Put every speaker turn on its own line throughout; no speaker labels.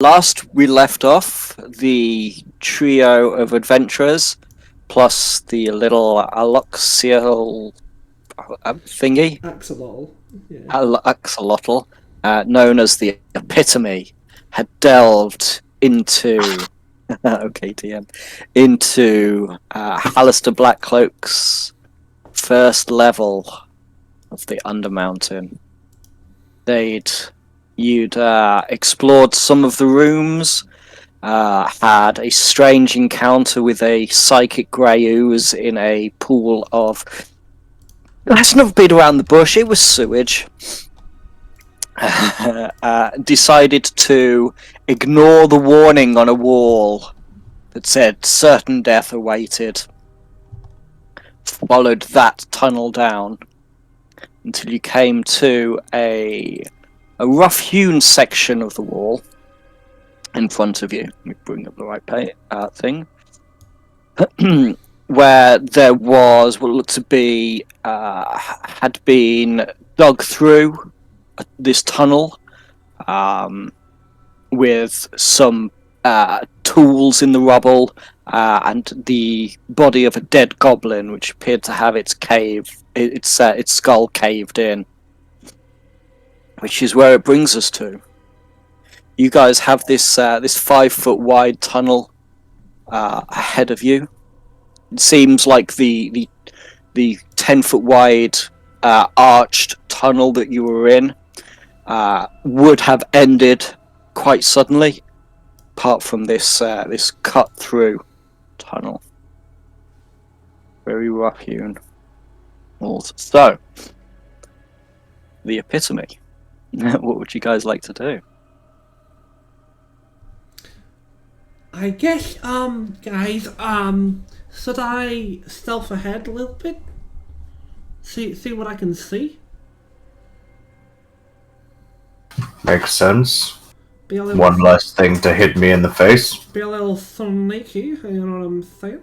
Last we left off, the trio of adventurers, plus the little Aluxial thingy,
Axolotl. Yeah.
Axolotl, known as the Epitome, had delved into okay, TM, into Hallister Blackcloak's first level of the Undermountain. You'd explored some of the rooms, had a strange encounter with a psychic grey ooze in a pool of. Let's not beat around the bush. It was sewage. Decided to ignore the warning on a wall that said certain death awaited. Followed that tunnel down until you came to a rough-hewn section of the wall in front of you. Let me bring up the right thing. Where there was what looked to be had been dug through this tunnel with some tools in the rubble and the body of a dead goblin, which appeared to have its skull caved in, which is where it brings us to. You guys have this 5 foot wide tunnel ahead of you. It seems like the 10 foot wide arched tunnel that you were in would have ended quite suddenly, apart from this cut through tunnel. Very rough hewn. So, the Epitome. What would you guys like to do?
I guess, guys, should I stealth ahead a little bit? See what I can see?
Makes sense.
Be a little,
One less thing to hit me in the face.
be a little sneaky, you know what I'm saying?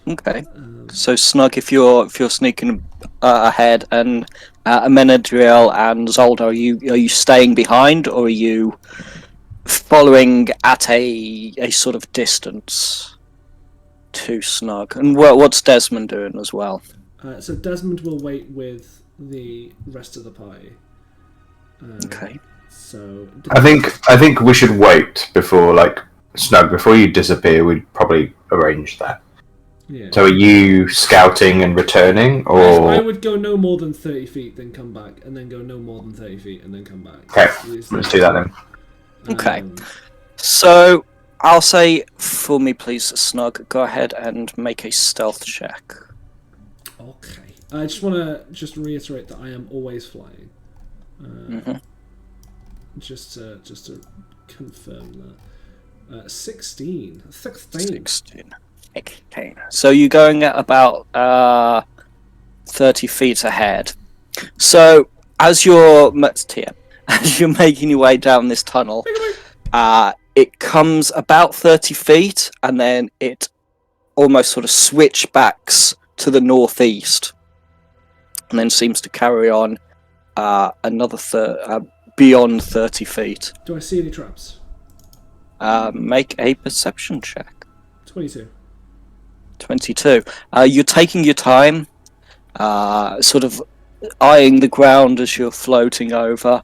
Okay. So Snug, if you're sneaking ahead, and Amenadriel and Zolda, are you staying behind, or are you following at a sort of distance to Snug? And what's Desmond doing as well?
So Desmond will wait with the rest of the party.
Okay.
So
I think we should wait before, Snug, before you disappear, we'd probably arrange that.
yeah.
So are you scouting and returning,
I
or...
would go no more than 30 feet, then come back, and then go no more than 30 feet, and then come back.
Okay, let's do that then.
Okay. So I'll say for me, please, Snug, go ahead and make a stealth check.
Okay. I just want to reiterate that I am always flying. Just to confirm that. 16.
16. So you're going at about 30 feet ahead. So as you're making your way down this tunnel, it comes about 30 feet, and then it almost sort of switchbacks to the northeast, and then seems to carry on another beyond 30 feet.
Do I see any traps?
Make a perception check.
22.
22. You're taking your time, sort of eyeing the ground as you're floating over.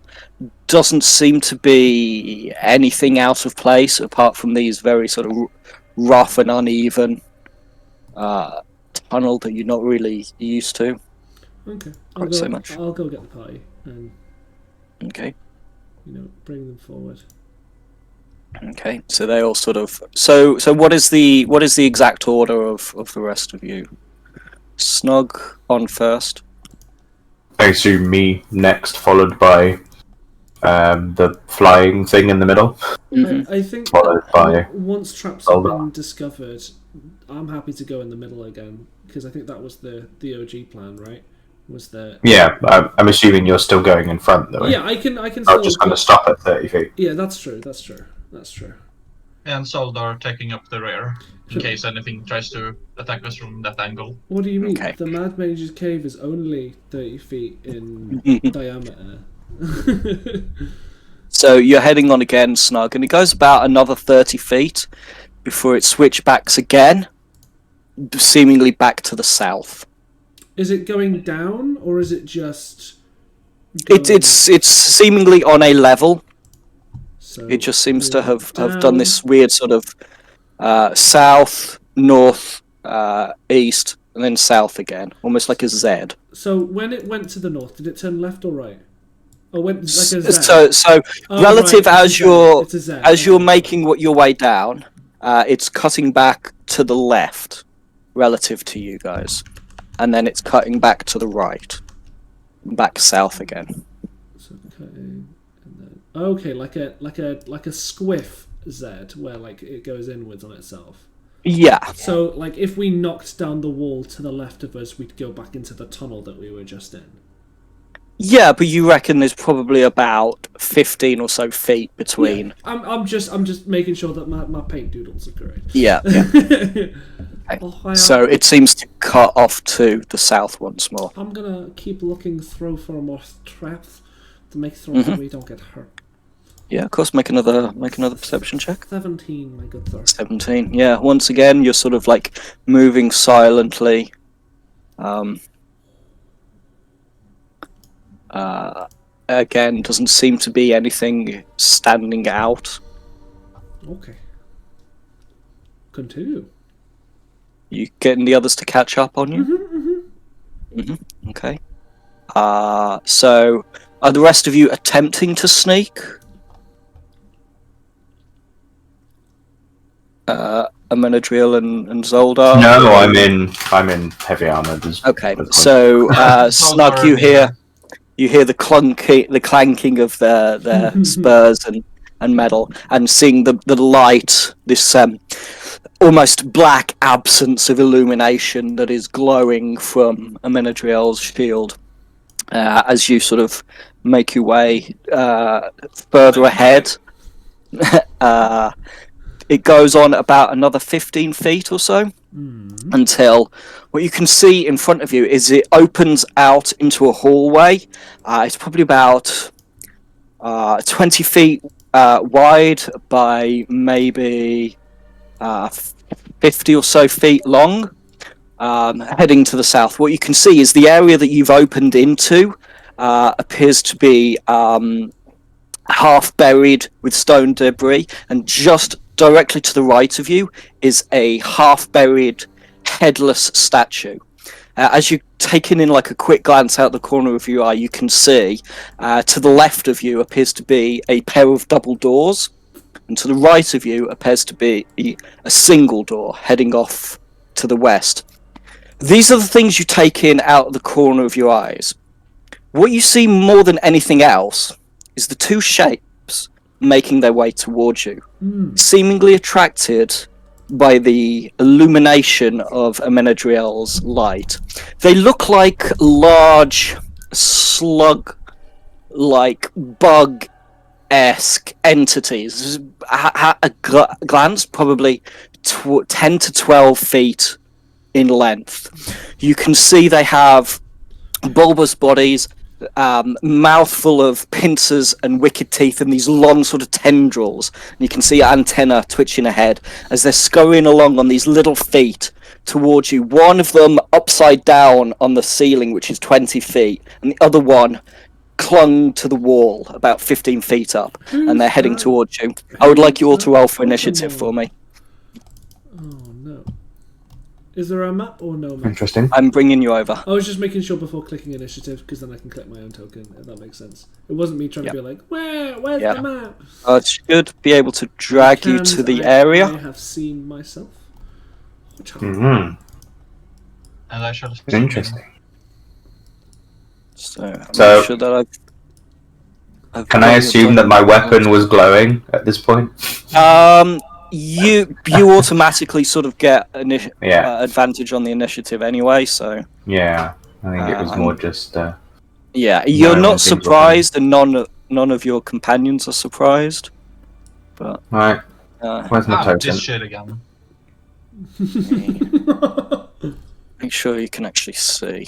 Doesn't seem to be anything out of place apart from these very sort of rough and uneven tunnel that you're not really used to.
Okay.
Quite so much.
I'll go get the party and
Okay.
Bring them forward.
Okay. So they all sort of. So what is the exact order of the rest of you? Snug on first.
I assume me next, followed by the flying thing in the middle.
Mm-hmm.
I think
Followed by
once traps have
Zolda.
been discovered, I'm happy to go in the middle again, because I think that was the OG plan, right? Was that?
Yeah, I'm assuming you're still going in front, though.
Yeah, I can.
I'm
Still
just going to stop at 30 feet.
Yeah, that's true.
And Soldar taking up the rear in case anything tries to attack us from that angle.
What do you mean?
Okay.
The Mad Mage's cave is only 30 feet in diameter.
So you're heading on again, Snug, and it goes about another 30 feet before it switchbacks again, seemingly back to the south.
Is it going down, or is it just...
It's seemingly on a level.
So
It just seems to have done
down.
this weird sort of south, north, east, and then south again, almost like a Z.
So when it went to the north, did it turn left or right? Or went like a Z?
So
Oh,
relative
right,
as you're
it's a Z.
as you're making your way down, it's cutting back to the left, relative to you guys, and then it's cutting back to the right, back south again.
So cutting, and then okay, like a squiff Z, where like it goes inwards on itself.
Yeah.
So like if we knocked down the wall to the left of us, we'd go back into the tunnel that we were just in.
Yeah, but you reckon there's probably about 15 or so feet between.
Yeah, I'm just making sure that my paint doodles are correct.
Yeah.
Okay.
So it seems to cut off to the south once more.
I'm gonna keep looking through for more traps to make sure that we don't get hurt.
Yeah, of course. Make another perception check.
17, my good sir.
17. Yeah. Once again, you're sort of like moving silently. Again, doesn't seem to be anything standing out.
Okay. Continue.
You getting the others to catch up on you? Okay. So are the rest of you attempting to sneak? Amenadriel and Zoldar?
No, I'm in heavy armor.
Okay, so Snug, you hear the clanking of their spurs and metal, and seeing the light, this almost black absence of illumination that is glowing from Amenadriel's shield. As you sort of make your way further ahead, it goes on about another 15 feet or so until what you can see in front of you is it opens out into a hallway. It's probably about 20 feet wide by maybe 50 or so feet long, heading to the south. What you can see is the area that you've opened into appears to be half buried with stone debris, and just directly to the right of you is a half-buried, headless statue. As you taking in like a quick glance out the corner of your eye, you can see to the left of you appears to be a pair of double doors, and to the right of you appears to be a single door heading off to the west. These are the things you take in out of the corner of your eyes. What you see more than anything else is the two shapes making their way towards you, seemingly attracted by the illumination of Amenadriel's light. They look like large, slug-like, bug-esque entities. At a glance, probably 10 to 12 feet in length. You can see they have bulbous bodies, mouthful of pincers and wicked teeth, and these long sort of tendrils. And you can see antenna twitching ahead as they're scurrying along on these little feet towards you. One of them upside down on the ceiling, which is 20 feet, and the other one clung to the wall about 15 feet up, and they're heading towards you. I would like you all to roll for initiative for me.
Oh no. Is there a map or no map?
Interesting.
I'm bringing you over.
I was just making sure before clicking initiative, because then I can click my own token, if that makes sense. It wasn't me trying to be like, where's the map?
It should be able to drag you to the
I
area.
have seen myself.
Mm-hmm.
And I shall.
Interesting.
So I'm
So-
not sure that I've
Can I assume that my weapon was glowing at this point?
You automatically sort of get
Yeah.
advantage on the initiative anyway, so
Yeah, I think it was more just.
yeah, you're
No,
not
things were
surprised, and none of your companions are surprised. But
Right, where's my token?
This shit again.
make sure you can actually see.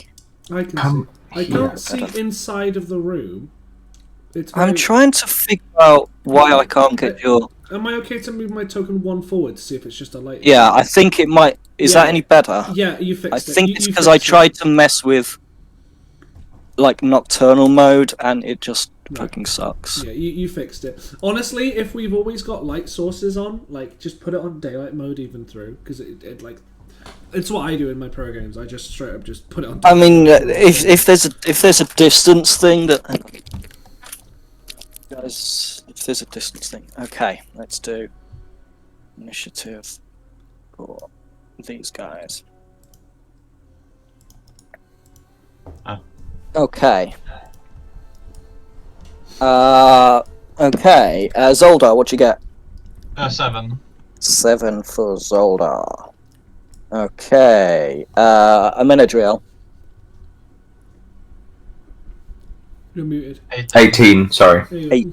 I can
Come
see. I
here.
can't see inside of the room. It's
I'm
very-
trying to figure about why I can't get your...
Am I okay to move my token 1 forward to see if it's just a light?
Yeah, I think it might... Is that any better?
Yeah, you fixed it.
I think
You
it's because I tried to mess with like nocturnal mode and it just fucking sucks.
Yeah, you fixed it. Honestly, if we've always got light sources on, like, just put it on daylight mode even through, because it like, it's what I do in my pro games. I just straight up just put it on.
I mean, if there's a distance thing that, guys, if there's a distance thing, okay, let's do initiative for these guys. Okay. Okay. Zoldar, what'd you get?
7.
7 for Zoldar. Okay. Amenadriel.
You're muted.
18. Sorry.
18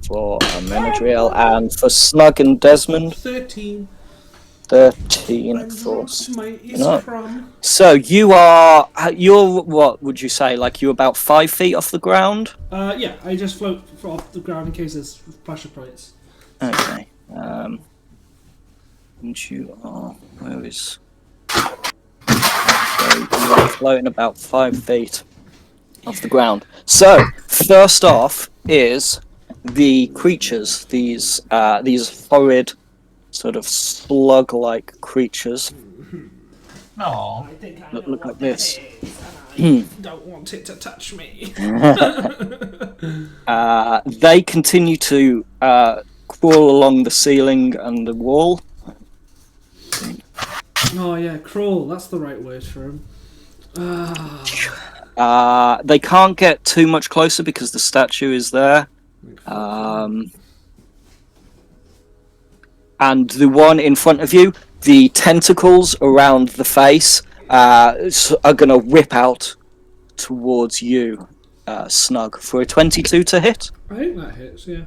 for Amenadriel, and for Snug and Desmond.
13.
13 for. No.
From.
So you're what would you say? Like you're about 5 feet off the ground?
Yeah, I just float off the ground in case there's pressure plates.
Okay. And you are where is? So you are floating about 5 feet off the ground. So first off is the creatures. These horrid, sort of slug-like creatures.
No.
Look like this.
Don't want it to touch me.
They continue to crawl along the ceiling and the wall.
Oh yeah, crawl. That's the right word for him.
They can't get too much closer because the statue is there. And the one in front of you, the tentacles around the face are going to whip out towards you, Snug, for a 22 to hit.
I think that hits, yeah.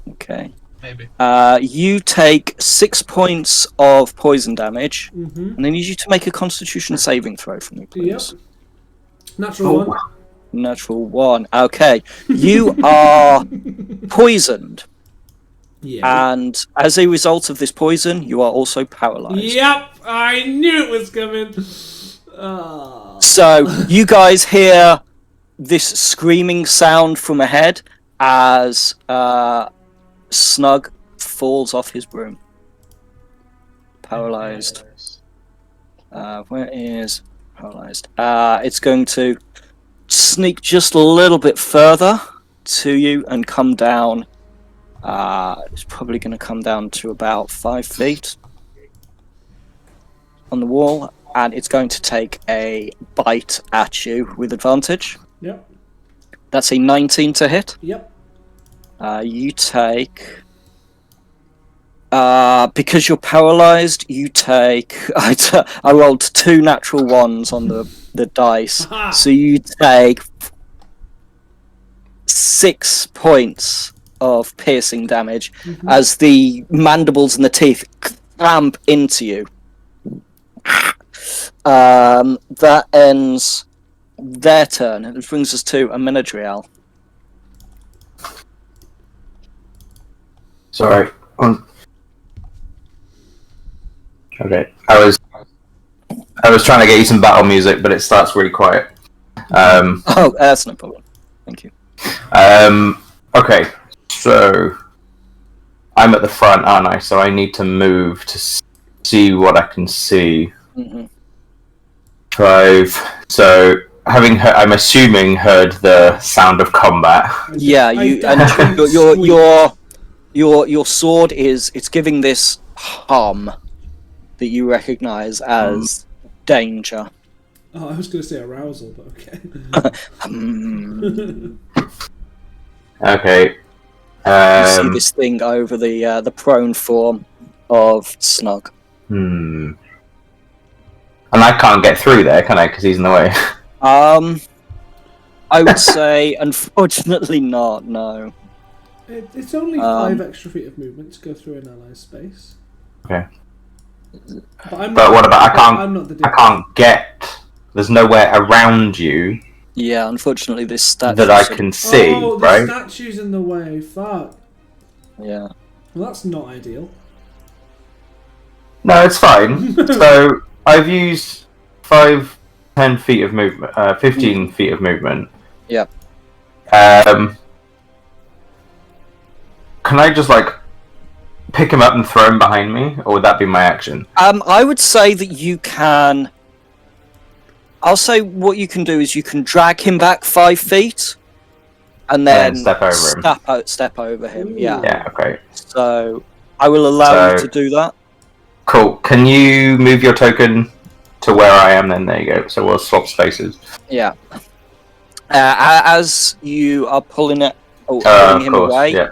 Okay.
Maybe.
You take 6 points of poison damage,
Mm-hmm.
and I need you to make a Constitution saving throw for me, please.
Yep. Natural one.
Natural 1. Okay. You are poisoned.
Yeah.
And as a result of this poison, you are also paralyzed.
Yep, I knew it was coming.
So you guys hear this screaming sound from ahead as Snug falls off his broom. Paralyzed. Where is paralyzed? It's going to sneak just a little bit further to you and come down. It's probably going to come down to about 5 feet on the wall, and it's going to take a bite at you with advantage.
Yep.
That's a 19 to hit.
Yep.
You take... because you're paralyzed, you take... I rolled 2 natural 1s on the dice, so you take 6 points of piercing damage as the mandibles and the teeth clamp into you. That ends their turn. It brings us to Amenadriel.
Sorry. Okay. I was trying to get you some battle music, but it starts really quiet.
Oh, that's no problem. Thank you.
Okay. So I'm at the front, aren't I? So I need to move to see what I can see.
Mm-hmm.
5. So I'm assuming heard the sound of combat.
Yeah, your sword it's giving this hum that you recognise as danger.
Oh, I was going to say arousal, but okay.
Okay.
You see this thing over the prone form of Snug.
And I can't get through there, can I? Because he's in the way.
I would say, unfortunately, not. No.
It's only 5 extra feet of movement to go through an ally's space.
Okay.
But
what about I
I'm not the
can't get. There's nowhere around you
Yeah, unfortunately, this statue.
that I can see,
Oh, the
right?
statue's in the way. Fuck.
Yeah.
Well, that's not ideal.
No, it's fine. So I've used 10 feet of movement, 15 feet of movement.
Yeah.
Can I just like pick him up and throw him behind me, or would that be my action?
I would say that you can. I'll say what you can do is you can drag him back 5 feet, and then
step over him.
Step over him.
Ooh.
Yeah.
Yeah. Okay.
So I will allow you to do that.
Cool. Can you move your token to where I am? Then there you go. So we'll swap spaces.
Yeah. As you are pulling him away,
yeah.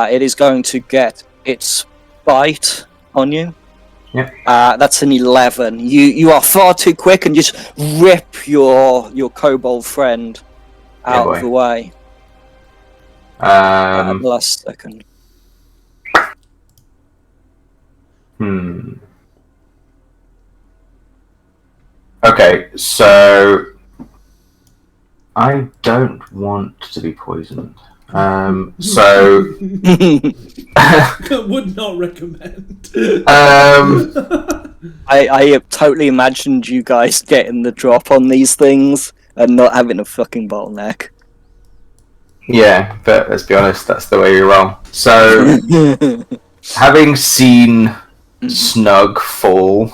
it is going to get its bite on you.
Yeah.
That's an 11. You are far too quick and just rip your kobold friend out of the way. The last second.
Okay, so I don't want to be poisoned. So
would not recommend.
I totally imagined you guys getting the drop on these things and not having a fucking bottleneck.
Yeah, but let's be honest, that's the way we roll. So, having seen Snug fall,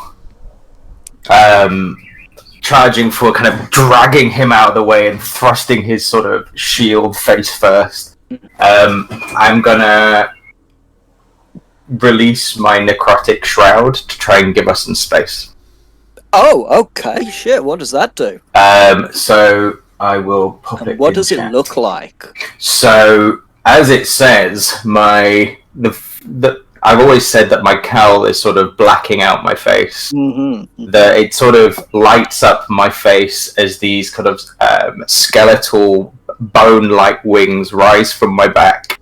charging for kind of dragging him out of the way and thrusting his sort of shield face first, I'm gonna release my necrotic shroud to try and give us some space.
Oh, okay. Shit, what does that do?
So I will pop
And
it.
what
in
does
chat.
it look like?
So, as it says, I've always said that my cowl is sort of blacking out my face.
Mm-hmm.
It sort of lights up my face as these kind of skeletal, bone-like wings rise from my back,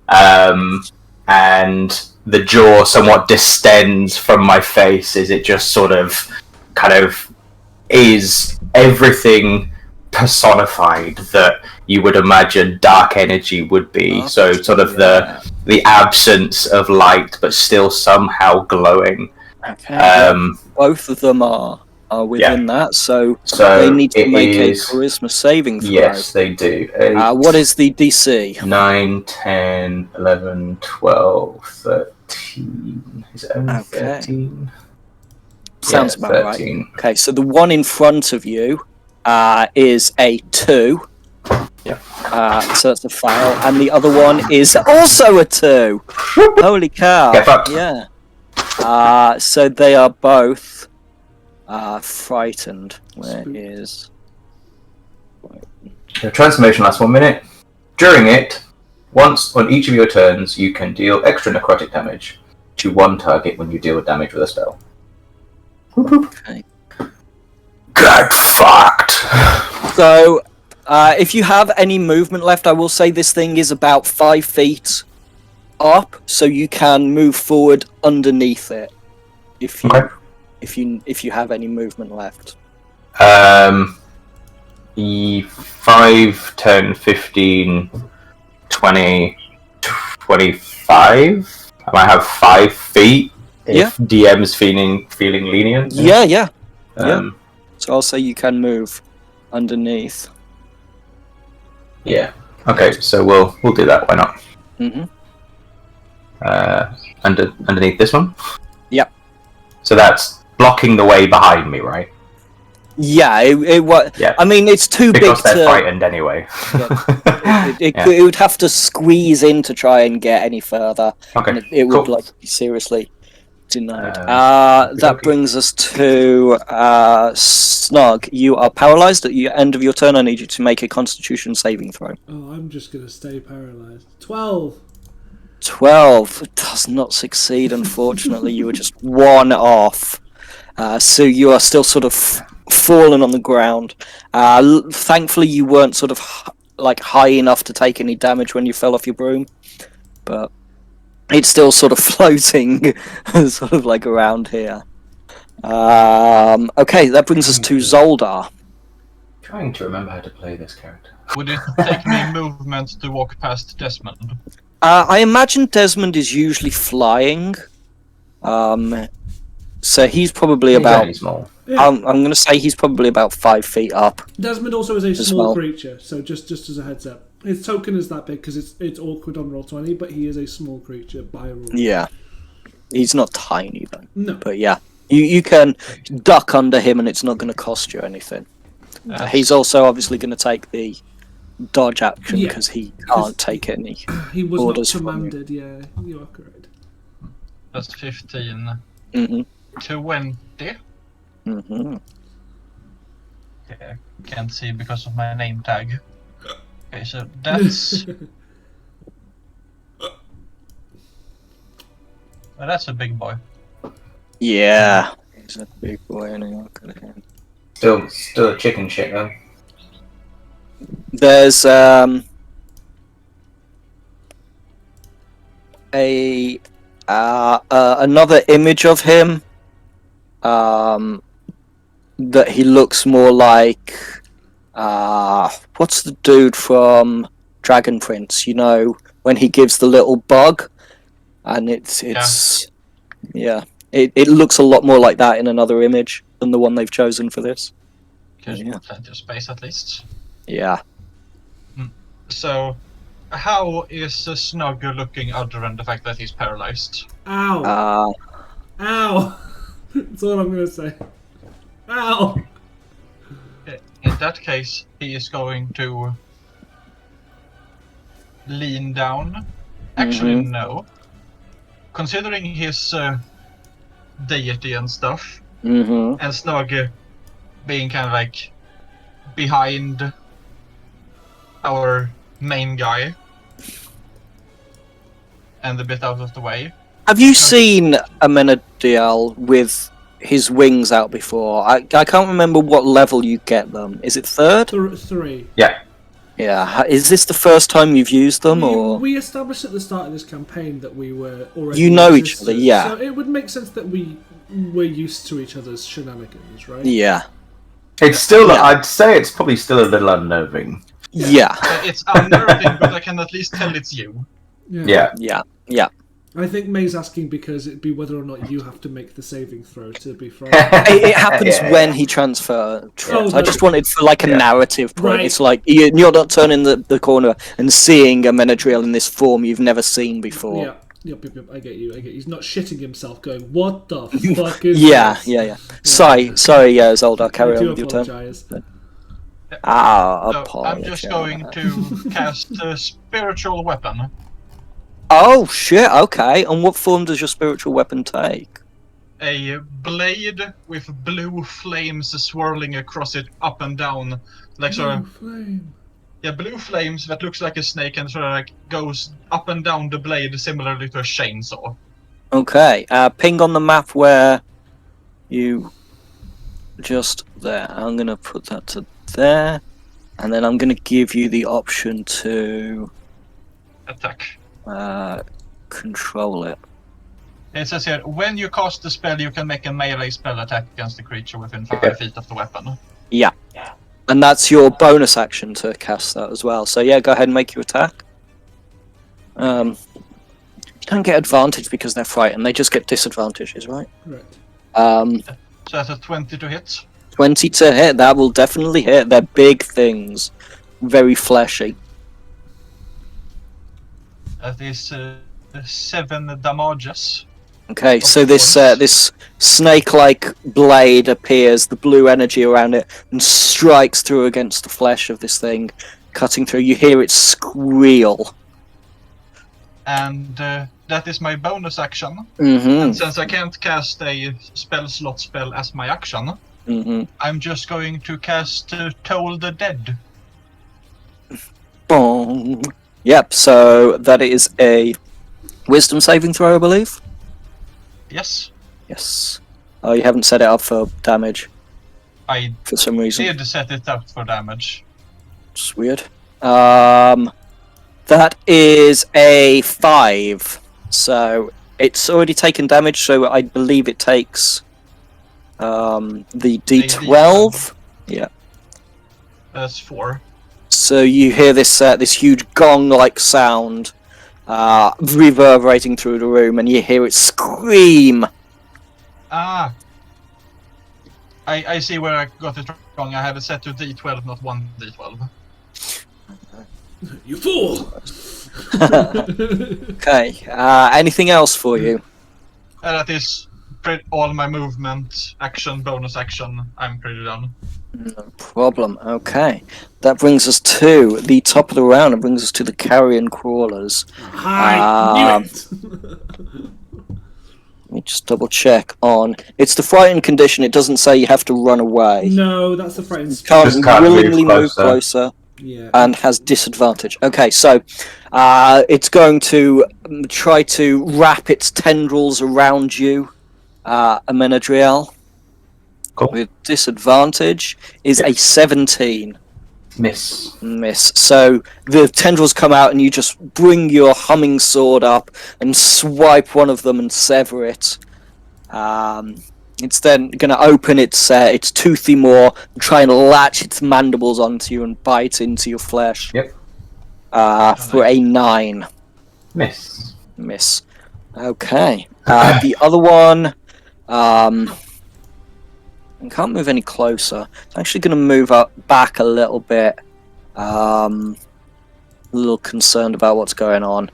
and the jaw somewhat distends from my face as it just sort of, kind of, is everything personified that you would imagine dark energy would be.
Oh,
so sort of the absence of light, but still somehow glowing.
Okay. Both of them are within that, so they need to make a charisma saving throw.
Yes, they do.
What is the DC?
9, 10, 11, 12, 13. Is it only 13?
Sounds
Yeah,
about
13.
right. Okay, so the one in front of you is a 2.
Yeah.
So that's a fail, and the other one is also a 2. Holy cow!
Get fucked.
Yeah. So they are both frightened. Where is?
The transformation lasts 1 minute. During it, once on each of your turns, you can deal extra necrotic damage to one target when you deal damage with a spell.
Okay.
Get fucked!
So, if you have any movement left, I will say this thing is about 5 feet up, so you can move forward underneath it. If you have any movement left.
5, 10, 15, 20, 25. I might have 5 feet if DM's feeling lenient.
Yeah. So I'll say you can move underneath.
Yeah. Okay, so we'll do that. Why not?
Mm-hmm.
Underneath this one.
Yep.
So that's blocking the way behind me, right?
Yeah. It I mean, it's too
because
big
they're frightened anyway.
It would have to squeeze in to try and get any further.
Okay.
And it would be seriously denied. That brings us to Snug. You are paralyzed at the end of your turn. I need you to make a Constitution saving throw.
Oh, I'm just gonna stay paralyzed. 12.
12 does not succeed, unfortunately. You were just 1 off. So you are still sort of fallen on the ground. Thankfully, you weren't sort of high enough to take any damage when you fell off your broom, but it's still sort of floating, sort of around here. Okay, that brings us to Zoldar.
Trying to remember how to play this character.
Would it take me movement to walk past Desmond?
I imagine Desmond is usually flying. So he's probably
He's
about.
only small.
Yeah.
I'm going to say he's probably about 5 feet up.
Desmond also is a
as
small
well.
creature, so just as a heads up. His token is that big because it's awkward on Roll20, but he is a small creature by rule.
Yeah, he's not tiny though.
No.
But yeah, you can duck under him, and it's not going to cost you anything. He's also obviously going to take the dodge action
Yeah,
because he can't take any.
He was
orders
not
from you.
commanded, yeah, you are correct.
That's 15.
Mm-hmm.
20.
Mm-hmm.
Okay, can't see because of my name tag. Okay, so that's... Well, that's a big boy.
Yeah, he's a big boy anyway. Look at him.
Still a chicken shit though.
There's another image of him that he looks more like what's the dude from Dragon Prince, you know, when he gives the little bug, and it looks a lot more like that in another image than the one they've chosen for this.
There's
Yeah.
plenty of space at least.
Yeah.
So, how is Snug looking other than the fact that he's paralyzed?
Ow. Ow. That's all I'm going to say. Ow.
In that case, he is going to lean down. Actually, no. Considering his deity and stuff, and Snug being kind of like behind our main guy and a bit out of the way.
Have you seen a Menadiel with his wings out before? I can't remember what level you get them. Is it third?
3.
Yeah.
Yeah. Is this the first time you've used them, or
We established at the start of this campaign that we were already...
You know each
sisters,
other, yeah.
So it would make sense that we were used to each other's shenanigans, right?
yeah,
It's still.
Yeah.
I'd say it's probably still a little unnerving.
yeah,
It's unnerving, but I can at least tell it's you.
Yeah.
yeah?
I think May's asking because it'd be whether or not you have to make the saving throw to be frightened.
It happens
Yeah.
when he transfers.
Oh,
I just wanted for like a
Yeah.
narrative point.
Right.
It's like you're not turning the corner and seeing a Menadriel in this form you've never seen before.
Yeah. Yep, I get you. He's not shitting himself going, what the fuck is
Yeah,
this?
yeah. Sorry, Zoldar, carry
I
on
do
with your turn.
apologise.
So
Apologize.
I'm just going to cast a spiritual weapon.
Oh shit! Okay, and what form does your spiritual weapon take?
A blade with blue flames swirling across it up and down, like sort of
Flame.
blue flames that looks like a snake and sort of like goes up and down the blade similarly to a chainsaw.
Okay, ping on the map where you just there. I'm gonna put that to there, and then I'm gonna give you the option to
Attack.
control it.
It says here, when you cast the spell, you can make a melee spell attack against the creature within 5 feet of the weapon.
Yeah, and that's your bonus action to cast that as well. So yeah, go ahead and make your attack. You don't get advantage because they're frightened. They just get disadvantages, right?
Correct.
So that's a 20 to hit.
20 to hit. That will definitely hit. They're big things, very fleshy.
That is 7 damages.
Okay, so
Of
this
course.
this snake-like blade appears, the blue energy around it, and strikes through against the flesh of this thing, cutting through. You hear it squeal.
And that is my bonus action.
Mm-hmm.
And since I can't cast a spell slot spell as my action,
Mm-hmm.
I'm just going to cast Toll the Dead.
Boom. Yep. So that is a wisdom saving throw, I believe.
Yes,
Yes. Oh, you haven't set it up for damage
I
for some reason.
did set it up for damage.
It's weird. That is a 5. So it's already taken damage, so I believe it takes the D12. Yeah.
That's 4.
So you hear this this huge gong-like sound reverberating through the room, and you hear it scream.
Ah! I see where I got it wrong. I have it set to D12, not 1D12.
You fool!
Okay. Anything else for you?
That is all my movement, action, bonus action. I'm pretty done.
No problem. Okay. That brings us to the top of the round. It brings us to the carrion crawlers.
I knew it!
Let me just double check on. It's the frightened condition. It doesn't say you have to run away.
No, that's the frightened
You
spell.
Just
can't
can't
willingly
move
move closer.
Yeah.
And has disadvantage. Okay, so it's going to try to wrap its tendrils around you, Amenadriel.
Cool.
With disadvantage is a 17.
Miss.
Miss. So the tendrils come out, and you just bring your humming sword up and swipe one of them and sever it. It's then going to open its toothy maw and try and latch its mandibles onto you and bite into your flesh.
Yep.
For a 9.
Miss.
Miss. Okay. The other one, I can't move any closer. It's actually going to move back a little bit. A little concerned about what's going on.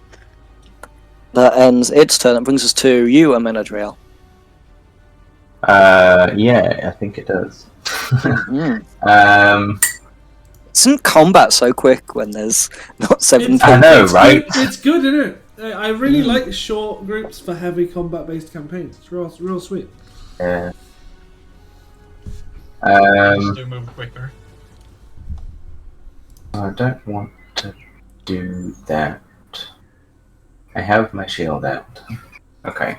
That ends its turn. That brings us to you, Amenadriel.
Yeah, I think it does.
Isn't combat so quick when there's not 17?
I know, right?
It's good, isn't it? I really like short groups for heavy combat-based campaigns. It's real sweet.
Yeah.
Just to move quicker.
I don't want to do that. I have my shield out. Okay.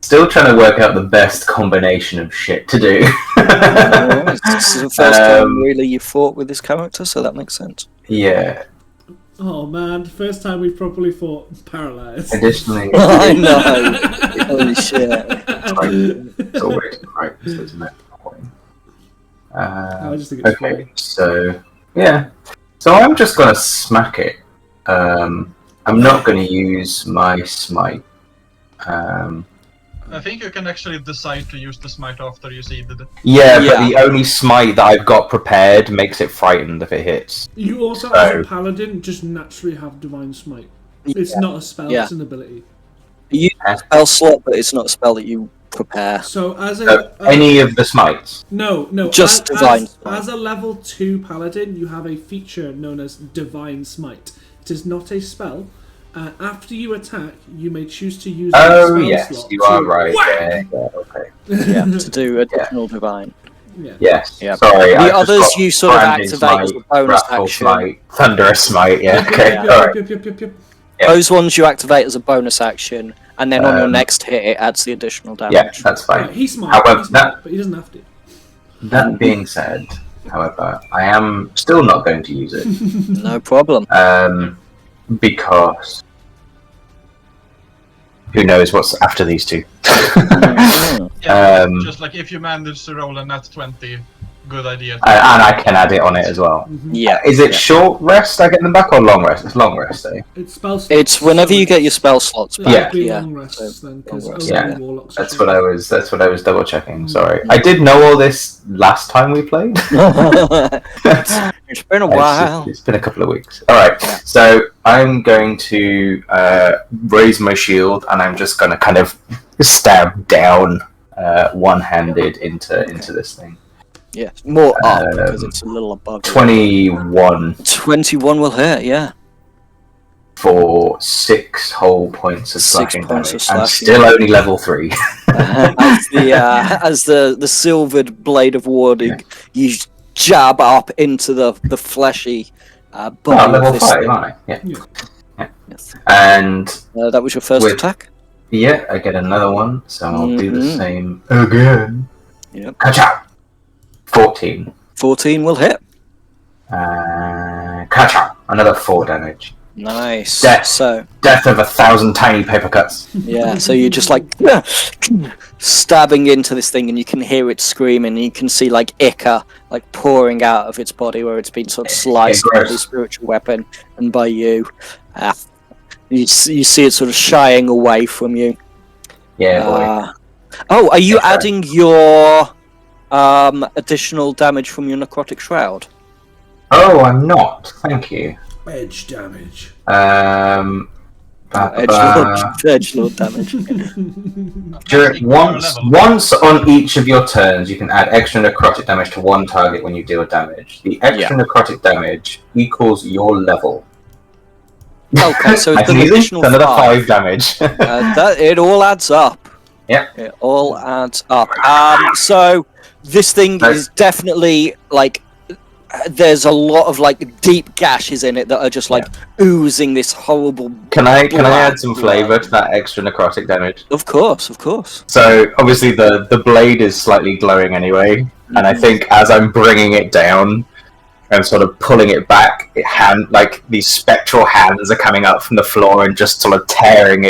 Still trying to work out the best combination of shit to do.
This is the first time really you fought with this character, so that makes sense.
Yeah.
Oh man, first time we properly fought paralyzed.
Additionally,
I know. Holy shit.
it's always right, isn't it?
I just think it's
Okay,
funny.
so yeah, so I'm just gonna smack it. I'm not gonna use my smite.
I think you can actually decide to use the smite after you see the.
Yeah,
Yeah.
but the only smite that I've got prepared makes it frightened if it hits.
You also, as a paladin, just naturally have divine smite. It's not a spell;
Yeah.
it's an ability.
You use a spell slot, but it's not a spell that you prepare.
So, as
So any of the smites.
no,
Just divine smite.
As a level 2 paladin, you have a feature known as divine smite. It is not a spell. After you attack, you may choose to use a
Oh
spell
yes,
slot
you
to
are right.
whack!
Yeah, okay.
Yeah, to do additional divine.
Yeah.
Yes.
Yeah.
Sorry.
The
I just
others
got
you sort of
Branding
activate as a
Smite,
bonus
Wrathful
action.
Smite, Thunderous Smite. Yeah. Okay.
Yep,
All right.
yep.
Yeah.
Those ones you activate as a bonus action, and then on your next hit, it adds the additional damage.
Yeah, that's fine.
He's smart,
However,
but he doesn't have to.
That being said, however, I am still not going to use it.
No problem.
Because who knows what's after these two?
Yeah, just like if you manage to roll a nat 20, good idea.
And I can add it on it as well.
Yeah.
Is it short rest I get them back or long rest? It's long rest, eh?
It's spell slots.
It's whenever you get your spell slots
So
back.
it'd be
Yeah.
long rests then, because
long rests.
only
Yeah,
warlocks.
That's what I was double checking, sorry. I did know all this last time we played.
It's been a while.
It's been a couple of weeks. Alright, so I'm going to raise my shield and I'm just gonna kind of stab down one-handed into this thing.
Yeah, more up because it's a little above.
21
21 will hit. Yeah.
for 6 whole points of
6
slashing
points
damage.
of
I'm
slashing
still only level 3.
As the silvered blade of warding, you jab up into the fleshy body
level
of this
5,
thing.
aren't I? Yeah.
Yes.
And
That was your first
With-
attack.
yeah, I get another one, so I'll do the
Mhm.
same again.
Yep.
Ka-chow! 14.
14 will hit.
Ka-chow! Another 4 damage.
Nice.
Death.
So
Death of 1,000 tiny paper cuts.
yeah, so you're just like stabbing into this thing, and you can hear it screaming. And you can see like ichor like pouring out of its body where it's been sort of sliced by
gross.
the spiritual weapon and by you. You see it sort of shying away from you.
Yeah, boy.
Oh, are you
That's right.
adding your additional damage from your necrotic shroud?
Oh, I'm not. Thank you.
Edge damage.
Edgelord damage.
Once on each of your turns, you can add extra necrotic damage to one target when you deal damage. The extra necrotic damage equals your level.
Okay, so it's an
Easy.
additional
Another
5.
damage.
It all adds up.
Yep.
It all adds up. So this thing is definitely like there's a lot of like deep gashes in it that are just like oozing this horrible.
Can I add some flavour to that extra necrotic damage?
Of course, of course.
So obviously the blade is slightly glowing anyway, and I think as I'm bringing it down and sort of pulling it back, like these spectral hands are coming up from the floor and just sort of tearing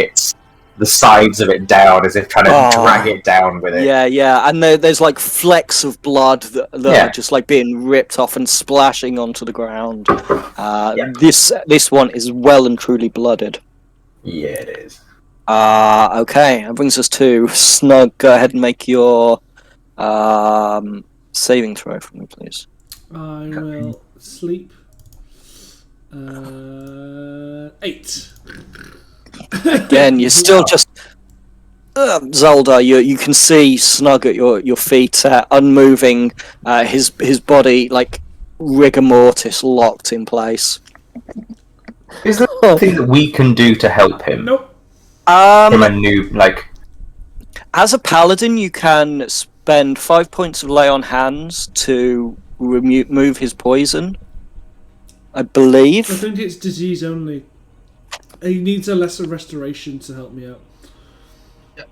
the sides of it down as if trying to drag it down with it.
Yeah, and there's like flecks of blood that are just like being ripped off and splashing onto the ground. This one is well and truly blooded.
Yeah, it is.
Okay, that brings us to Snug. Go ahead and make your saving throw for me, please.
I will sleep. 8.
Again, you're still just Zolda. You can see Snug at your feet, unmoving. His body like rigor mortis locked in place.
Is there anything that we can do to help him?
Nope.
From a new
as a paladin, you can spend 5 points of lay on hands to remove his poison. I believe.
I think it's disease only. He needs a lesser restoration to help me out.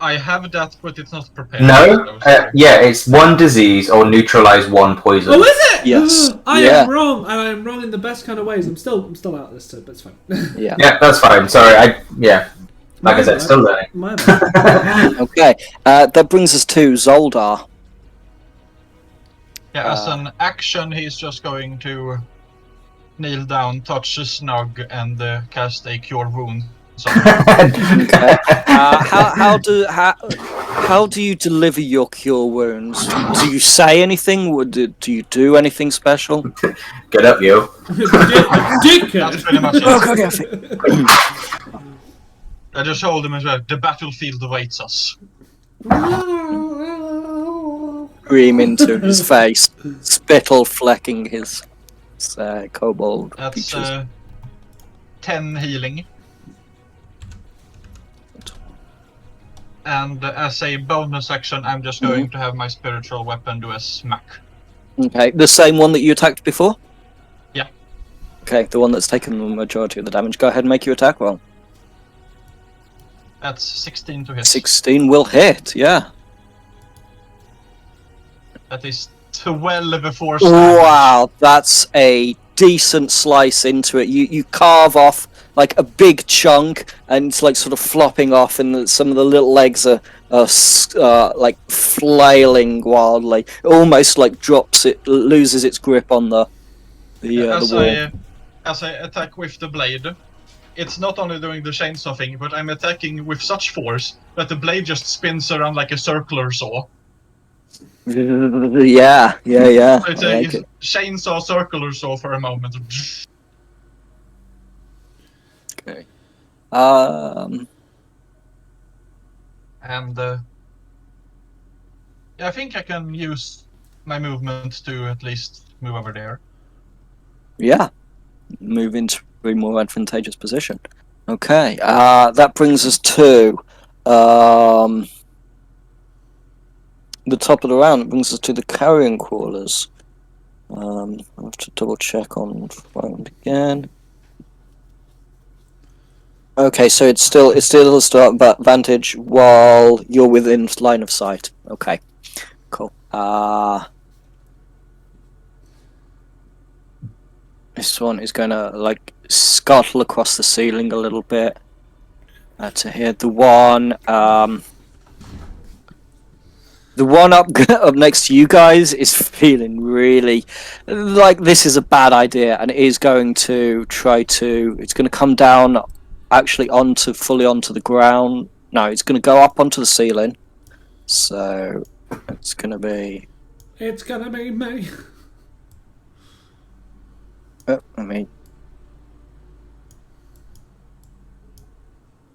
I have that, but it's not prepared.
No, it's 1 disease or neutralize 1 poison.
Oh, is it?
Yes.
I am wrong, and I am wrong in the best kind of ways. I'm still out of this too, but it's fine.
Yeah.
Yeah, that's fine. Sorry, like I said, still learning.
My bad.
Okay, that brings us to Zoldar.
Yeah, as an action, he's just going to kneel down, touch the Snug, and cast a Cure Wounds.
Okay. How do you deliver your Cure Wounds? Do you say anything? Do you do anything special?
Get up, you.
That's pretty much it.
Okay.
I just told him as well, the battlefield awaits us.
Scream into his face, spittle flecking his kobold
That's
features.
10 healing. And as a bonus action, I'm just going to have my spiritual weapon do a smack.
Okay, the same one that you attacked before?
Yeah.
Okay, the one that's taken the majority of the damage. Go ahead and make your attack roll.
That's 16 to hit.
16 will hit, yeah.
That is 12 force damage.
Wow, that's a decent slice into it. You carve off like a big chunk, and it's like sort of flopping off, and some of the little legs are like flailing wildly. It almost like loses its grip on the wall.
As I attack with the blade, it's not only doing the chainsaw thing, but I'm attacking with such force that the blade just spins around like a circular saw.
Yeah.
It's a chainsaw circular saw for a moment.
Okay.
And I think I can use my movement to at least move over there.
Yeah. Move into a more advantageous position. Okay. That brings us to the top of the round. It brings us to the carrion crawlers. I have to double check on round again. Okay, so it's still advantage while you're within line of sight. Okay, cool. This one is going to like scuttle across the ceiling a little bit to here. The one up up next to you guys is feeling really like this is a bad idea, and is going to try to. It's going to come down, actually fully onto the ground. No, it's going to go up onto the ceiling. So it's going to be.
It's gonna be me.
Oh, I mean.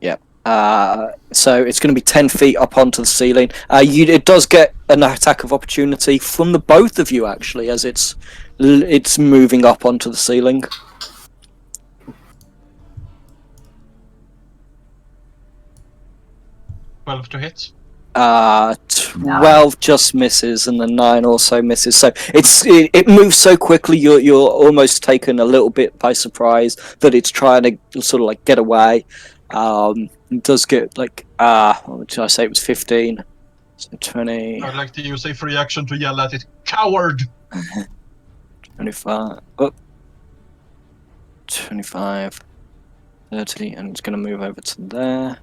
Yeah. So it's going to be 10 feet up onto the ceiling. It does get an attack of opportunity from the both of you, actually, as it's moving up onto the ceiling.
12 to hit.
12 just misses, and the 9 also misses. So it moves so quickly, you're almost taken a little bit by surprise that it's trying to sort of like get away. It does get like what did I say? It was 15. So 20.
I'd like to use a free action to yell at it, coward!
25. 25. 30, and it's going to move over to there.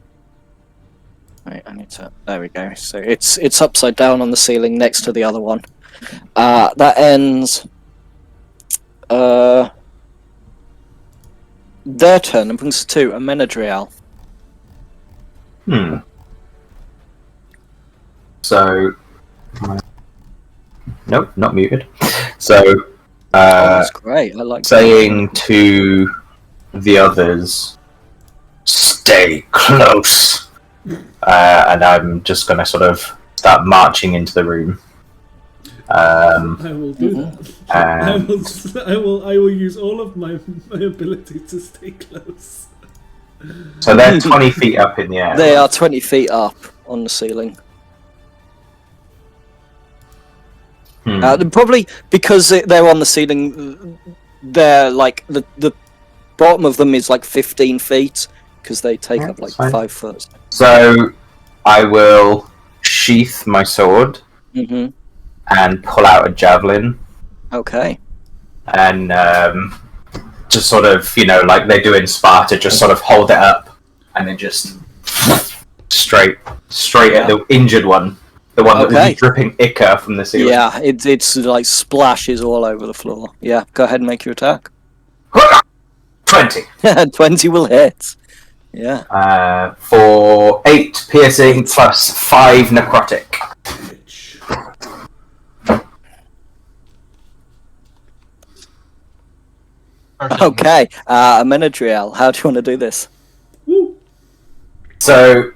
Wait, I need to. There we go. So it's upside down on the ceiling next to the other one. That ends. Their turn and brings us to Amenadriel.
So, nope, not muted. So,
That's great. I like
saying to the others, "Stay close," and I'm just going to sort of start marching into the room.
I will do that. I will use all of my ability to stay close.
So they're 20 feet up in the air.
They are 20 feet up on the ceiling. Probably because they're on the ceiling, they're like the bottom of them is like 15 feet because they take up like 5 foot.
So I will sheath my sword and pull out a javelin.
Okay.
And just sort of, like they do in Sparta, just sort of hold it up and then just straight at the injured one. The one that would be dripping ichor from the ceiling.
Yeah, it's like splashes all over the floor. Yeah, go ahead and make your attack.
20.
20 will hit. Yeah.
For 8 piercing plus 5 necrotic.
Okay, Amenadriel, how do you want to do this?
So,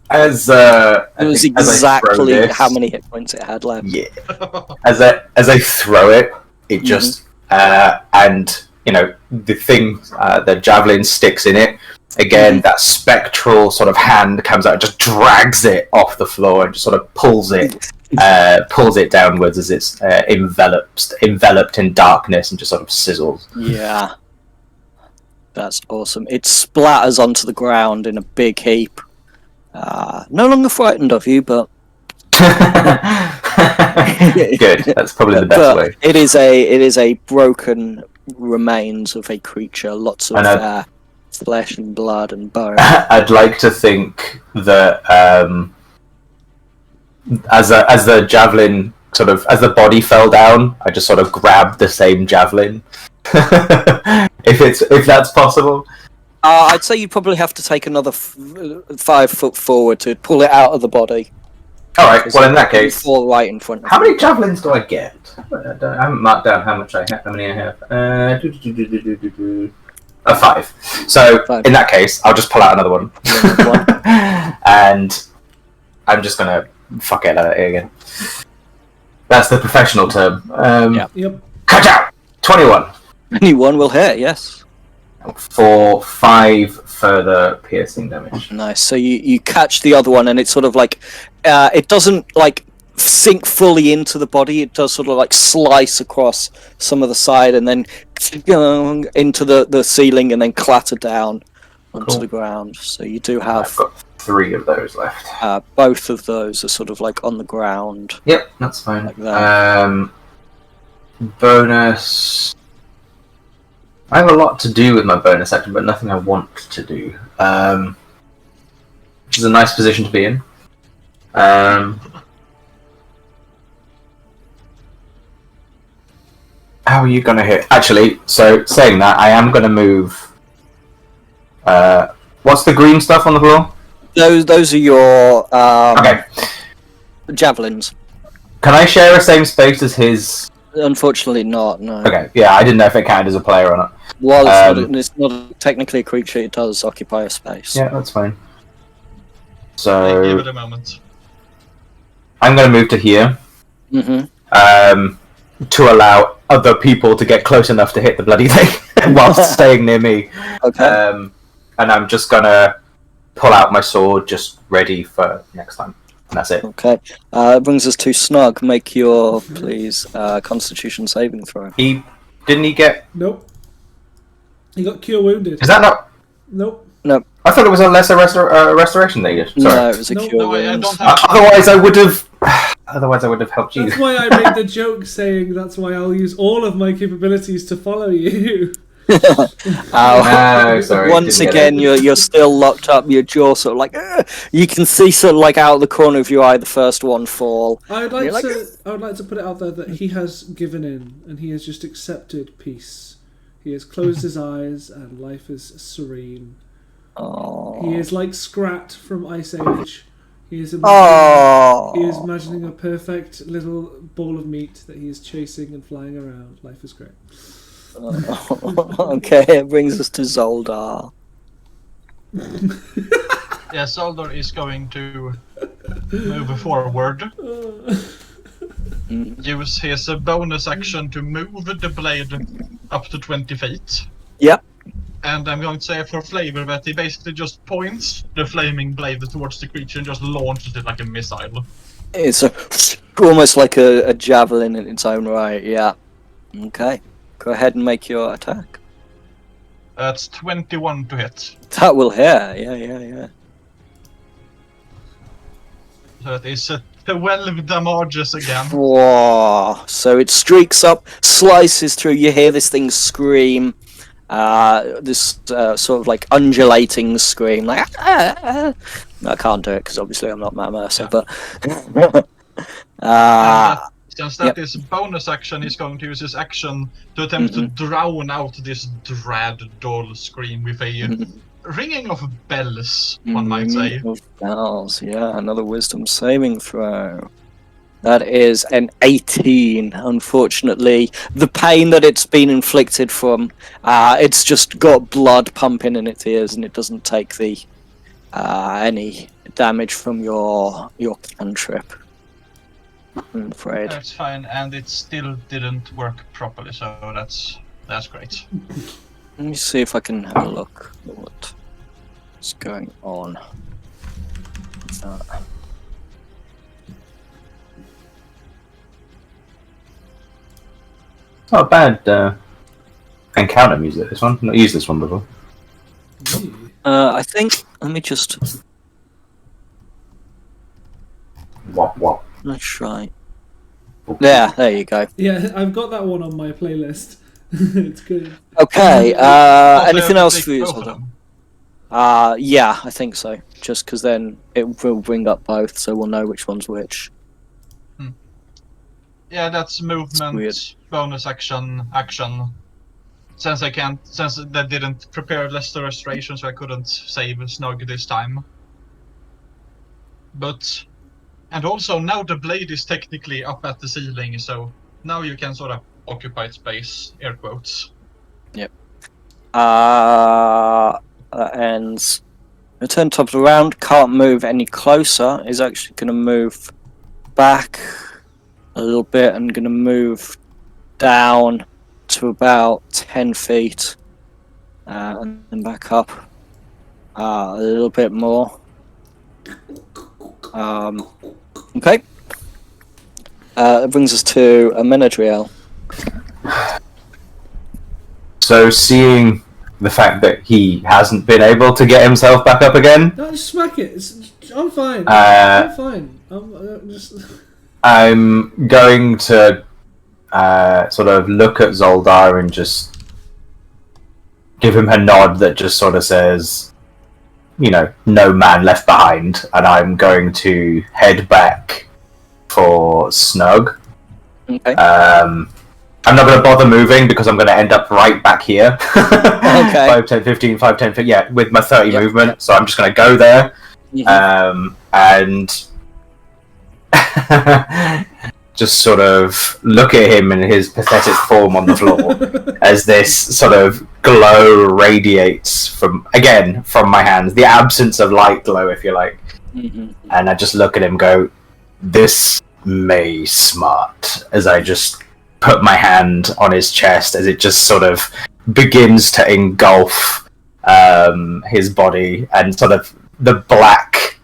as
it was exactly
as
how many hit points it had left.
Yeah. As I throw it, it just and the thing, the javelin sticks in it. Again, that spectral sort of hand comes out, and just drags it off the floor, and just sort of pulls it downwards as it's enveloped in darkness and just sort of sizzles.
Yeah, that's awesome. It splatters onto the ground in a big heap. No longer frightened of you, but
good. That's probably the best way.
It is a broken remains of a creature. Lots of flesh and blood and bone.
I'd like to think that as the javelin as the body fell down, I just sort of grabbed the same javelin. if that's possible.
I'd say you probably have to take another 5 foot forward to pull it out of the body.
All right. Well, in that case,
fall right in front of
how many javelins do I get? I haven't marked down how many I have. 5. So
5.
In that case, I'll just pull out another one, and I'm just gonna fuck it at it again. That's the professional term.
Yep.
Cut out. 21.
Anyone will hit. Yes.
For 5 further piercing damage.
Nice. So you catch the other one, and it's sort of like it doesn't like sink fully into the body. It does sort of like slice across some of the side, and then into the ceiling, and then clatter down onto the ground. So you do have.
I've got 3 of those left.
Both of those are sort of like on the ground.
Yep, that's fine.
Like that.
Bonus. I have a lot to do with my bonus action, but nothing I want to do. Which is a nice position to be in. How are you going to hit? Actually, so saying that, I am going to move. What's the green stuff on the floor?
Those are your
Okay.
javelins.
Can I share a same space as his?
Unfortunately, not. No.
Okay. Yeah, I didn't know if it counted as a player or not.
Well, it's not technically a creature. It does occupy a space.
Yeah, that's fine.
Give
So
it a moment.
I'm going to move to here.
Mm-hmm.
To allow other people to get close enough to hit the bloody thing whilst staying near me.
Okay.
And I'm just gonna pull out my sword, just ready for next time. And that's it.
Okay. Brings us to Snug. Make your, please, Constitution saving throw.
Didn't he get?
Nope. He got cure wounded.
Is that not?
Nope.
I thought it was a lesser restoration that he did. Sorry.
No, it was a
No,
cure
No, I
wounds.
don't have.
Otherwise, I would have. Otherwise, I would have helped you.
That's why I made the joke saying that's why I'll use all of my capabilities to follow you.
No, sorry.
Once
didn't get
again,
it.
you're still locked up. Your jaw sort of like you can see sort of like out of the corner of your eye the first one fall.
I would
You're
like
like,
to. I would like to put it out there that he has given in and he has just accepted peace. He has closed his eyes and life is serene.
Oh.
He is like Scrat from Ice Age. He is imagining a perfect little ball of meat that he is chasing and flying around. Life is great.
Okay, it brings us to Zoldar.
Yeah, Zoldar is going to move forward. Use his bonus action to move the blade up to 20 feet.
Yep.
And I'm going to say for flavor that he basically just points the flaming blade towards the creature and just launches it like a missile.
It's almost like a javelin in its own right. Yeah. Okay. Go ahead and make your attack.
That's 21 to hit.
That will hit. Yeah.
So that is 12 damages again.
Whoa. So it streaks up, slices through. You hear this thing scream. This sort of like undulating scream, like I can't do it because obviously I'm not Matt Mercer, but
since that is bonus action, he's going to use his action to attempt to drown out this dread dull scream with a ringing of bells, one might say.
Of bells, yeah. Another wisdom saving throw. That is an 18, unfortunately. The pain that it's been inflicted from, it's just got blood pumping in its ears and it doesn't take the any damage from your cantrip, I'm afraid.
That's fine, and it still didn't work properly, so that's great.
Let me see if I can have a look at what's going on.
Not a bad encounter music. This one, not used this one before.
I think. Let me just.
What?
Let's try. Yeah, there you go.
Yeah, I've got that one on my playlist. It's good.
Okay.
Also,
Anything else
take
for you?
both of
Zoldar?
them.
Yeah, I think so. Just because then it will bring up both, so we'll know which one's which.
Yeah, that's
weird.
movement, bonus action. Since they didn't prepare Lester Restoration, so I couldn't save Snug this time. And also now the blade is technically up at the ceiling, so now you can sort of occupy space, air quotes.
Yep. That ends. Return top of the round. Can't move any closer. Is actually going to move back a little bit and going to move down to about 10 feet and then back up a little bit more. Okay. It brings us to a Menadriel.
So, seeing the fact that he hasn't been able to get himself back up again,
No, just smack it. I'm fine.
Uh,
I'm fine. I'm just.
I'm going to sort of look at Zoldar and just give him a nod that just sort of says, no man left behind, and I'm going to head back for Snug.
Okay.
I'm not going to bother moving because I'm going to end up right back here.
Okay.
5, 10, 15, 5, 10, 15, yeah, with my 30 movement. So I'm just going to go there and just sort of look at him in his pathetic form on the floor as this sort of glow radiates from my hands. The absence of light glow, if you like. And I just look at him and go, this may smart, as I just put my hand on his chest as it just sort of begins to engulf his body, and sort of the black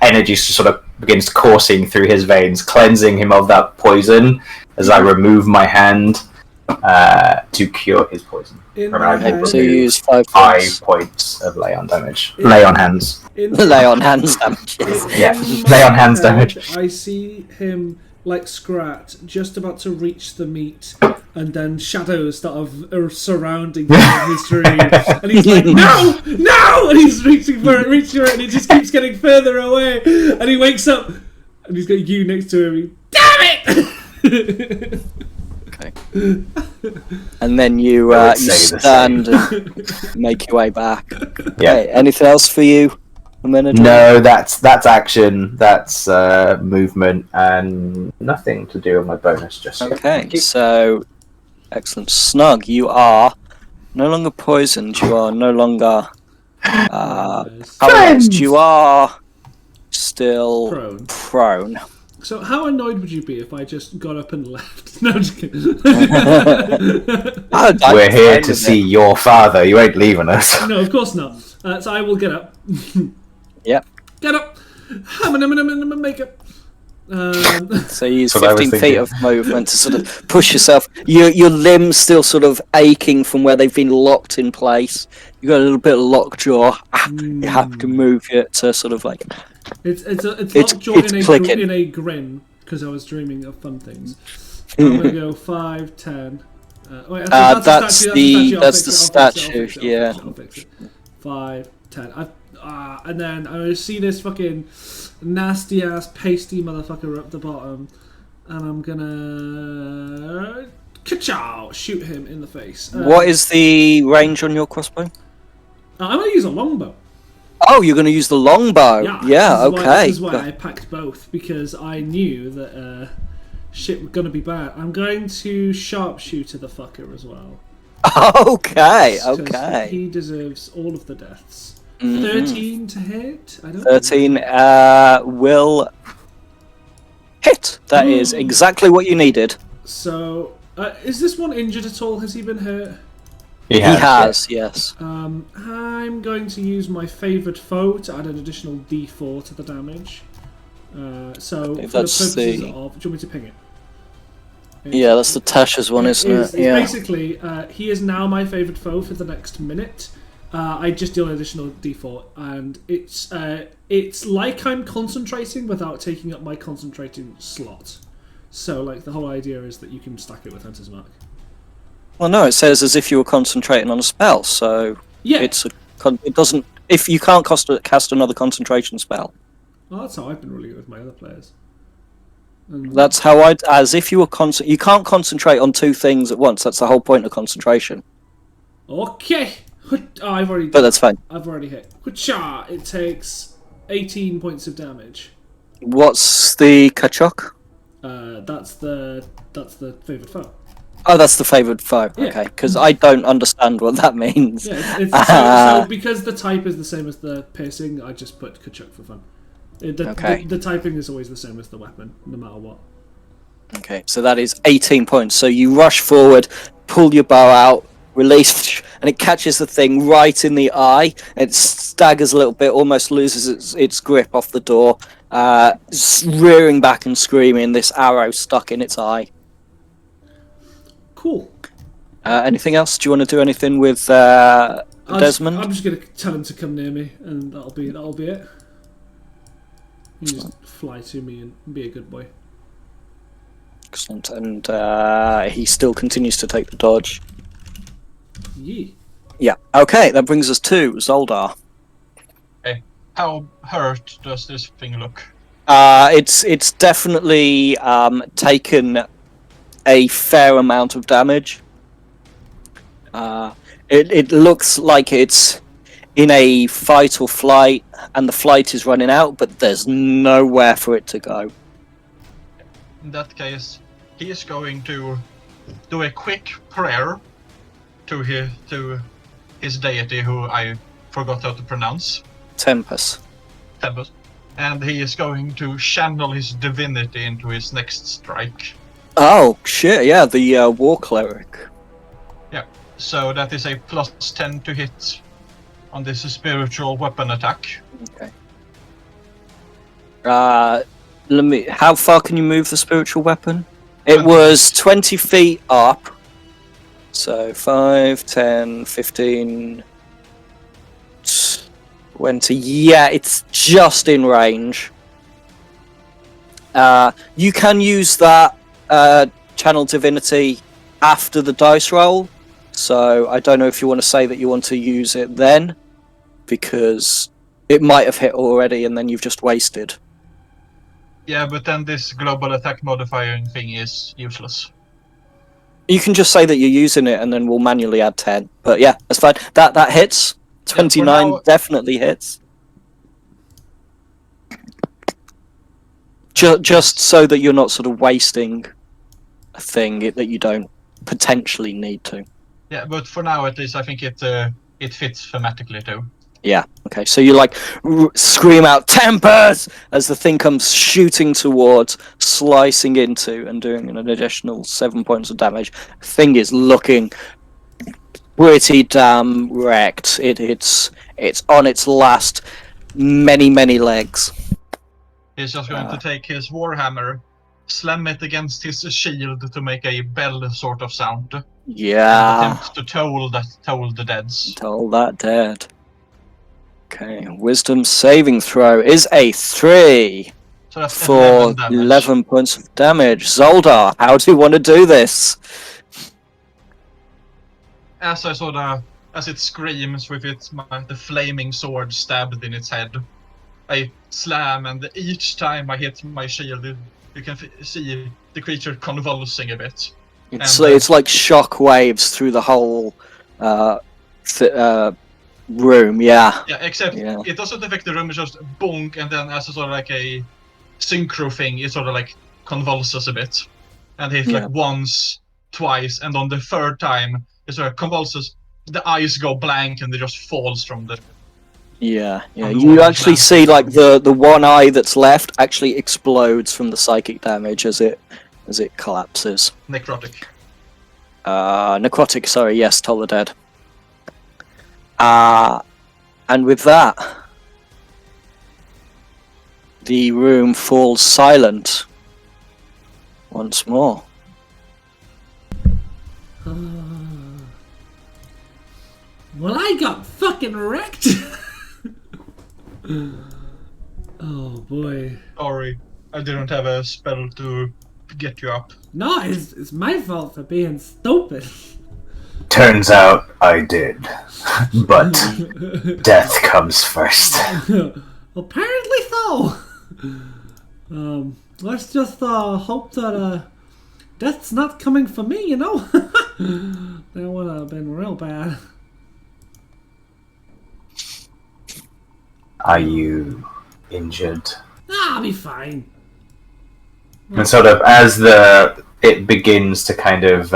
energy sort of begins coursing through his veins, cleansing him of that poison as I remove my hand to cure his poison.
So you use 5
points of lay on damage. Lay on hands.
Lay on hands damage.
Lay on hands damage.
I see him like Scrat just about to reach the meat, and then shadows that are surrounding him in his dream, and he's like, no, and he's reaching for it, and it just keeps getting further away, and he wakes up, and he's got you next to him. Damn it!
Okay. And then you stand and make your way back.
Yeah.
Okay, anything else for you?
No, that's action. That's movement, and nothing to do with my bonus just yet.
Okay, so excellent. Snug, you are no longer poisoned. You are no longer paralyzed. You are still prone.
So how annoyed would you be if I just got up and left? No, I'm just kidding.
We're here to see your father. You ain't leaving us.
No, of course not. So I will get up.
Yep.
Get up. I'm gonna make it.
So you use 15 feet of movement to sort of push yourself. Your limbs still sort of aching from where they've been locked in place. You got a little bit of lockjaw. You have to move it to sort of like.
It's lockjaw in a grin because I was dreaming of fun things. I'm gonna go 5, 10. Wait, that's
the statue. Yeah.
5, 10. And then I see this fucking nasty ass pasty motherfucker up the bottom, and I'm gonna ka-chow, shoot him in the face.
What is the range on your crossbow?
I'm gonna use a longbow.
Oh, you're gonna use the longbow. Yeah. Okay.
This is why I packed both, because I knew that shit was gonna be bad. I'm going to sharpshooter the fucker as well.
Okay. Okay.
He deserves all of the deaths. 13 to hit.
13 will hit. That is exactly what you needed.
So, is this one injured at all? Has he been hurt?
He has,
yes.
I'm going to use my favoured foe to add an additional D4 to the damage. So, for the purposes of... Do you want me to ping it?
Yeah, that's the Tasha's one, isn't it? Yeah.
Basically, he is now my favoured foe for the next minute. I just deal an additional D4, and it's like I'm concentrating without taking up my concentrating slot. So, like, the whole idea is that you can stack it with Hunter's Mark.
Well, no, it says as if you were concentrating on a spell, so
yeah,
it doesn't. If you can't cast another concentration spell.
Well, that's how I've been ruling it with my other players.
That's how as if you were you can't concentrate on two things at once. That's the whole point of concentration.
Okay. I've already.
But that's fine.
I've already hit. It takes 18 points of damage.
What's the kachok?
That's the favoured foe.
Oh, that's the favoured foe.
Yeah.
Okay, because I don't understand what that means.
Yeah, so because the type is the same as the piercing, I just put kachok for fun. The typing is always the same as the weapon, no matter what.
Okay, so that is 18 points. So you rush forward, pull your bow out, release, and it catches the thing right in the eye. It staggers a little bit, almost loses its grip off the door, rearing back and screaming, this arrow stuck in its eye.
Cool.
Anything else? Do you want to do anything with Desmond?
I'm just going to tell him to come near me, and that'll be it. You just fly to me and be a good boy.
Excellent. And he still continues to take the dodge.
Yeah.
Yeah. Okay, that brings us to Zoldar.
How hurt does this thing look?
It's definitely taken a fair amount of damage. It looks like it's in a fight or flight, and the flight is running out, but there's nowhere for it to go.
In that case, he is going to do a quick prayer to his deity, who I forgot how to pronounce.
Tempest.
Tempest. And he is going to channel his divinity into his next strike.
Oh shit! Yeah, the war cleric.
Yeah. So that is a +10 to hit on this spiritual weapon attack.
Okay. How far can you move the spiritual weapon? It
20
was 20 feet up. So 5, 10, 15, 20. Yeah, it's just in range. You can use that channel divinity after the dice roll. So I don't know if you want to say that you want to use it then, because it might have hit already and then you've just wasted.
Yeah, but then this global attack modifying thing is useless.
You can just say that you're using it and then we'll manually add 10. But yeah, that's fine. That hits. 29
now-
definitely hits. Just so that you're not sort of wasting a thing that you don't potentially need to.
Yeah, but for now at least I think it fits thematically too.
Yeah, okay. So you like scream out "Tempest" as the thing comes shooting towards, slicing into, and doing an additional 7 points of damage. Thing is looking pretty damn wrecked. It's on its last many legs.
He's just going to take his warhammer, slam it against his shield to make a bell sort of sound, and
Yeah,
attempt to toll the deads.
toll that dead. Okay, wisdom saving throw is a 3
So that's
for
11 damage.
11 points of damage. Zoldar, how do you want to do this?
As it screams with the flaming sword stabbed in its head, I slam, and each time I hit my shield, you can see the creature convulsing a bit.
It's like shock waves through the whole room. Yeah.
Yeah, except it doesn't affect the room. It's just bonk, and then as a sort of like a synchro thing, it sort of like convulses a bit, and hits like once, twice, and on the third time, it sort of convulses. The eyes go blank, and it just falls from the.
Yeah. You actually see like the one eye that's left actually explodes from the psychic damage as it collapses.
Necrotic.
Necrotic. Sorry. Yes, toll the dead. And with that, the room falls silent once more.
Well, I got fucking wrecked. Oh boy.
Sorry, I didn't have a spell to get you up.
No, it's my fault for being stupid.
Turns out I did. But death comes first.
Apparently so. Let's just hope that death's not coming for me, you know? That would have been real bad.
Are you injured?
I'll be fine.
And sort of as it begins to kind of,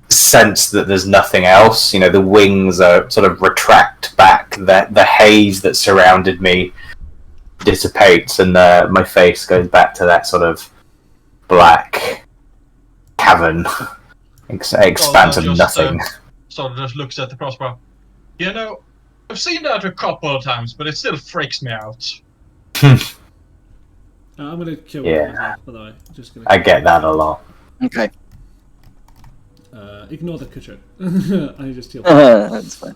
sense that there's nothing else, the wings are sort of retract back, the haze that surrounded me dissipates, and my face goes back to that sort of black cavern, expanse of nothing.
Sort of just looks at the crossbow. I've seen that a couple of times, but it still freaks me out.
I'm gonna kill
Yeah.
one by the way. Just gonna
I get that a lot.
Okay.
Ignore the creature. I just heal.
That's fine.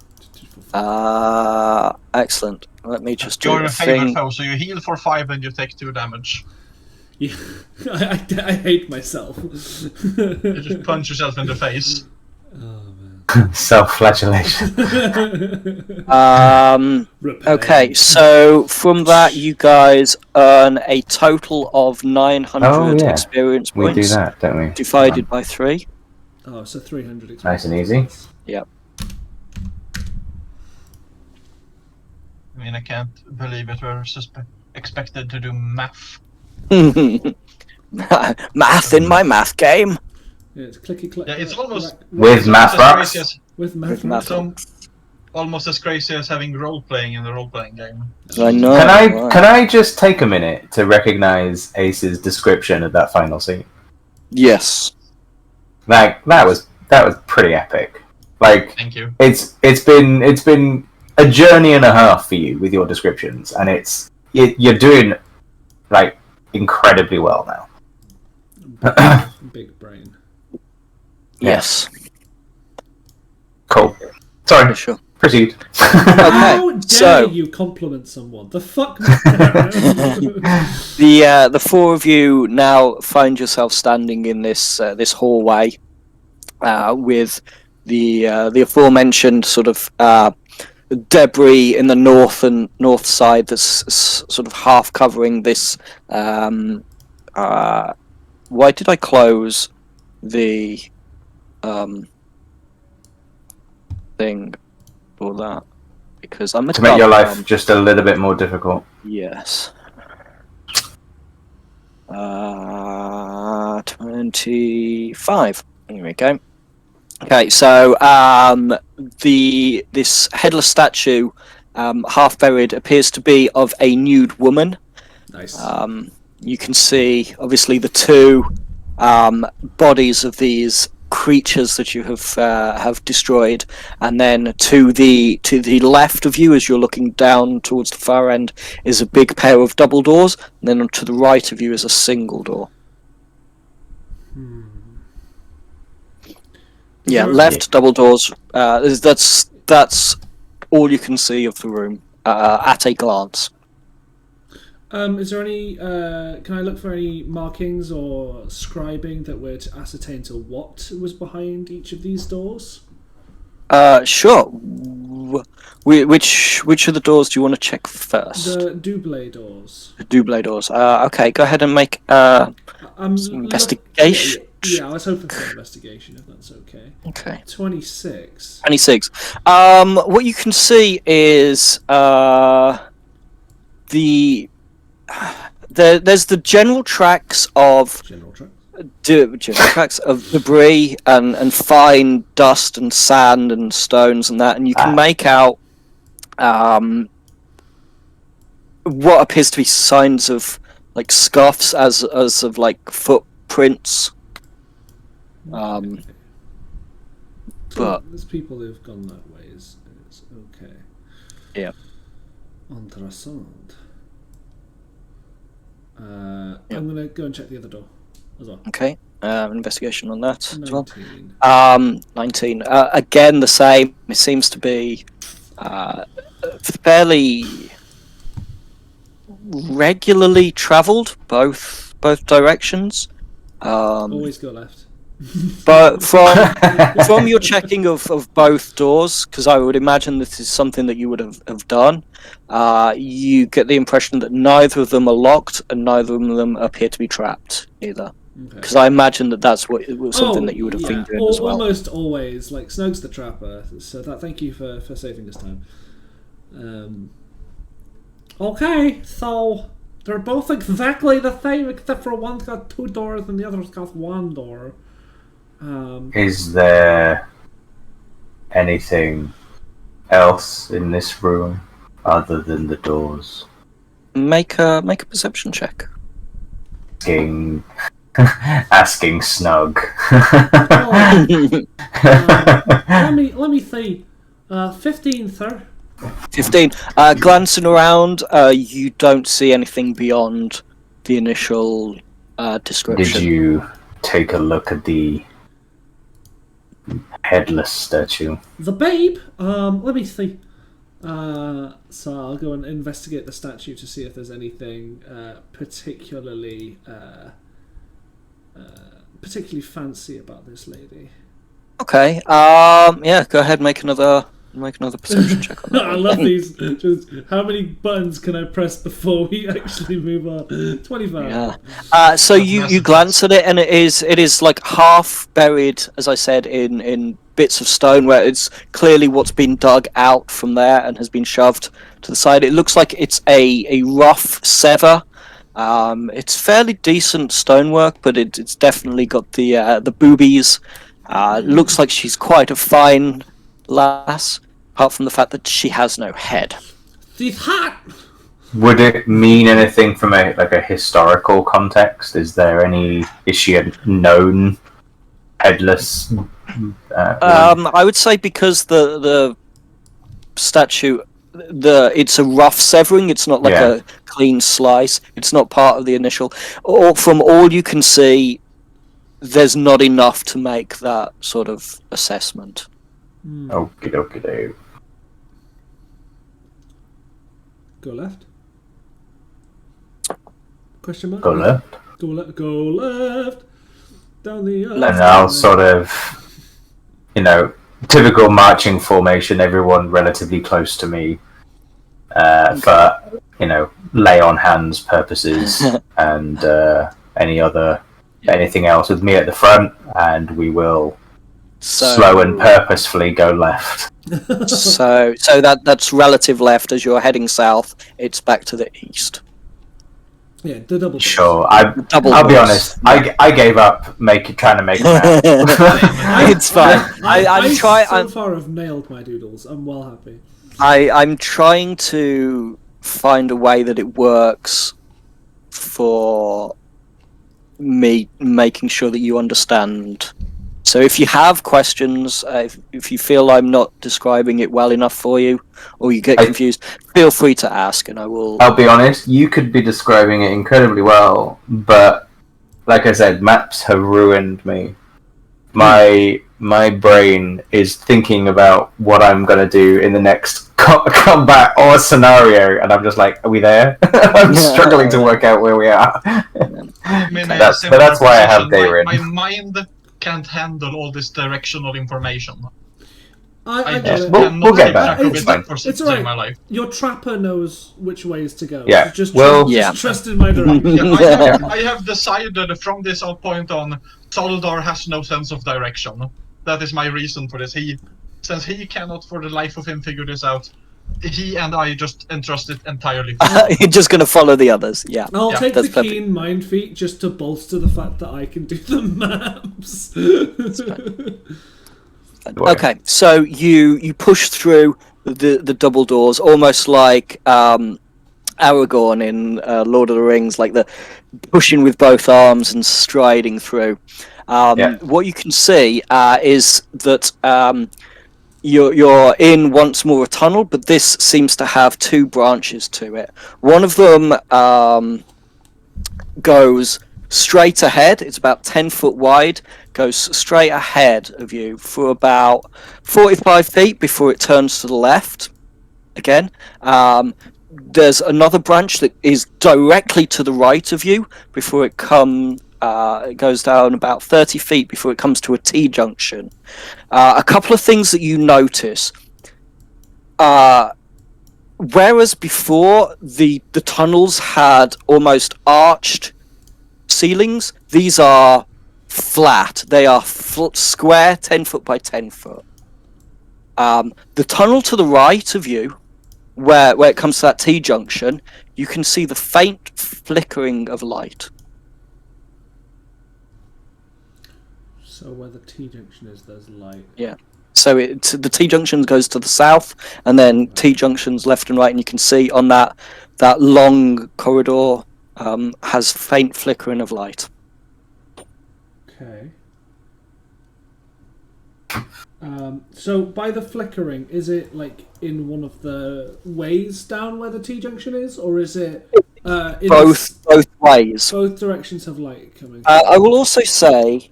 Excellent. Let me just do
You're
a
a favorite
thing.
foe, so you heal for 5 and you take 2 damage.
Yeah, I hate myself.
You just punch yourself in the face.
Oh
Self-flagellation.
Okay, so from that you guys earn a total of 900
Oh, yeah.
experience
We do
points,
that, don't we?
divided by 3.
Oh, so 300 experience.
Nice and easy.
Yep.
I mean, I can't believe it. We're expected to do math.
Math in my math game.
Yeah, it's clicky click.
Yeah, it's almost
With
it's
math
almost as
rocks?
crazy as
with math.
With math.
almost as crazy as having role playing in the role playing game.
I know.
Can I just take a minute to recognise Ace's description of that final scene?
Yes.
Like that was pretty epic. Like
Thank you.
it's been a journey and a half for you with your descriptions, and you're doing like incredibly well now.
Big brain.
Yes.
Cool. Sorry.
For sure.
Proceed.
How dare
so-
you compliment someone? The fuck?
The 4 of you now find yourself standing in this this hallway with the aforementioned sort of debris in the north side that's sort of half covering this. Why did I close the thing for that? Because I'm a
To make your
dumb
life just a little bit more difficult.
Yes. 25. There we go. Okay, so this headless statue, half buried, appears to be of a nude woman.
Nice.
You can see, obviously, the 2 bodies of these creatures that you have destroyed, and then to the left of you, as you're looking down towards the far end, is a big pair of double doors, and then to the right of you is a single door. Yeah, left double doors. That's all you can see of the room at a glance.
Is there any? Can I look for any markings or scribing that would ascertain to what was behind each of these doors?
Sure. Which of the doors do you want to check first?
The double doors.
The double doors. Okay, go ahead and make some investigation.
Yeah, I was hoping for investigation, if that's okay.
Okay.
26.
26. What you can see is there's the general tracks of debris and fine dust and sand and stones and that, and you can make out what appears to be signs of like scuffs as of like footprints. But
there's people who've gone that way. Is okay.
Yeah.
Interessant. I'm gonna go and check the other door as well.
Okay. Investigation on that as well.
19.
19. Again, the same. It seems to be fairly regularly travelled, both directions.
Always go left.
But from your checking of both doors, because I would imagine this is something that you would have done, you get the impression that neither of them are locked and neither of them appear to be trapped either. Because I imagine that's something that you would have been doing as well.
Almost always, like Snoke's the trapper. So thank you for saving this time. Okay, so they're both exactly the same, except for one's got 2 doors and the other's got 1 door.
Is there anything else in this room other than the doors?
Make a perception check.
Asking Snug.
Let me see. 15, sir.
15. Glancing around, you don't see anything beyond the initial description.
Did you take a look at the headless statue?
The babe? Let me see. So I'll go and investigate the statue to see if there's anything particularly fancy about this lady.
Okay. Yeah. Go ahead. Make another perception check on that.
I love these. Just how many buttons can I press before we actually move on? 25.
Yeah. So you glance at it, and it is like half buried, as I said, in bits of stone, where it's clearly what's been dug out from there and has been shoved to the side. It looks like it's a rough sever. It's fairly decent stonework, but it's definitely got the boobies. Looks like she's quite a fine lass, apart from the fact that she has no head.
She's hot.
Would it mean anything from a historical context? Is she a known headless?
I would say because the statue, it's a rough severing. It's not like a clean slice. It's not part of the initial. Or from all you can see, there's not enough to make that sort of assessment.
Okie dokie.
Go left. Question mark.
Go left.
Go left. Down the.
And I'll sort of, typical marching formation. Everyone relatively close to me, for lay on hands purposes, and anything else with me at the front, and we will slow and purposefully go left.
So that's relative left as you're heading south. It's back to the east.
Yeah, the double.
Sure, I'll be honest. I gave up trying to make a map.
It's fine. I'm trying.
So far, I've nailed my doodles. I'm well happy.
I'm trying to find a way that it works for me, making sure that you understand. So if you have questions, if you feel I'm not describing it well enough for you, or you get confused, feel free to ask, and I will.
I'll be honest, you could be describing it incredibly well, but like I said, maps have ruined me. My brain is thinking about what I'm going to do in the next combat or scenario, and I'm just like, are we there? I'm struggling to work out where we are. That's why I have Dayrin.
My mind can't handle all this directional information.
I
we'll get back.
It's alright.
My life.
Your trapper knows which ways to go.
Yeah.
So just trust in my direction.
I have decided from this point on, Soldar has no sense of direction. That is my reason for this. Since he cannot for the life of him figure this out, he and I just entrust it entirely.
You're just going to follow the others, yeah.
I'll take the
perfect.
keen mind feat just to bolster the fact that I can do the maps.
Okay, so you push through the double doors, almost like Aragorn in Lord of the Rings, like the pushing with both arms and striding through. What you can see is that you're in once more a tunnel, but this seems to have two branches to it. One of them goes straight ahead. It's about 10 foot wide, goes straight ahead of you for about 45 feet before it turns to the left again. There's another branch that is directly to the right of you before it goes down about 30 feet before it comes to a T-junction. A couple of things that you notice. Whereas before the tunnels had almost arched ceilings, these are flat. They are square, 10 foot by 10 foot. The tunnel to the right of you, where it comes to that T-junction, you can see the faint flickering of light.
So where the T-junction is, there's light.
Yeah. So the T-junction goes to the south, and then T-junctions left and right, and you can see on that long corridor has faint flickering of light.
Okay. So by the flickering, is it like in one of the ways down where the T-junction is, or is it
both ways?
Both directions have light coming.
I will also say,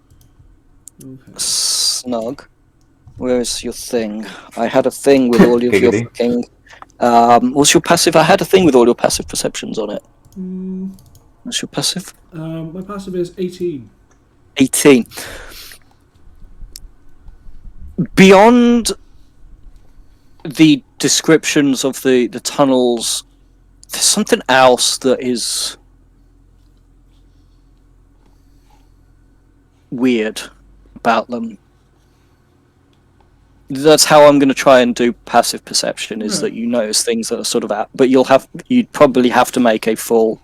Snug, where is your thing? I had a thing with all of your fucking. What's your passive? I had a thing with all your passive perceptions on it. What's your passive?
My passive is 18.
18. beyond the descriptions of the tunnels, there's something else that is weird about them. That's how I'm going to try and do passive perception, is that you notice things that are sort of out, but you'd probably have to make a full...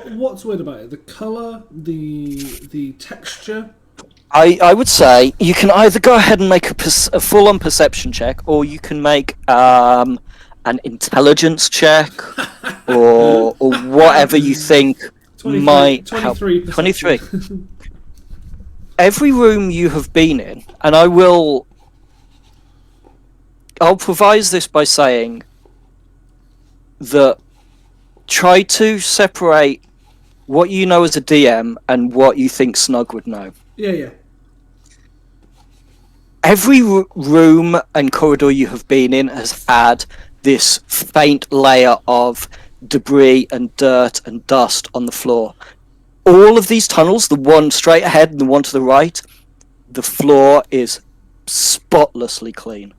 What's weird about it? The colour, the texture?
I would say you can either go ahead and make a full-on perception check, or you can make an intelligence check, or whatever you think
23,
might
23
help. 23. Every room you have been in, and I'll provise this by saying that try to separate what you know as a DM and what you think Snug would know.
Yeah.
Every room and corridor you have been in has had this faint layer of debris and dirt and dust on the floor. All of these tunnels, the one straight ahead and the one to the right, the floor is spotlessly clean.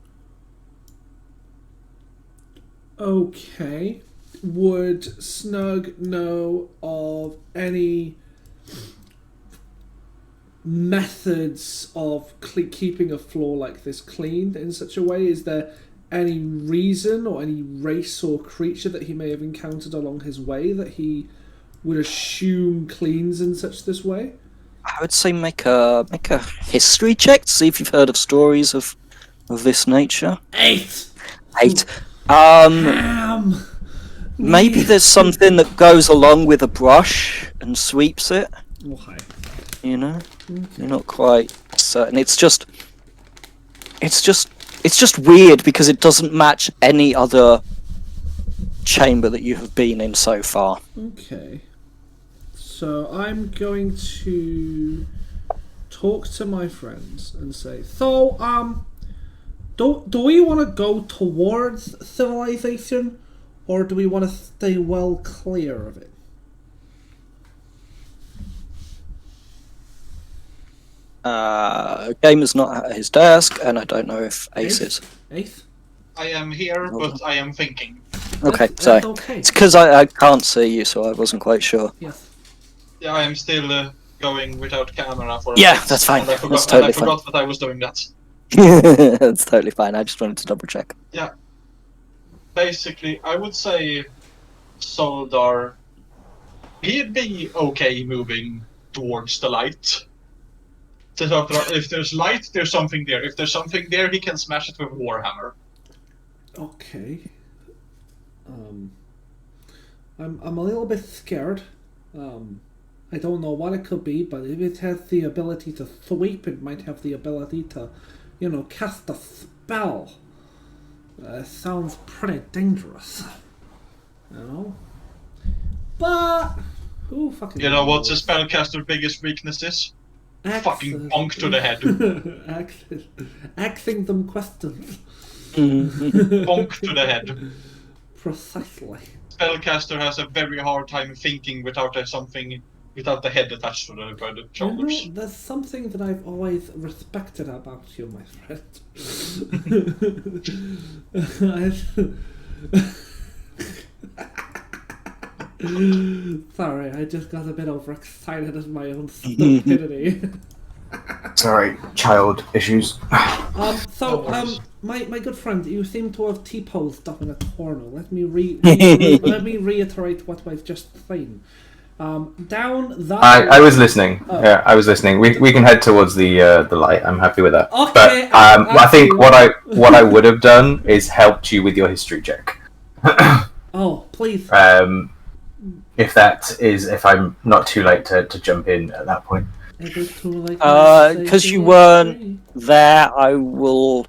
Okay. Would Snug know of any methods of keeping a floor like this clean in such a way? Is there any reason or any race or creature that he may have encountered along his way that he would assume cleans in such this way?
I would say make a history check to see if you've heard of stories of this nature.
8.
Maybe there's something that goes along with a brush and sweeps it.
Why?
You know, you're not quite certain. It's just weird because it doesn't match any other chamber that you have been in so far.
Okay. So I'm going to talk to my friends and say, so, do we want to go towards civilization, or do we want to stay well clear of it?
Gamer's not at his desk, and I don't know if Ace is.
Ace?
I am here, but I am thinking.
Okay,
That's
so
okay.
it's because I can't see you, so I wasn't quite sure.
Yes.
Yeah, I am still going without camera for a
Yeah,
bit,
that's fine.
And I
That's
forgot,
totally fine.
that I was doing that.
That's totally fine. I just wanted to double check.
Yeah. Basically, I would say Soldar, he'd be okay moving towards the light. If there's light, there's something there. If there's something there, he can smash it with Warhammer.
Okay. I'm a little bit scared. I don't know what it could be, but if it has the ability to sweep, it might have the ability to, cast a spell. Sounds pretty dangerous. But who fucking
You know what's a
knows?
spellcaster's biggest weakness is?
Axes.
Fucking bonk to the head.
Axing them questions.
Bonk to the head.
Precisely.
Spellcaster has a very hard time thinking without without the head attached to the shoulders.
There's something that I've always respected about you, my friend. Sorry, I just got a bit overexcited at my own stupidity.
Sorry, child issues.
My good friend, you seem to have T-posed up in a corner. Let me reiterate what I've just seen. Down that.
I was listening.
Oh.
Yeah, I was listening. We can head towards the light. I'm happy with that.
Okay,
But I think what I would have done is helped you with your history check.
Oh, please.
If I'm not too late to jump in at that point.
Because you weren't there, I will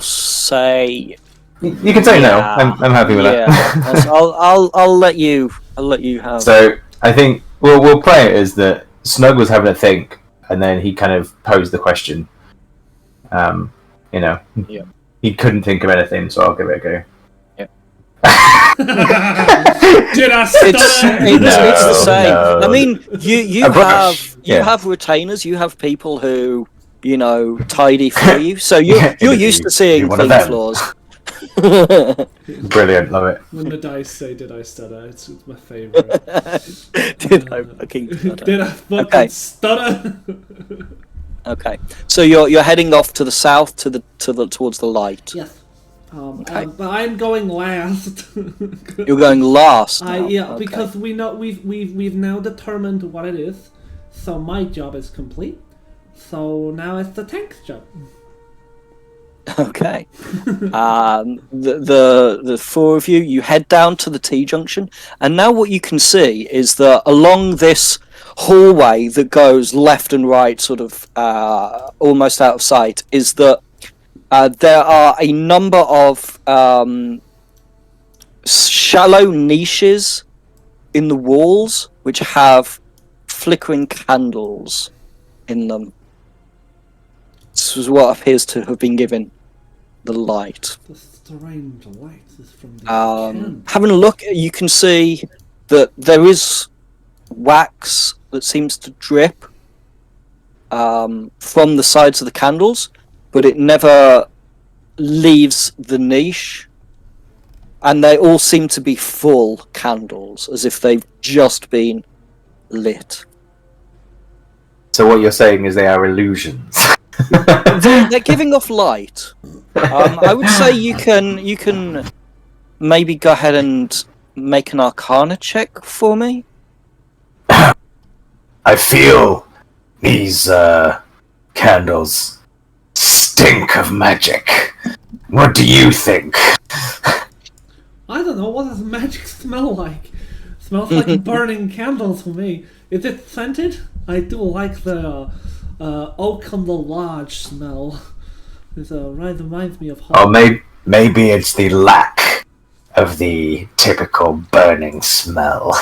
say.
You can say no. I'm happy with that.
I'll let you have.
So I think we'll play it as that Snug was having a think, and then he kind of posed the question. He couldn't think of anything, so I'll give it a go.
Did I stop?
It's the same.
No.
I mean, you
A brush.
have retainers. You have people who tidy for you. So you're used to seeing
one of
clean
them.
floors.
Brilliant, love it.
When the dice say, "Did I stutter?" It's my favourite.
Did I fucking stutter?
Did I fucking
Okay.
stutter?
Okay, so you're heading off to the south towards the light.
Yes.
Okay.
But I'm going last.
You're going last. now.
Yeah,
Okay.
because we've now determined what it is. So my job is complete. So now it's the tank's job.
Okay. The four of you head down to the T-junction, and now what you can see is that along this hallway that goes left and right, sort of almost out of sight, is that there are a number of shallow niches in the walls which have flickering candles in them. This is what appears to have been given the light.
The strange light is from the
Having a look, you can see that there is wax that seems to drip from the sides of the candles, but it never leaves the niche, and they all seem to be full candles, as if they've just been lit.
So what you're saying is they are illusions.
They're giving off light. I would say you can maybe go ahead and make an Arcana check for me.
I feel these candles stink of magic. What do you think?
I don't know, what does magic smell like? Smells like burning candles to me. Is it scented? I do like the oak on the lodge smell. It reminds me of home.
Or maybe it's the lack of the typical burning smell.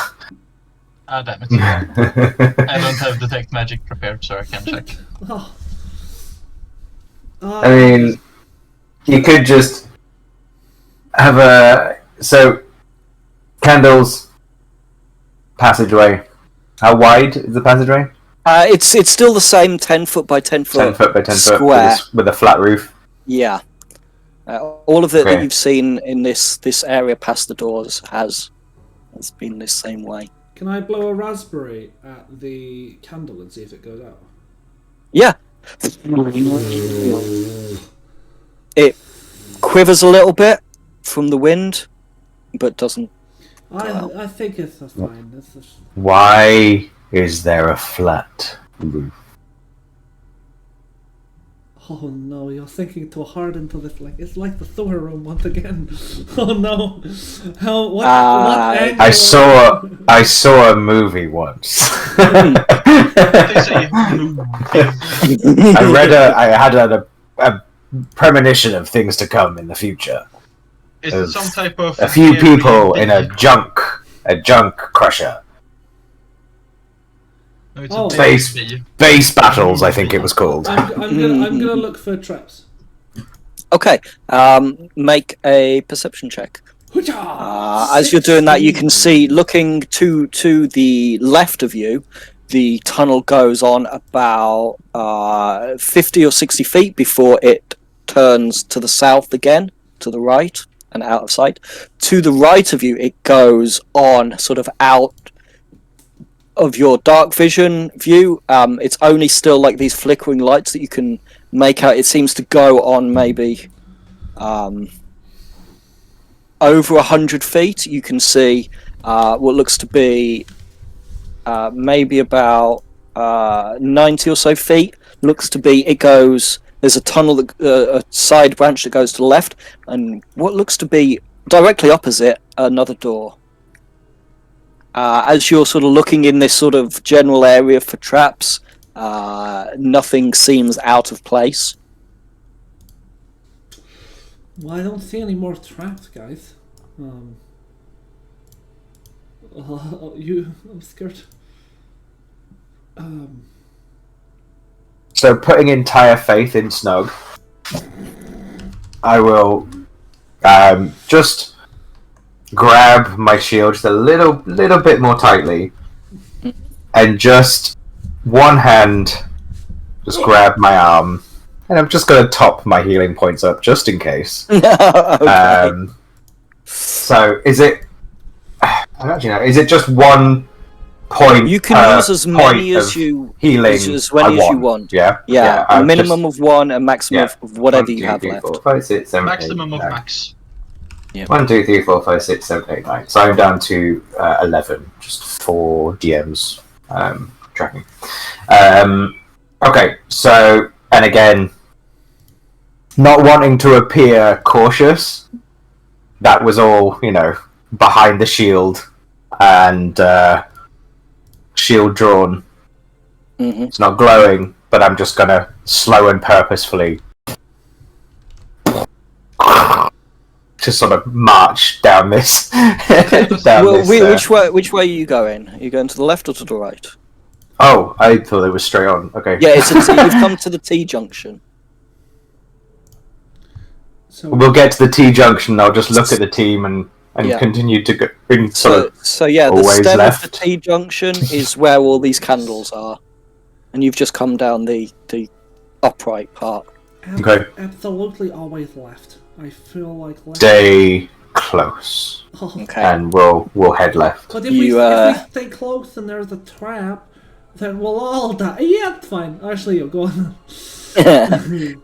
Ah, damn it. I don't have detect magic prepared, so I can't check.
Oh.
I mean, you could just have candles, passageway. How wide is the passageway?
It's still the same 10 foot by 10 foot
10 foot by 10
square.
foot with a flat roof.
Yeah. All of it that
Okay.
you've seen in this area past the doors has been this same way.
Can I blow a raspberry at the candle and see if it goes out?
Yeah. It quivers a little bit from the wind, but doesn't.
I think it's fine.
Why is there a flat roof?
Oh no, you're thinking too hard into this. It's like the sewer room once again. Oh no! What angle?
I saw a movie once.
They say move.
I had a premonition of things to come in the future.
Is it some type of
A few people in a junk crusher.
No, it's
Oh.
a
Space base battles, I think it was called.
I'm gonna look for traps.
Okay. Make a perception check. As you're doing that, you can see, looking to the left of you, the tunnel goes on about 50 or 60 feet before it turns to the south again, to the right, and out of sight. To the right of you, it goes on sort of out of your dark vision view. It's only still like these flickering lights that you can make out. It seems to go on maybe over 100 feet. You can see what looks to be maybe about 90 or so feet. Looks to be, it goes, there's a tunnel, a side branch that goes to the left, and what looks to be directly opposite, another door. As you're sort of looking in this sort of general area for traps, nothing seems out of place.
Well, I don't see any more traps, guys. I'm scared.
So, putting entire faith in Snug, I will just grab my shield just a little bit more tightly, and just one hand just grab my arm, and I'm just going to top my healing points up just in case.
Okay.
So is it? I don't actually know. Is it just 1 point?
You can use as many
point
as
of
you
healing.
as many as you want.
Yeah.
Yeah, a
I've
minimum
just-
of 1, a maximum of whatever
1,
you
2,
have
3,
left.
4, 5, 6, 7, 8,
Maximum of
9.
max.
1, 2, 3, 4, 5, 6, 7, 8, 9. So I'm down to 11, just for DMs tracking. Okay, so, and again, not wanting to appear cautious, that was all, behind the shield and shield drawn.
Mm-hmm.
It's not glowing, but I'm just gonna slow and purposefully just sort of march down this.
Which way are you going? Are you going to the left or to the right?
Oh, I thought it was straight on. Okay.
Yeah, you've come to the T junction.
So
We'll get to the T junction. I'll just look at the team and
Yeah.
continue to go.
So yeah, the
always
stem
left.
of the T junction is where all these candles are, and you've just come down the upright part.
Okay.
Absolutely always left. I feel like left.
Stay close,
Oh.
Okay.
and we'll head left.
But if
You,
we stay close and there's a trap, then we'll all die. Yeah, it's fine. Actually, you're going.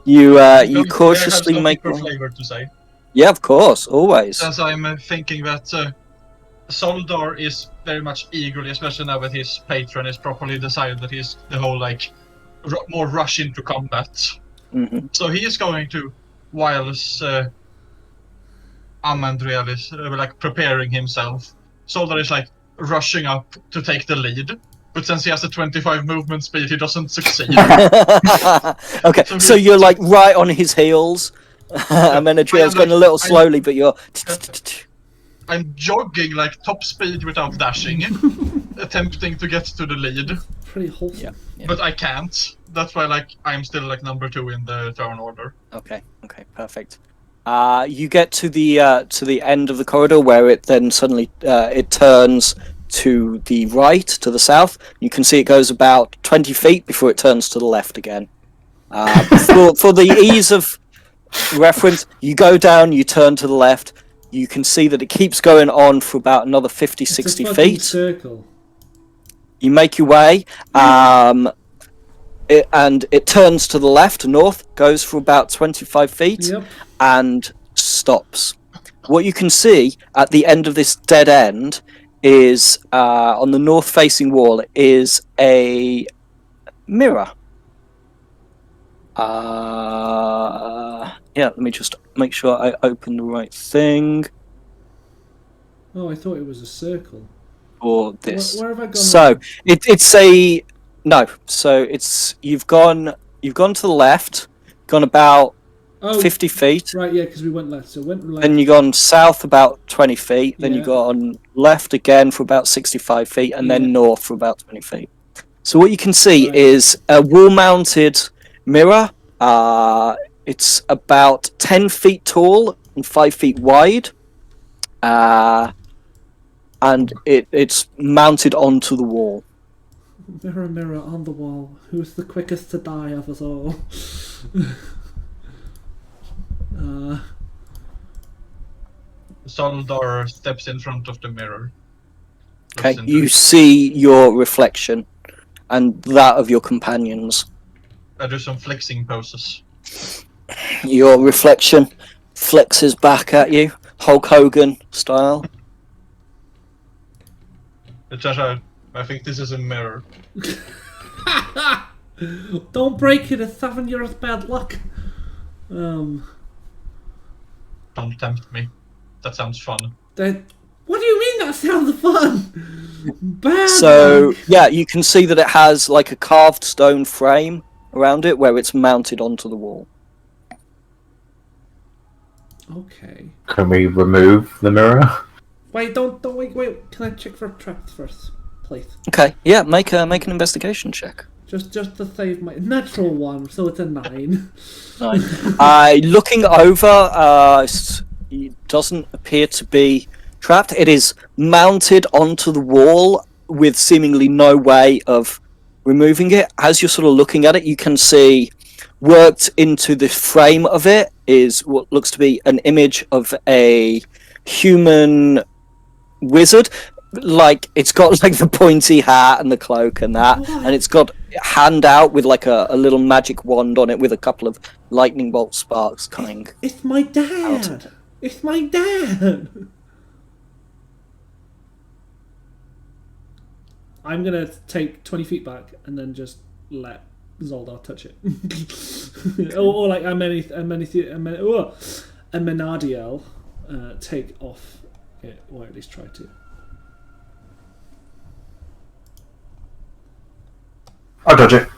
You cautiously
I have
make.
something for flavor to say.
Yeah, of course, always.
Since I'm thinking that Soldar is very much eagerly, especially now that his patron is properly decided that he's the whole more rush into combat.
Mm-hmm.
So he is going to, whilst Amandriel is preparing himself, Soldar is rushing up to take the lead. But since he has a 25 movement speed, he doesn't succeed.
Okay, so you're right on his heels. And then Adriel's going a little slowly, but you're.
I'm jogging top speed without dashing, attempting to get to the lead.
Pretty wholesome.
Yeah.
But I can't. That's why I'm still number 2 in the turn order.
Okay, perfect. You get to the end of the corridor where it then suddenly it turns to the right, to the south. You can see it goes about 20 feet before it turns to the left again. For the ease of reference, you go down, you turn to the left. You can see that it keeps going on for about another 50, 60
it's a fucking
feet.
Circle.
You make your way, and it turns to the left, north, goes for about 25 feet,
Yep.
and stops. What you can see at the end of this dead end is, on the north-facing wall, is a mirror. Yeah, let me just make sure I open the right thing
Oh, I thought it was a circle.
for this.
Where have I gone?
So it's a no. So it's you've gone to the left, gone about 50 feet.
Right, yeah, because we went left. So went left.
Then you gone south about 20 feet. Then you
Yeah.
gone left again for about 65 feet, and
Yeah.
then north for about 20 feet. So what you can see
Right.
is a wall-mounted mirror. It's about 10 feet tall and 5 feet wide. And it's mounted onto the wall.
Mirror, mirror on the wall. Who's the quickest to die of us all?
Soldar steps in front of the mirror.
Okay,
Looks into
you
it.
see your reflection and that of your companions.
I do some flexing poses.
Your reflection flexes back at you, Hulk Hogan style.
It turns out, I think this is a mirror.
Don't break it, it's 7 years bad luck.
Don't tempt me. That sounds fun.
What do you mean that sounds fun? Bad
So
luck.
yeah, you can see that it has like a carved stone frame around it where it's mounted onto the wall.
Okay.
Can we remove the mirror?
Wait, wait. Can I check for traps first, please?
Okay, yeah, make an investigation check.
Just to save my natural one, so it's a 9.
Looking over, it doesn't appear to be trapped. It is mounted onto the wall with seemingly no way of removing it. As you're sort of looking at it, you can see worked into the frame of it is what looks to be an image of a human wizard. Like, it's got like the pointy hat and the cloak and that, and it's got a hand out with like a little magic wand on it with a couple of lightning bolt sparks coming.
It's my dad! It's my dad! I'm gonna take 20 feet back and then just let Zoldar touch it. or like Amenadiel take off it, or at least try to.
I'll dodge it.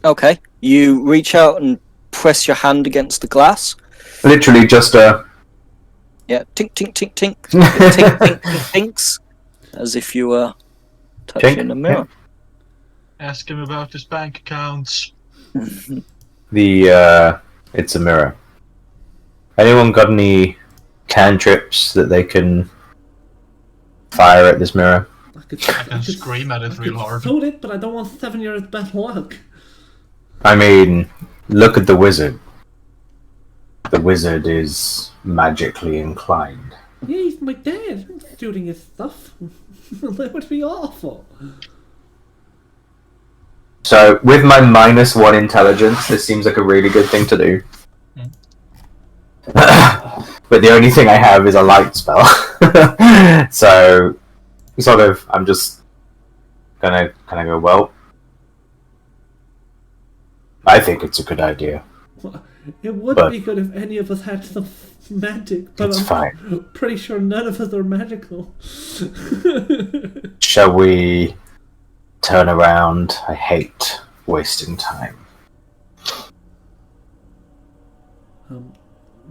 Okay, you reach out and press your hand against the glass.
Literally just
Yeah, tink, tink, tink, tink, tink, tink, tink, tinks, as if you were touching
Tink,
a mirror.
Ask him about his bank accounts.
It's a mirror. Anyone got any cantrips that they can fire at this mirror?
I can scream at it real hard.
Hold it, but I don't want 7 years bad luck.
I mean, look at the wizard. The wizard is magically inclined.
Yeah, he's my dad. I'm stealing his stuff. That would be awful.
So, with my -1 intelligence, this seems like a really good thing to do. But the only thing I have is a light spell. So, sort of, I'm just gonna kind of go, well, I think it's a good idea.
It would be good if any of us had some magic, but
It's fine.
pretty sure none of us are magical.
Shall we turn around? I hate wasting time.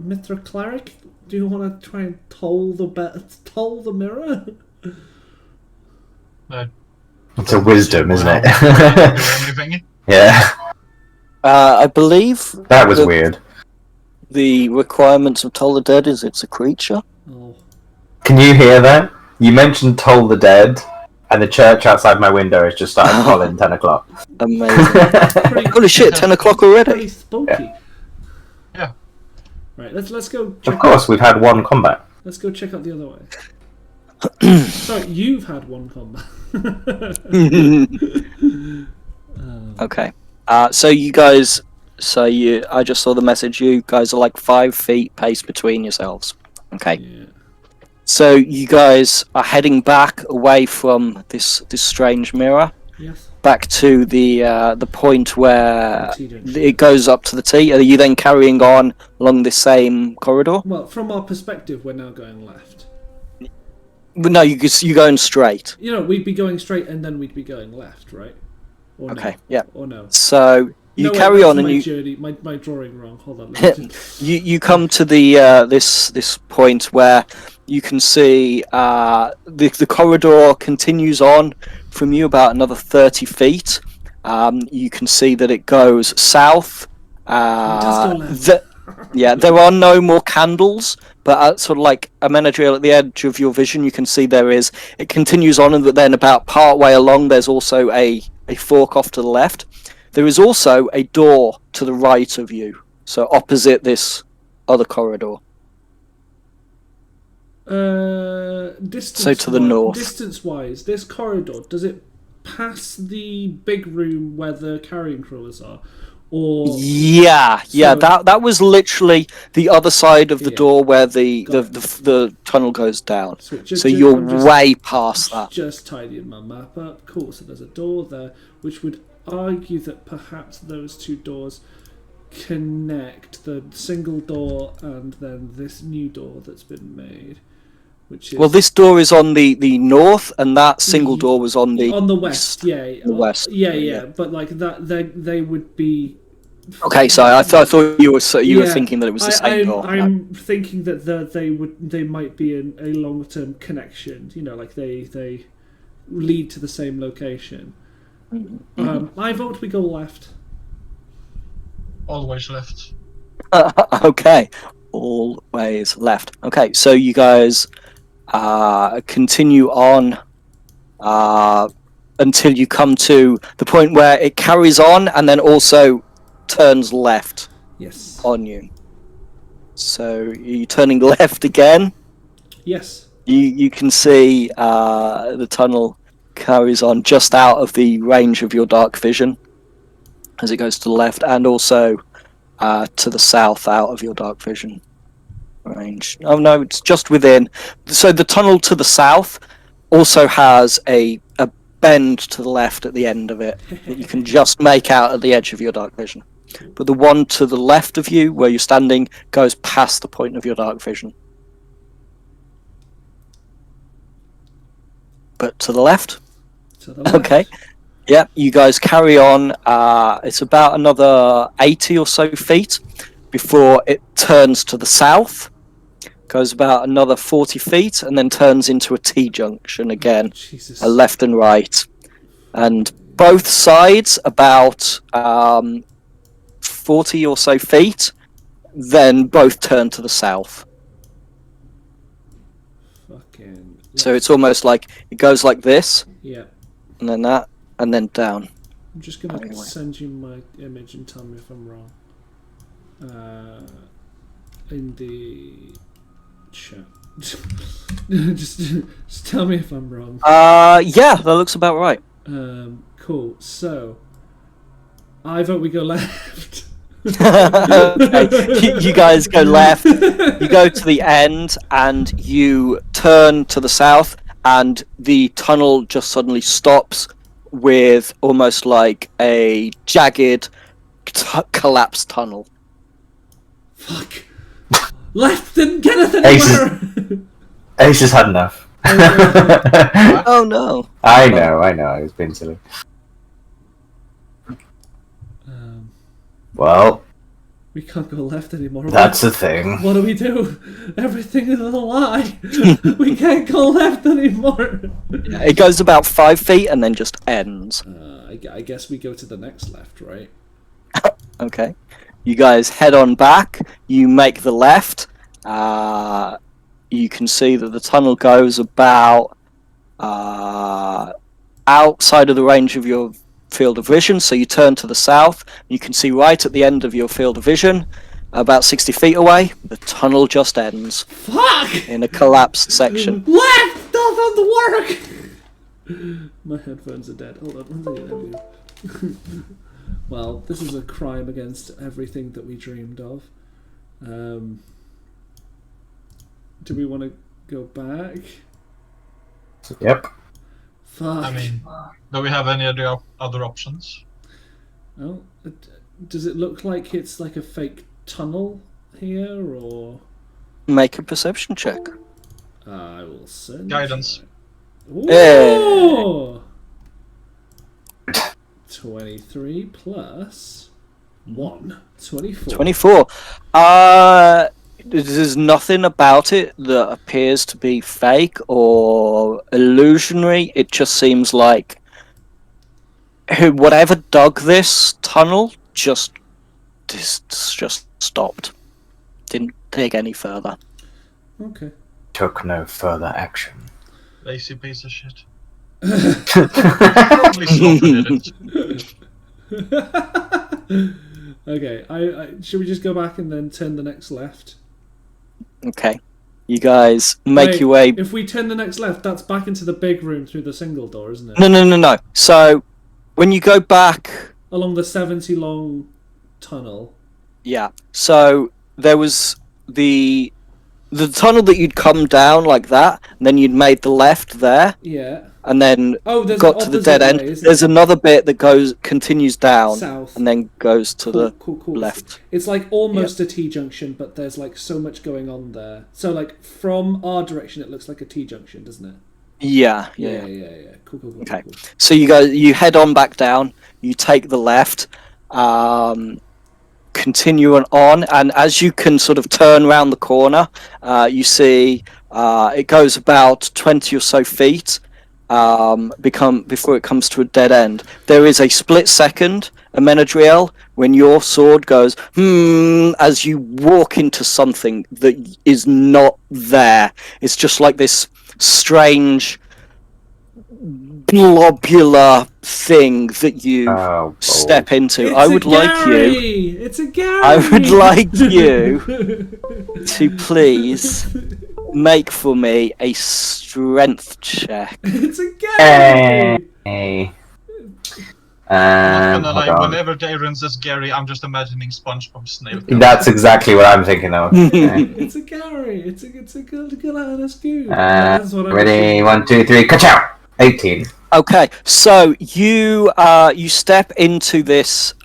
Mr. Cleric, do you want to try and toll the mirror?
It's a wisdom, isn't it?
Anything?
Yeah,
I believe
that was weird.
the requirements of Toll the Dead is it's a creature.
Oh.
Can you hear that? You mentioned Toll the Dead, and the church outside my window is just starting calling 10 o'clock.
Amazing.
Pretty,
Holy shit, 10 o'clock already.
pretty spooky.
Yeah.
Right, let's go.
Of course, we've had one combat.
Let's go check out the other way. Sorry, you've had one combat.
Okay. So you guys, I just saw the message. You guys are like 5 feet pace between yourselves. Okay.
Yeah.
So you guys are heading back away from this strange mirror,
Yes.
back to the point where
The T junction.
it goes up to the T. Are you then carrying on along the same corridor?
Well, from our perspective, we're now going left.
No, you're going straight.
You know, we'd be going straight and then we'd be going left, right? Or
Okay.
No?
Yeah.
Or no?
So you
No, wait,
carry
that's
on, and
my
you.
journey, my drawing wrong. Hold on. Let me just...
You come to the this point where you can see the corridor continues on from you about another 30 feet. You can see that it goes south.
does go left.
There are no more candles, but sort of like a Menadriel at the edge of your vision, you can see it continues on, and then about part way along, there's also a fork off to the left. There is also a door to the right of you, so opposite this other corridor.
Distance.
So to the north.
Distance-wise, this corridor, does it pass the big room where the carrying crawlers are, or?
Yeah.
So-
That was literally the other side of the
Yeah.
door where the
Got
the tunnel goes down.
Sweet.
So you're
I'm just-
way past that.
Just tidying my map up. Cool. So there's a door there, which would argue that perhaps those two doors connect, the single door and then this new door that's been made, which is
Well, this door is on the north, and that single door was on the
west. Yeah,
The west.
Yeah. But like that, they would be.
Okay, so I thought you were
Yeah,
thinking that it was the same door.
I'm thinking that they might be in a long term connection. You know, like they lead to the same location. I vote we go left.
Always left.
Okay, always left. Okay, so you guys continue on until you come to the point where it carries on and then also turns left
Yes.
on you. So you're turning left again.
Yes.
You can see the tunnel carries on just out of the range of your dark vision as it goes to the left, and also to the south out of your dark vision range. Oh no, it's just within. So the tunnel to the south also has a bend to the left at the end of it that you can just make out at the edge of your dark vision. But the one to the left of you, where you're standing, goes past the point of your dark vision. But to the left?
To the left.
Okay. Yeah, you guys carry on. It's about another 80 or so feet before it turns to the south. Goes about another 40 feet and then turns into a T-junction again.
Jesus.
A left and right. And both sides about 40 or so feet, then both turn to the south.
Fucking.
So it's almost like it goes like this,
Yeah.
and then that, and then down.
I'm just gonna
Anyway.
send you my image and tell me if I'm wrong. In the chat. just tell me if I'm wrong.
Yeah, that looks about right.
Cool. So, I vote we go left.
Okay. You guys go left, you go to the end, and you turn to the south, and the tunnel just suddenly stops with almost like a jagged, collapsed tunnel.
Fuck. Left didn't get us anywhere.
Ace has had enough.
Oh no.
I know, I was being silly. Well,
We can't go left anymore.
that's the thing.
What do we do? Everything is a lie. We can't go left anymore.
It goes about 5 feet and then just ends.
I guess we go to the next left, right?
Okay. You guys head on back. You make the left. You can see that the tunnel goes about outside of the range of your field of vision. So you turn to the south. You can see right at the end of your field of vision, about 60 feet away, the tunnel just ends
Fuck!
in a collapsed section.
Left doesn't work! My headphones are dead. Hold on, one second. Well, this is a crime against everything that we dreamed of. Do we want to go back?
Yep.
Fuck.
I mean, do we have any other options?
Oh, does it look like it's like a fake tunnel here, or?
Make a perception check.
I will send
Guidance.
Ooh! 23 plus 1. 24.
24. There's nothing about it that appears to be fake or illusionary. It just seems like whatever dug this tunnel just stopped. Didn't dig any further.
Okay.
Took no further action.
Lazy piece of shit. Probably Slaughter did it.
Okay, I should we just go back and then turn the next left?
Okay. You guys make
Wait,
your way.
If we turn the next left, that's back into the big room through the single door, isn't it?
No. So when you go back,
Along the 70 long tunnel.
yeah. So there was the tunnel that you'd come down like that, and then you'd made the left there,
Yeah.
and then
Oh, there's
got
an
to the
opposite
dead end.
way, isn't
There's
there?
another bit that continues down,
South.
and then goes to the
Cool.
left.
It's like almost a T-junction, but there's like so much going on there. So like from our direction, it looks like a T-junction, doesn't it?
Yeah.
Cool.
Okay.
Cool.
So you head on back down. You take the left, continue on, and as you can sort of turn around the corner, you see it goes about 20 or so feet. Before it comes to a dead end, there is a split second, a Menadriel, when your sword goes as you walk into something that is not there. It's just like this strange globular thing that you
Oh,
step into.
It's
I
a
would like you.
Gary! It's a Gary!
I would like you to please make for me a strength check.
It's a Gary!
Hey.
I'm not gonna
Hold
lie,
on.
whenever Darren says Gary, I'm just imagining SpongeBob Snail.
That's exactly what I'm thinking of. Okay.
It's a Gary! It's a good honest cube. That's what I'm
Ready?
thinking.
1, 2, 3, ka-chow! 18.
Okay, so you step into this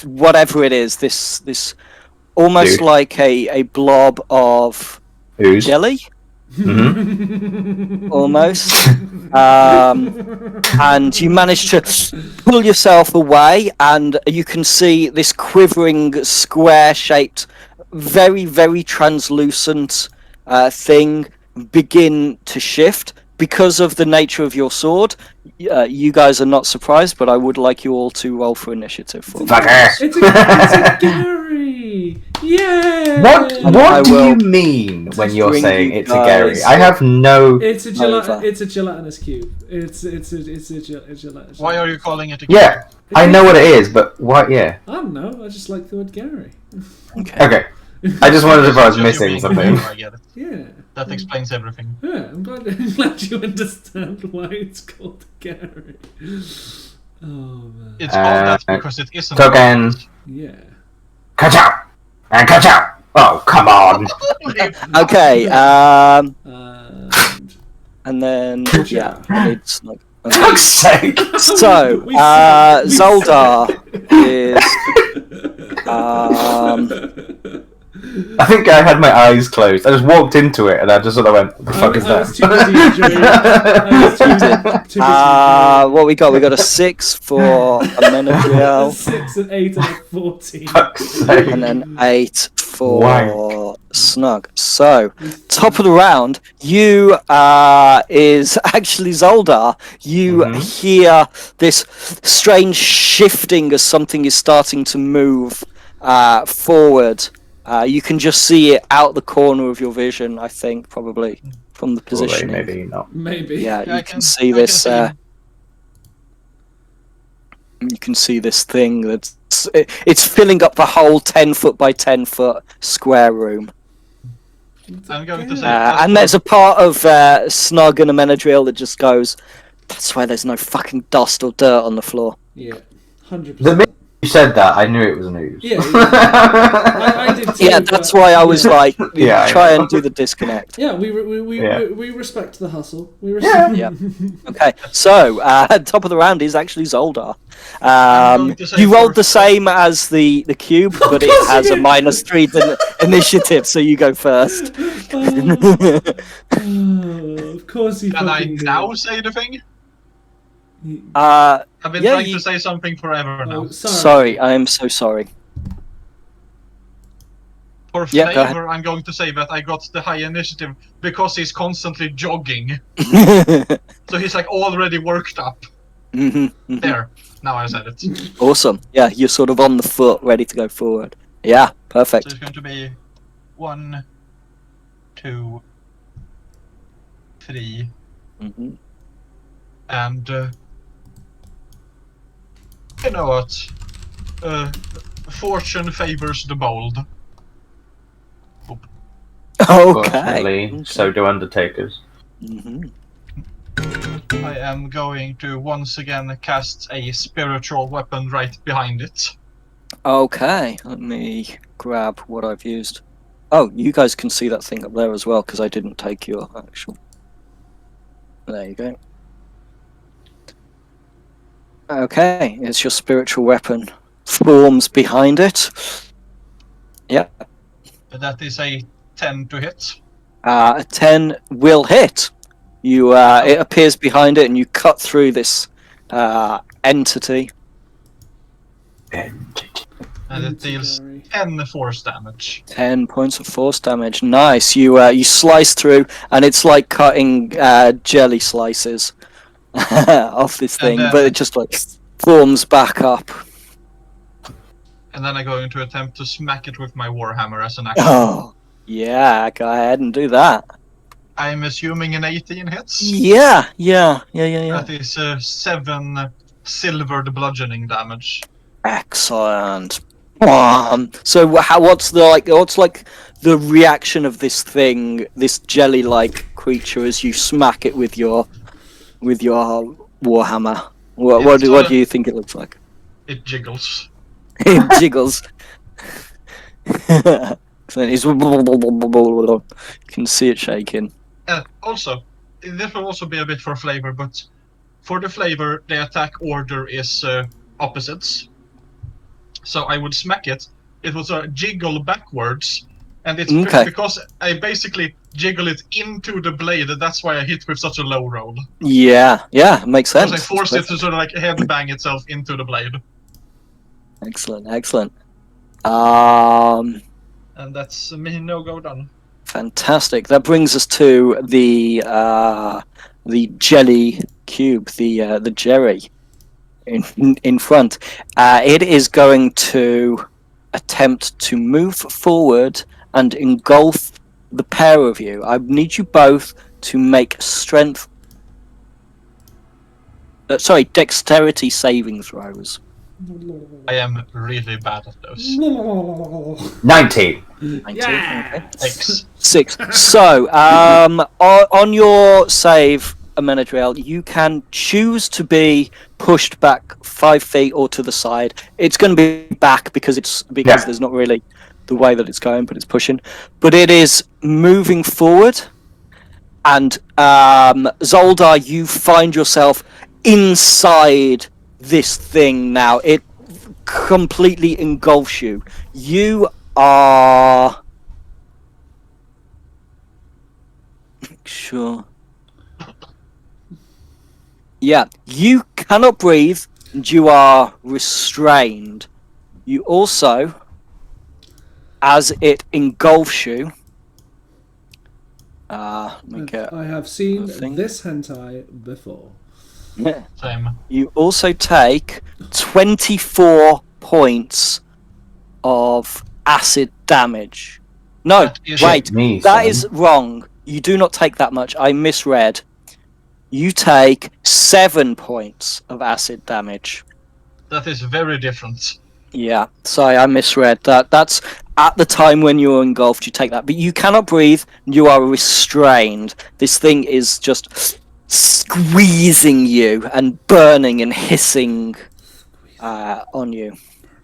whatever it is, this almost
Dude.
like a blob of
Ooze.
jelly,
Mm-hmm.
almost. And you manage to pull yourself away, and you can see this quivering, square-shaped, very, very translucent thing begin to shift. Because of the nature of your sword, you guys are not surprised, but I would like you all to roll for initiative for me.
Fucker!
It's a Gary! Yeah!
What do
will
you mean when you're
bring
saying
you
it's a Gary?
guys-
I have no...
It's a
Over.
it's a gelatinous cube. It's a gelatinous.
Why are you calling it a
Yeah, I know what it is, but what? Yeah.
I don't know. I just like the word Gary.
Okay. I just wondered if I was
It's just you
missing
being
something.
clever, I get it.
Yeah.
That explains everything.
Yeah, I'm glad you understand why it's called Gary. Oh man.
It's called that because it isn't.
Token.
Yeah.
Ka-chow! And ka-chow! Oh, come on!
Okay,
And
and then yeah, it's like.
Fuck's sake!
So,
We said-
Zoldar is
I think I had my eyes closed. I just walked into it and I just sort of went, what the fuck is
I was
that?
too busy enjoying I was too busy
what we got? We got a 6 for a Menadriel,
6 and 8 and a 14.
Fuck's sake.
and then 8 for
Wank.
Snug. So, top of the round, you is actually Zoldar. You hear this strange shifting as something is starting to move forward. You can just see it out the corner of your vision, I think, probably from the
Probably,
position.
maybe not.
Maybe.
Yeah,
I
you can see this. You can see this thing it's filling up the whole 10-foot by 10-foot square room.
I'm going to say.
And there's a part of Snug and a Menadriel that just goes, that's why there's no fucking dust or dirt on the floor.
Yeah. 100%.
The minute you said that, I knew it was news.
Yeah. I did too.
Yeah,
but-
that's why I was like,
Yeah,
try
I know.
and do the disconnect.
Yeah, we respect the hustle. We respect.
Yeah. Okay, so top of the round is actually Zoldar.
going to say
You rolled the
first-
same as the cube, but it
course
has
you
a
did.
-3 initiative, so you go first.
Oh, of course he
Can I
fucking did.
now say the thing?
Uh,
I've been
Yeah,
trying
you-
to say something forever now.
Oh,
sorry, I am so sorry.
For
Yeah, go ahead.
flavor, I'm going to say that I got the high initiative because he's constantly jogging. So he's like already worked up.
Mhm, mhm.
There. Now I said it. So
Awesome. Yeah, you're sort of on the foot, ready to go forward. Yeah, perfect.
it's going to be 1, 2, 3,
Mhm.
and you know what? Fortune favors the bold.
Okay.
Fortunately, so do Undertakers.
Mhm.
I am going to once again cast a spiritual weapon right behind it.
Okay, let me grab what I've used. Oh, you guys can see that thing up there as well, because I didn't take your actual... There you go. Okay, it's your spiritual weapon. Forms behind it. Yeah,
That is a 10 to hit.
a 10 will hit. You, it appears behind it, and you cut through this entity.
And it deals 10 force damage.
10 points of force damage. Nice. You you slice through, and it's like cutting jelly slices off this thing,
then-
but it just like forms back up.
And then I'm going to attempt to smack it with my warhammer as an action.
Oh, yeah. Go ahead and do that.
I'm assuming an 18 hits.
Yeah.
That is 7 silvered bludgeoning damage.
Excellent. So what's the reaction of this thing, this jelly-like creature, as you smack it with your warhammer? What do you think it looks like?
It jiggles.
It jiggles. Excellent. You can see it shaking.
Also, this will also be a bit for flavor, but for the flavor, the attack order is opposites. So I would smack it. It will sort of jiggle backwards, and it's
Okay.
because I basically jiggle it into the blade. That's why I hit with such a low roll.
Yeah, makes sense.
Because I forced it to sort of like headbang itself into the blade.
Excellent.
And that's me no-go done.
Fantastic. That brings us to the jelly cube, the jerry in front. It is going to attempt to move forward and engulf the pair of you. I need you both to make dexterity saving throws.
I am really bad at those.
19.
19,
Yeah.
okay.
Thanks.
6. So, on your save, Amenadriel, you can choose to be pushed back 5 feet or to the side. It's going to be back because there's not really the way that it's going, but it's pushing. But it is moving forward, and Zoldar, you find yourself inside this thing now. It completely engulfs you. You are... Sure. Yeah, you cannot breathe, and you are restrained. You also, as it engulfs you, let me get...
I have seen
the thing.
this hentai before.
Same.
You also take 24 points of acid damage. No,
That is-
wait,
Me,
that
son.
is wrong. You do not take that much. I misread. You take 7 points of acid damage.
That is very different.
Yeah, sorry, I misread that. That's at the time when you're engulfed, you take that. But you cannot breathe, you are restrained. This thing is just squeezing you and burning and hissing on you.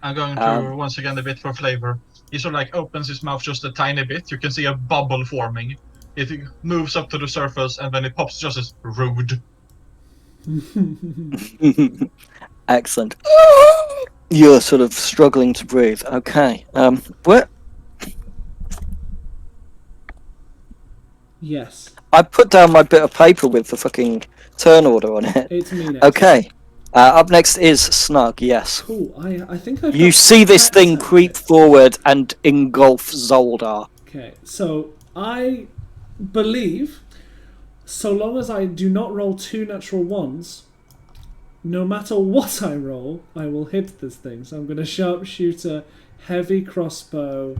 I'm going to, once again, a bit for flavor. He sort of like opens his mouth just a tiny bit. You can see a bubble forming. It moves up to the surface, and then it pops just as rude.
Excellent. You're sort of struggling to breathe. Okay. What?
Yes.
I put down my bit of paper with the fucking turn order on it.
It's me next.
Okay. Up next is Snug, yes.
Cool. I think I've
You
got
see this
pets
thing
at
creep
it.
forward and engulf Zoldar.
Okay, so I believe so long as I do not roll 2 natural ones, no matter what I roll, I will hit this thing. So I'm going to sharpshooter, heavy crossbow,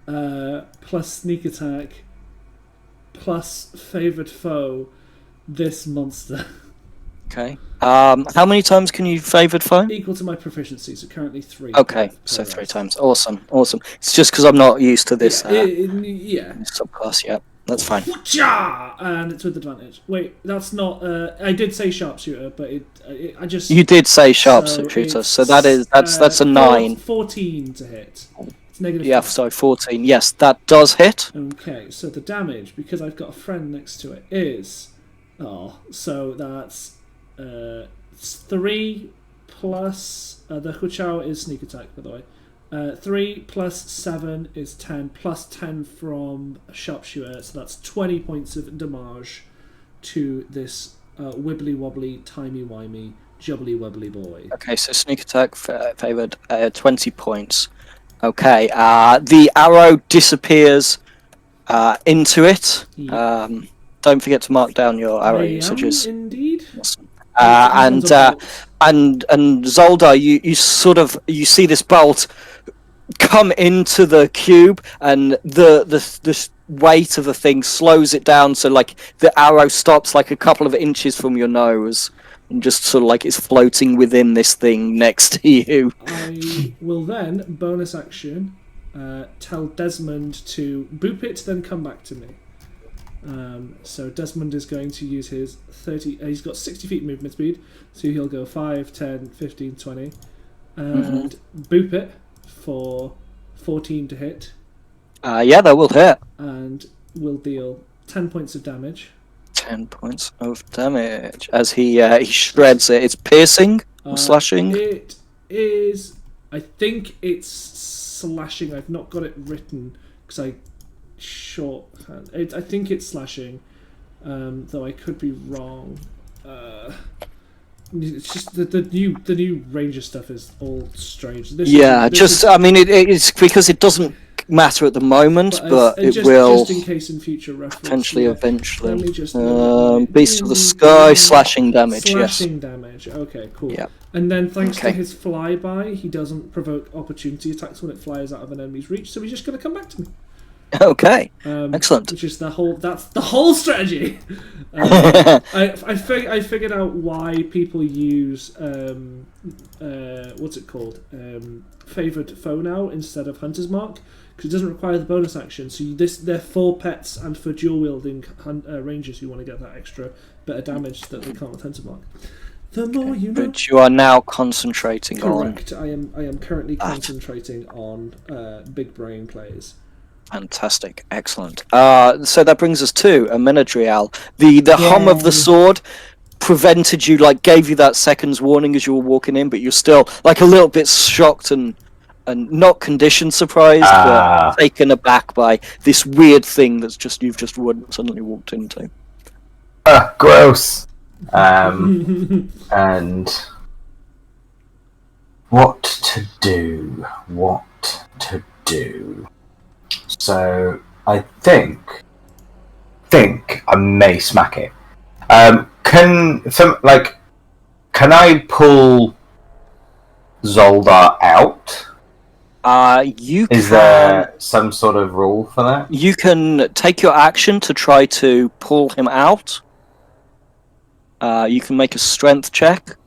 plus sneak attack, plus favored foe, this monster.
Okay. How many times can you favored foe?
Equal to my proficiency, so currently 3.
Okay, so 3 times. Awesome. It's just because I'm not used to this
Yeah.
subclass yet. That's fine.
Whatcha! And it's with advantage. Wait, that's not. I did say sharpshooter, but I just.
You did say sharpshooter, so that's a 9.
14 to hit. It's negative.
Yeah,
5.
sorry, 14. Yes, that does hit.
Okay, so the damage, because I've got a friend next to it, is. So that's 3 plus. The Huchao is sneak attack, by the way. 3 plus 7 is 10, plus 10 from a sharpshooter, so that's 20 points of damage to this wibbly wobbly, timey wimey, jubbly wubbly boy.
Okay, so sneak attack favored 20 points. Okay, the arrow disappears into it.
Yeah.
Don't forget to mark down your arrow
I
usages.
am indeed.
And Zoldar, you see this bolt come into the cube, and the weight of the thing slows it down, so like the arrow stops like a couple of inches from your nose, and just sort of like it's floating within this thing next to you.
I will then bonus action tell Desmond to boop it, then come back to me. So Desmond is going to use his 30. He's got 60 feet movement speed, so he'll go 5, 10, 15, 20, and boop it for 14 to hit.
Yeah, that will hit.
And will deal 10 points of damage.
10 points of damage as he shreds it. It's piercing or slashing?
It is. I think it's slashing. I've not got it written because I shorthand. I think it's slashing, though I could be wrong. It's just the new Ranger stuff is all strange.
I mean, it's because it doesn't matter at the moment, but it will
just in case in future reference.
Potentially eventually.
Let me just
Beast of the Sky, slashing damage,
slashing damage. Okay, cool.
Yeah.
And then thanks to his flyby, he doesn't provoke opportunity attacks when it flies out of an enemy's reach, so he's just going to come back to me.
Okay, excellent.
Which is that's the whole strategy. I figured out why people use what's it called, favoured foe now instead of hunter's mark, because it doesn't require the bonus action. So they're for pets and for dual wielding rangers who want to get that extra bit of damage that they can't with hunter's mark. The more you know.
But you are now concentrating on.
Correct. I am currently concentrating on big brain players.
Fantastic, excellent. So that brings us to a Menadriel. The hum of the sword prevented you, like, gave you that second's warning as you were walking in, but you're still like a little bit shocked and not condition surprised, but taken aback by this weird thing that's you've just suddenly walked into.
Gross. And what to do? So I think I may smack it. Can I pull Zoldar out? Is there some sort of rule for that?
You can take your action to try to pull him out. You can make a strength check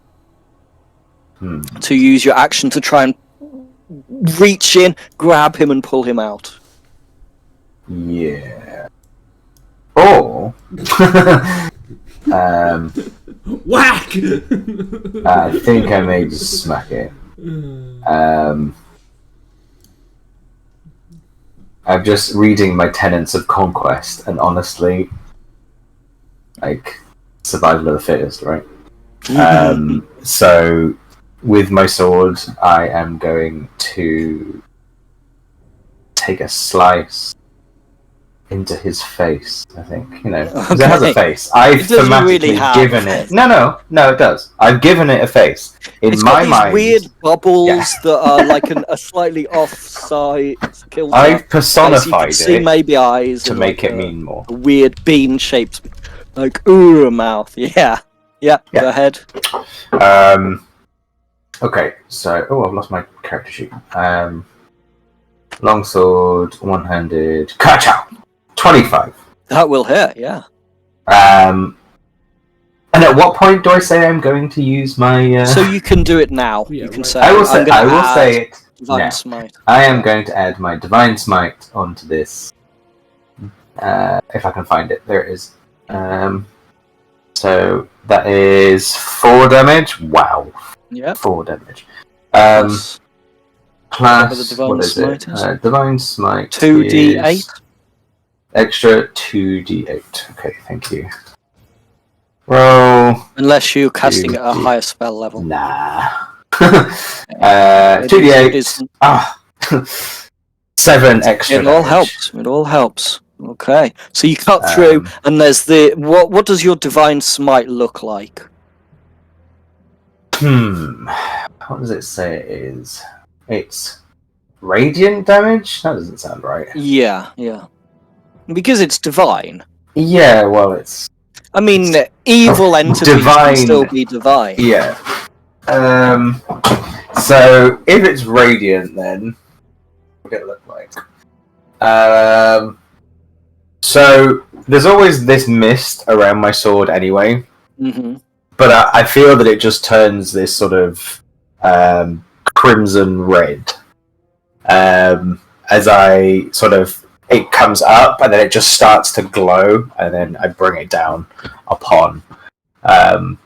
to use your action to try and reach in, grab him, and pull him out.
Yeah. Or
whack!
I think I may just smack it. I'm just reading my Tenets of Conquest, and honestly, like, survival of the fittest, right? So, with my sword, I am going to take a slice into his face, I think. Because it has a face. I've thematically given it... No, it does. I've given it a face.
It's
my
got
mind...
weird bubbles that are like a slightly off-side kilter.
I've personified it
see maybe eyes
to make it mean more.
A weird bean-shaped, like, a mouth. Yeah, go ahead.
Okay, so... Oh, I've lost my character sheet. Longsword, one-handed... Ka-chow! 25.
That will hit, yeah.
And at what point do I say I'm going to use my...
So you can do it now.
Yeah,
you can
right.
say...
I will say it
Divine
now.
Smite.
I am going to add my Divine Smite onto this. If I can find it. There it is. So that is 4 damage. Wow.
Yeah.
4 damage.
Plus,
Plus what is it? Divine Smite
2d8.
Extra 2d8. Okay, thank you. Roll.
Unless you're casting at a higher spell level.
Nah. 2d8. 7 extra.
It all helps. It all helps. Okay. So you cut through, and there's the... What does your Divine Smite look like?
What does it say it is? It's radiant damage? That doesn't sound right.
Yeah. Because it's divine.
Yeah, well, it's...
I mean, evil entities can still be divine.
Yeah. So, if it's radiant, then... What would it look like? So there's always this mist around my sword anyway,
Mm-hmm.
but I feel that it just turns this sort of crimson red as I sort of it comes up, and then it just starts to glow, and then I bring it down upon, and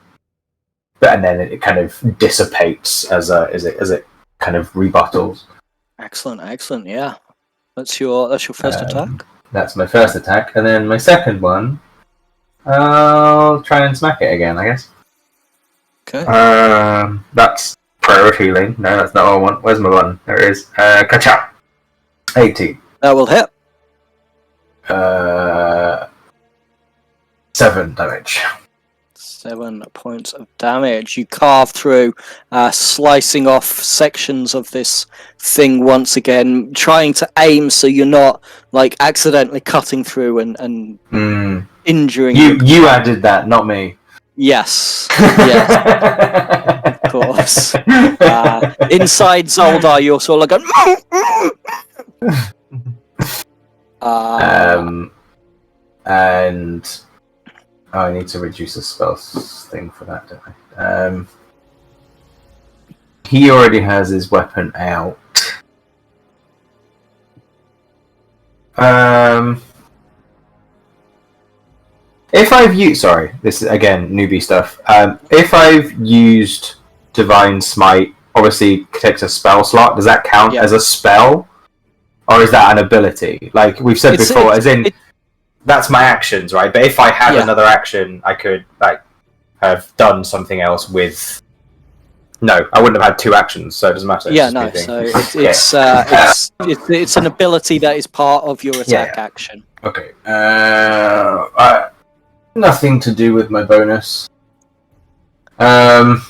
then it kind of dissipates as it kind of rebuttles.
Excellent. Yeah, that's your first attack.
That's my first attack, and then my second one, I'll try and smack it again, I guess.
Okay.
That's priority healing. No, that's not what I want. Where's my one? There it is. Kacha. 18.
That will hit.
7 damage.
7 points of damage. You carve through, slicing off sections of this thing once again, trying to aim so you're not like accidentally cutting through and injuring
You added that, not me.
Yes, of course. Inside Zoldar, you're sort of like
and I need to reduce the spell thing for that, don't I? He already has his weapon out. If I've used... Sorry, this is, again, newbie stuff. If I've used Divine Smite, obviously takes a spell slot, does that count as a spell? Or is that an ability? Like we've said before, that's my actions, right? But if I had another action, I could have done something else with... No, I wouldn't have had 2 actions, so it doesn't matter.
It's an ability that is part of your attack action.
Okay. Nothing to do with my bonus. Nothing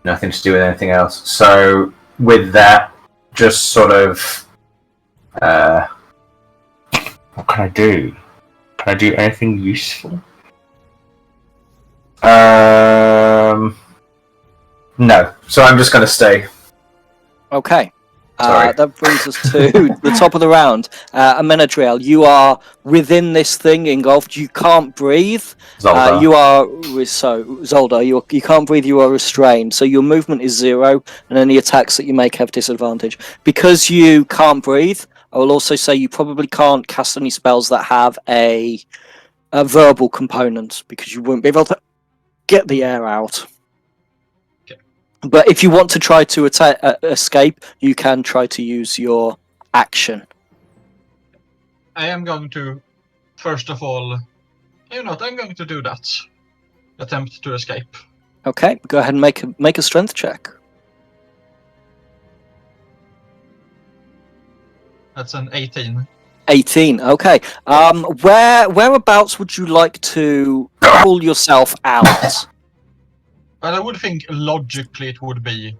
to do with anything else. So with that, just sort of... what can I do? Can I do anything useful? No. So I'm just going to stay.
Okay. That brings us to the top of the round. Amenadriel, you are within this thing engulfed. You can't breathe.
Zoldar.
Zoldar, you can't breathe. You are restrained. So your movement is 0, and any attacks that you make have disadvantage. Because you can't breathe, I will also say you probably can't cast any spells that have a verbal component, because you won't be able to get the air out. But if you want to try to escape, you can try to use your action.
I am going to, first of all, I'm going to do that. Attempt to escape.
Okay, go ahead and make a strength check.
That's an 18.
18. Okay. Whereabouts would you like to pull yourself out?
Well, I would think logically it would be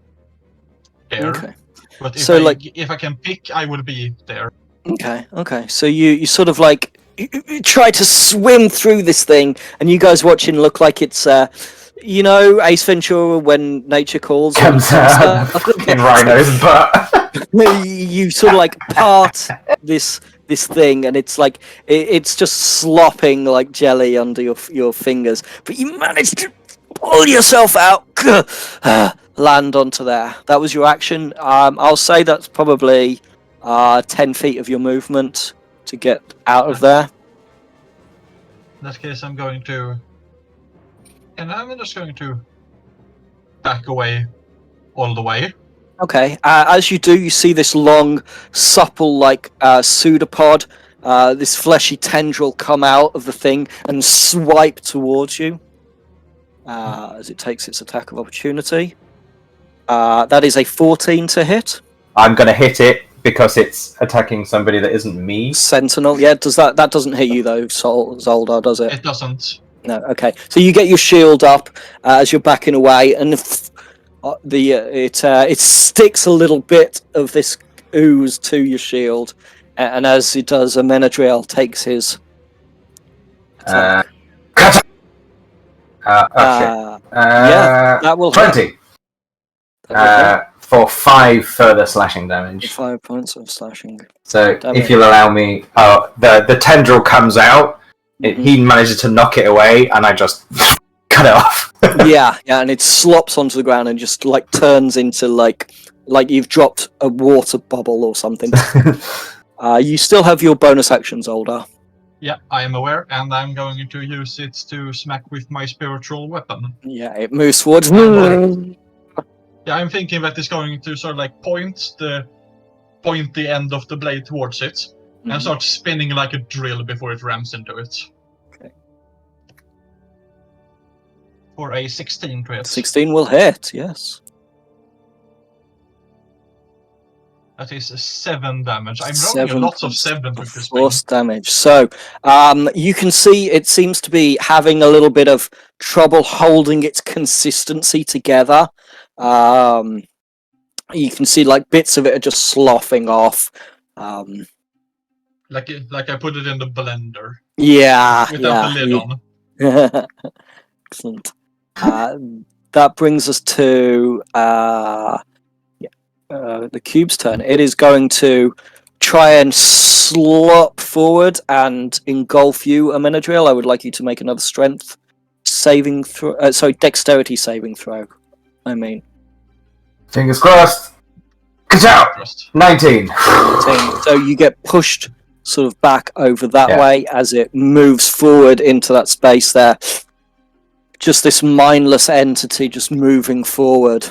there.
Okay.
But if I can pick, I would be there.
Okay. So you sort of like you try to swim through this thing, and you guys watching look like it's Ace Ventura when nature calls.
Comes out in Rhino's butt.
You sort of like part this thing, and it's like it's just slopping like jelly under your fingers, but you managed to pull yourself out, land onto there. That was your action. I'll say that's probably 10 feet of your movement to get out of there.
In that case, I'm just going to back away all the way.
Okay. As you do, you see this long, supple, like pseudopod, this fleshy tendril come out of the thing and swipe towards you. As it takes its attack of opportunity. That is a 14 to hit.
I'm going to hit it because it's attacking somebody that isn't me.
Sentinel, yeah. That doesn't hit you though, Zoldar, does it?
It doesn't.
No. Okay. So you get your shield up as you're backing away, and it sticks a little bit of this ooze to your shield, and as it does, Amenadriel takes his attack.
Yeah,
that will
20.
hit.
for 5 further slashing damage.
5 points of slashing.
So
Damn
if
it.
you'll allow me, the tendril comes out. He manages to knock it away, and I just cut it off.
yeah, and it slops onto the ground and just like turns into like you've dropped a water bubble or something. You still have your bonus actions, Older.
Yeah, I am aware, and I'm going to use it to smack with my spiritual weapon.
Yeah, it moves forwards.
Yeah, I'm thinking that it's going to sort of like point the end of the blade towards it, and start spinning like a drill before it rams into it.
Okay.
For a 16 to hit.
16 will hit, yes.
That is 7 damage. I'm
7
rolling lots of
points
7
of
with this thing.
force damage. So, you can see it seems to be having a little bit of trouble holding its consistency together. You can see like bits of it are just sloughing off.
Like I put it in the blender.
Yeah,
Without the lid on.
Excellent. That brings us to the cube's turn. It is going to try and slop forward and engulf you, Amenadriel. I would like you to make another strength saving throw. Dexterity saving throw. I mean,
Fingers crossed. Good job. 19.
so you get pushed sort of back over that
Yeah.
way as it moves forward into that space there. Just this mindless entity just moving forward.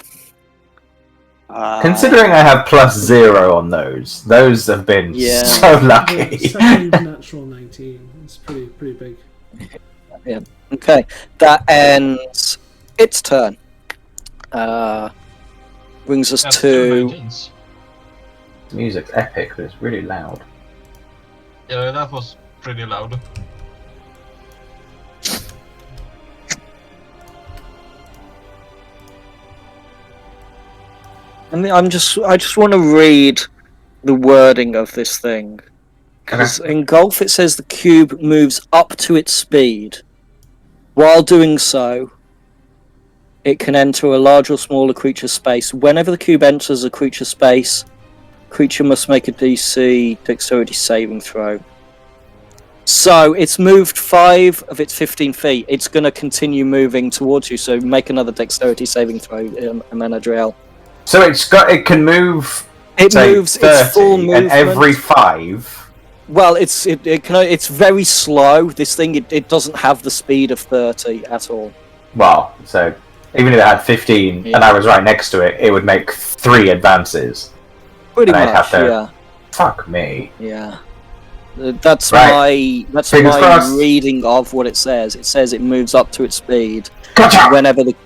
Considering I have +0 on those have been
Yeah.
so lucky.
Second natural 19. It's pretty big.
Yeah. Okay, that ends its turn. Brings us
That's
to
2 19s.
The music's epic, but it's really loud.
Yeah, that was pretty loud.
I just want to read the wording of this thing. Because in golf it says the cube moves up to its speed. While doing so, it can enter a larger or smaller creature's space. Whenever the cube enters a creature's space, creature must make a DC dexterity saving throw. So it's moved 5 of its 15 feet. It's going to continue moving towards you. So make another dexterity saving throw, Amenadriel.
So it can move.
It
say,
moves
30,
its full movement.
and every 5.
Well, it's very slow. This thing it doesn't have the speed of 30 at all.
Well, so even if it had 15 and I was right next to it, it would make 3 advances.
Pretty
And I'd
much,
have to-
yeah.
Fuck me.
Yeah. That's
Right.
my
Fingers crossed.
reading of what it says. It says it moves up to its speed
Gotcha!
whenever the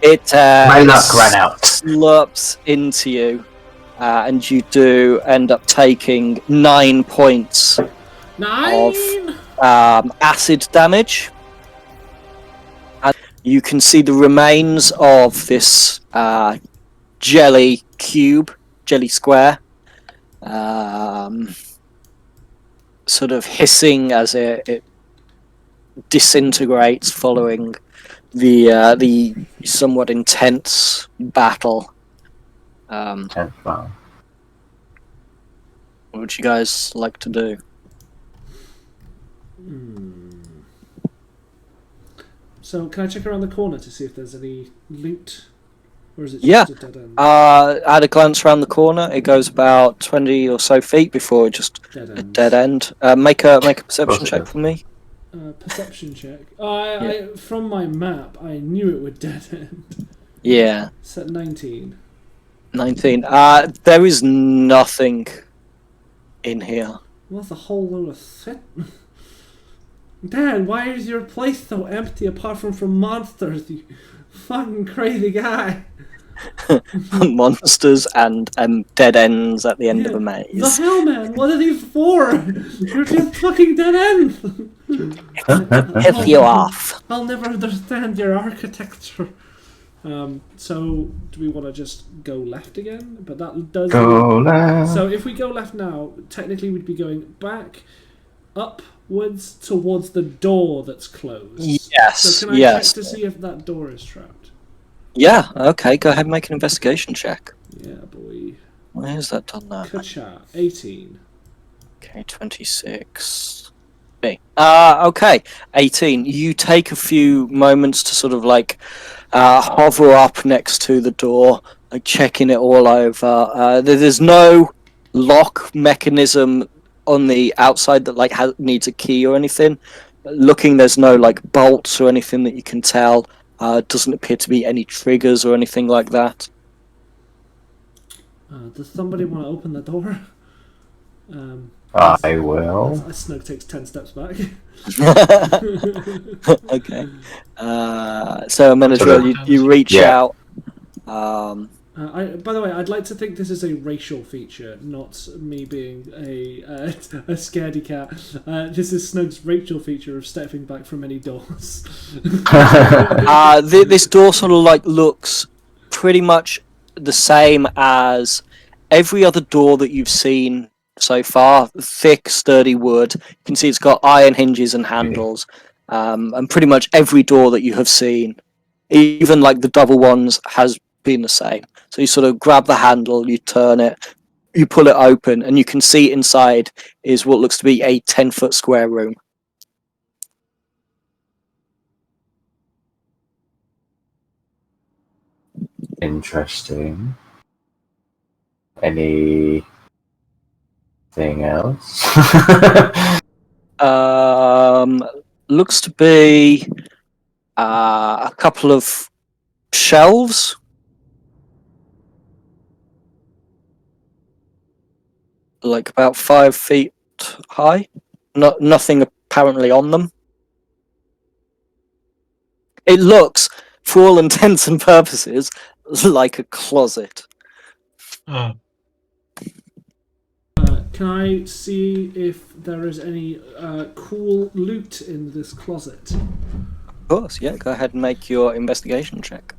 it
My luck ran out.
slurps into you, and you do end up taking 9 points
9!
acid damage. And you can see the remains of this jelly square, sort of hissing as it disintegrates following the somewhat intense battle.
Wow.
What would you guys like to do?
So, can I check around the corner to see if there's any loot? Or is it
Yeah.
just a dead end?
At a glance around the corner, it goes about 20 or so feet before it just
Dead
a
end.
dead end. Make a perception
Positive.
check for me.
Perception check. I from my map, I knew it would dead end.
Yeah,
Set 19.
19. There is nothing in here.
Well, that's a whole load of shit. Dad, why is your place so empty apart from monsters, you fucking crazy guy?
Monsters and dead ends at the end of a
The
maze.
hell, man? What are these for? You're just fucking dead ends.
Piss you off.
I'll never understand your architecture. So, do we want to just go left again? But that does...
Go left.
So if we go left now, technically we'd be going back, upwards towards the door that's closed.
Yes,
So can I
yes.
check to see if that door is trapped?
Yeah, okay, go ahead and make an investigation check.
Yeah, boy.
Why has that done that?
Kacha, 18.
Okay, 26. Okay, 18. You take a few moments to sort of like hover up next to the door, like checking it all over. There's no lock mechanism on the outside that like needs a key or anything. Looking, there's no like bolts or anything that you can tell. Doesn't appear to be any triggers or anything like that.
Does somebody want to open the door?
I will.
Snug takes 10 steps back.
Okay. So Amenadriel, you reach out.
By the way, I'd like to think this is a racial feature, not me being a scaredy cat. This is Snug's racial feature of stepping back from any doors.
This door sort of like looks pretty much the same as every other door that you've seen so far. Thick, sturdy wood. You can see it's got iron hinges and handles, and pretty much every door that you have seen, even like the double ones, has been the same. So you sort of grab the handle, you turn it, you pull it open, and you can see inside is what looks to be a 10-foot square room.
Interesting. Anything else?
Looks to be a couple of shelves. Like about 5 feet high. Nothing apparently on them. It looks, for all intents and purposes, like a closet.
Oh.
Can I see if there is any cool loot in this closet?
Of course, yeah. Go ahead and make your investigation check.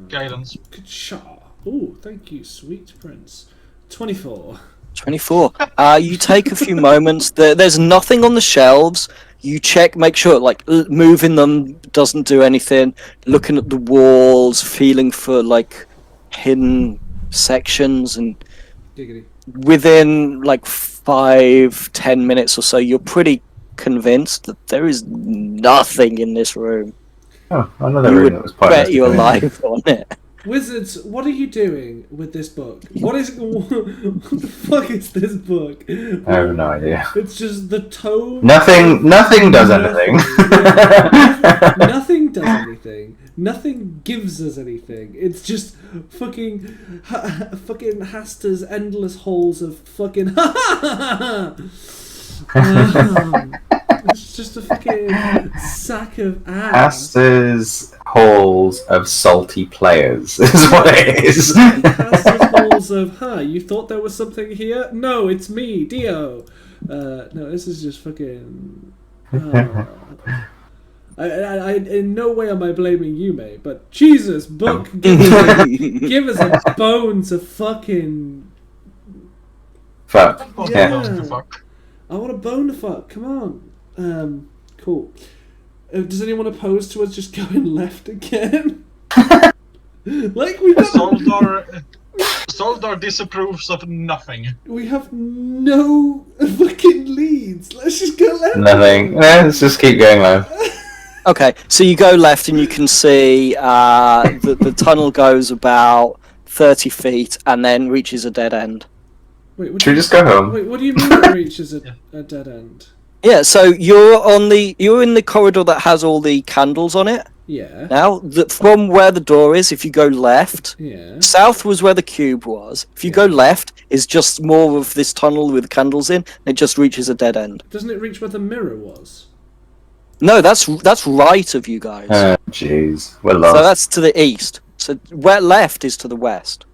Guidance.
Kacha. Oh, thank you, sweet prince. 24.
24. You take a few moments. There's nothing on the shelves. You check, make sure, like, moving them doesn't do anything. Looking at the walls, feeling for, like, hidden sections. And
Giggity.
within, like, 5-10 minutes or so, you're pretty convinced that there is nothing in this room.
Oh, another
You
room
would
that was pointless.
bet your life on it.
Wizards, what are you doing with this book? What the fuck is this book?
I have no idea.
It's just the tome.
Nothing does anything.
Yeah. Nothing does anything. Nothing gives us anything. It's just fucking Hasta's endless holes of fucking it's just a fucking sack of ass.
Asta's holes of salty players is what it is.
Hasta's holes of, you thought there was something here? No, it's me, Dio. No, this is just fucking... I in no way am I blaming you, mate, but Jesus, book, give us a bone to fucking...
Fuck.
Yeah.
Fuck.
I want a bone to fuck, come on. Cool. Does anyone oppose to us just going left again? Like we don't...
Soldar disapproves of nothing.
We have no fucking leads. Let's just go left.
Nothing. Let's just keep going left.
Okay, so you go left and you can see the tunnel goes about 30 feet and then reaches a dead end.
Wait,
Should we just go home?
Wait, what do you mean it reaches a dead end?
Yeah, so you're in the corridor that has all the candles on it.
Yeah.
Now, from where the door is, if you go left,
Yeah.
south was where the cube was. If you go left, is just more of this tunnel with candles in, and it just reaches a dead end.
Doesn't it reach where the mirror was?
No, that's right of you guys.
Oh, jeez. We're lost.
So that's to the east. So where left is to the west.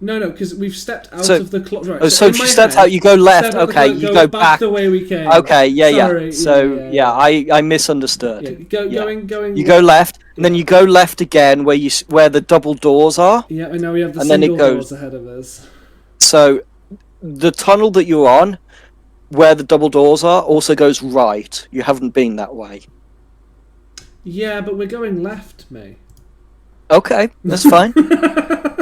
No, because we've stepped out
So-
of the clock. Right,
Oh, so
in
if
my
you stepped
head,
out, you go left.
step out the
Okay,
clock,
you go back.
the way we came.
Okay, yeah.
Sorry,
So
yeah.
I misunderstood.
Yeah, going.
You go left, and then you go left again where the double doors are.
Yeah, I know we have the
And then it
single
goes-
doors ahead of us.
So the tunnel that you're on, where the double doors are, also goes right. You haven't been that way.
Yeah, but we're going left, May.
Okay, that's fine.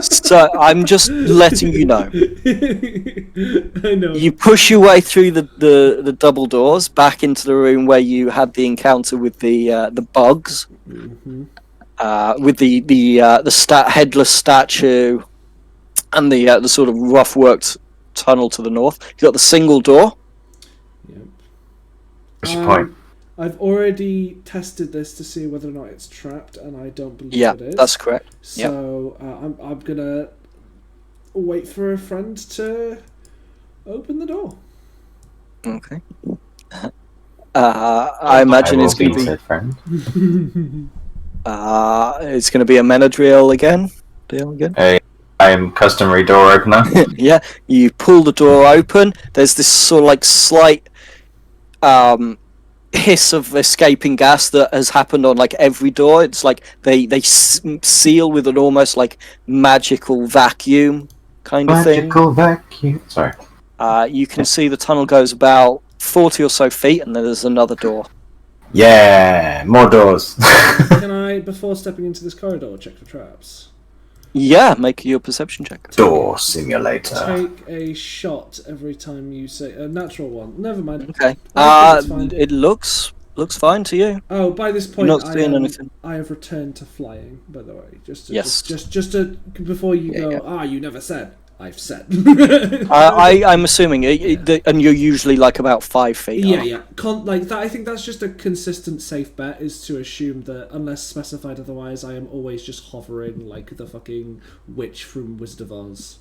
So I'm just letting you know.
I know.
You push your way through the double doors back into the room where you had the encounter with the bugs, with the headless statue, and the sort of rough worked tunnel to the north. You got the single door.
Yep.
What's your point?
I've already tested this to see whether or not it's trapped, and I don't believe
Yeah,
it is.
that's correct.
So I'm gonna wait for a friend to open the door.
Okay. I imagine it's going to be.
Said friend.
It's going to be a Menadriel again. Deal again.
Hey, I am customary door opener.
Yeah, you pull the door open. There's this sort of like slight hiss of escaping gas that has happened on like every door. It's like they seal with an almost like magical vacuum kind of thing.
Magical vacuum. Sorry.
You can see the tunnel goes about 40 or so feet, and then there's another door.
Yeah, more doors.
Can I, before stepping into this corridor, check for traps?
Yeah, make your perception check.
Door simulator.
Take a shot every time you say a natural one. Never mind.
Okay.
I think it's fine.
It looks fine to you.
Oh, by this point,
You're not seeing anything.
I have returned to flying. By the way, just before you
Yeah,
go.
yeah.
You never said. I've said.
I'm assuming, and you're usually like about 5 feet.
Yeah,
up.
yeah. Like that. I think that's just a consistent safe bet. Is to assume that unless specified otherwise, I am always just hovering like the fucking witch from Wizard of Oz,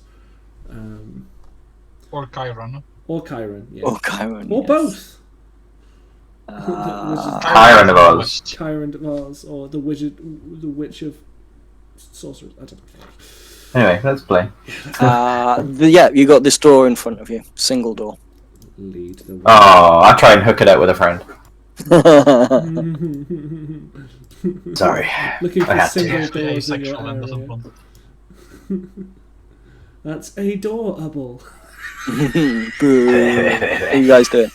Or Chiron.
or Chiron. Yeah.
Or Chiron.
Or
yes.
both.
Chiron of Oz.
Chiron of Oz, or the witch of sorcerers. I don't know.
Anyway, let's play.
Yeah, you got this door in front of you. Single door.
Lead the way.
Oh, I'll try and hook it up with a friend. Sorry.
Looking
I
for
had to.
single
Actually
doors in your
asexual and doesn't
area.
want.
That's a door, Ubble.
Boo. What are you guys doing?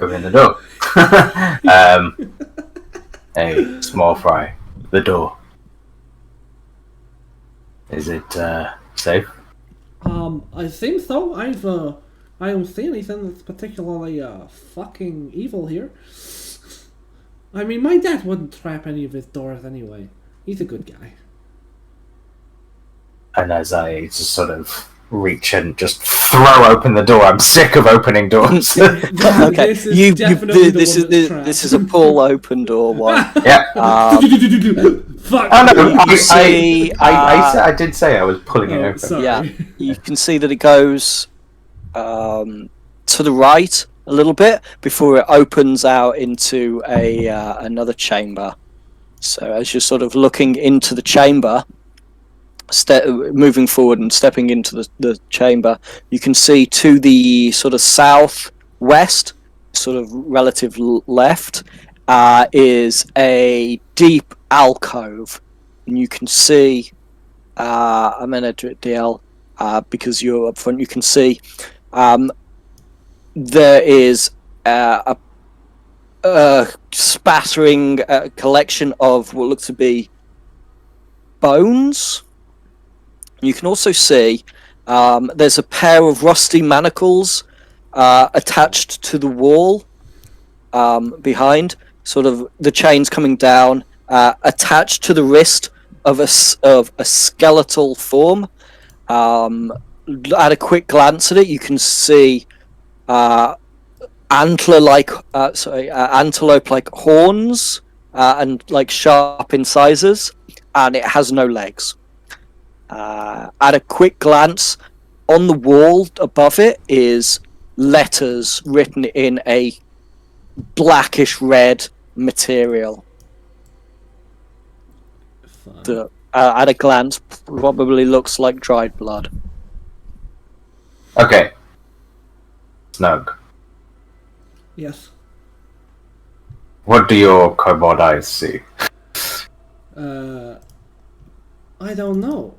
Open the door. Hey, small fry. The door. Is it safe?
I think so. I don't see anything that's particularly fucking evil here. I mean, my dad wouldn't trap any of his doors anyway. He's a good guy.
And as I just sort of reach and just throw open the door, I'm sick of opening doors.
Okay,
This is definitely the one that's trapped.
this is a pull open door one.
Yeah.
Fuck.
Oh no!
You see,
I did say I was pulling it open.
Sorry.
Yeah, you can see that it goes to the right a little bit before it opens out into a another chamber. So as you're sort of looking into the chamber, moving forward and stepping into the chamber, you can see to the sort of southwest, sort of relative left, is a deep alcove, and you can see I'm going to do it DL because you're up front. You can see there is a spattering collection of what looks to be bones. You can also see there's a pair of rusty manacles attached to the wall behind, sort of the chains coming down, attached to the wrist of a skeletal form. At a quick glance at it, you can see antelope-like horns and like sharp incisors, and it has no legs. At a quick glance, on the wall above it is letters written in a blackish red material that, at a glance, probably looks like dried blood.
Okay. Snug.
Yes.
What do your kobold eyes see?
I don't know.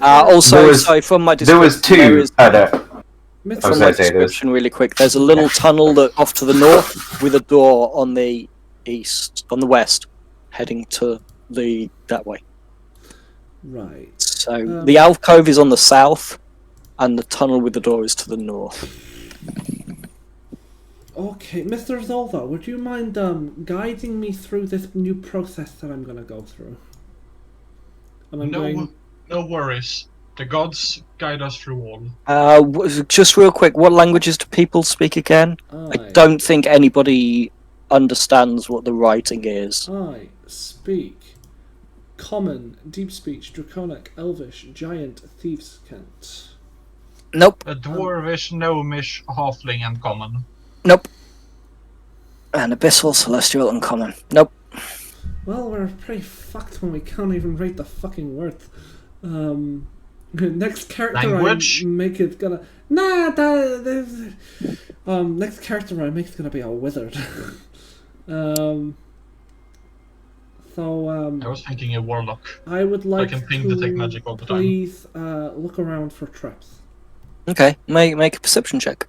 Also, sorry, from my
There was
description,
two.
from my description really quick, there's a little tunnel that off to the north with a door on the east, on the west, heading to that way.
Right.
So the alcove is on the south, and the tunnel with the door is to the north.
Okay, Mr. Zolda, would you mind guiding me through this new process that I'm going to go through? And I'm going...
No worries. The gods guide us through all.
Just real quick, what languages do people speak again? I don't think anybody understands what the writing is.
I speak Common, Deep Speech, Draconic, Elvish, Giant, Thieves' Cant.
Nope.
A Dwarvish, Gnomish, Halfling, and Common.
Nope. And Abyssal, Celestial, and Common. Nope.
Well, we're pretty fucked when we can't even read the fucking words. Next character
Language?
I make it gonna... next character I make is gonna be a wizard.
I was thinking a warlock.
I would like
I can ping detect magic all the time.
please look around for traps.
Okay, make a perception check.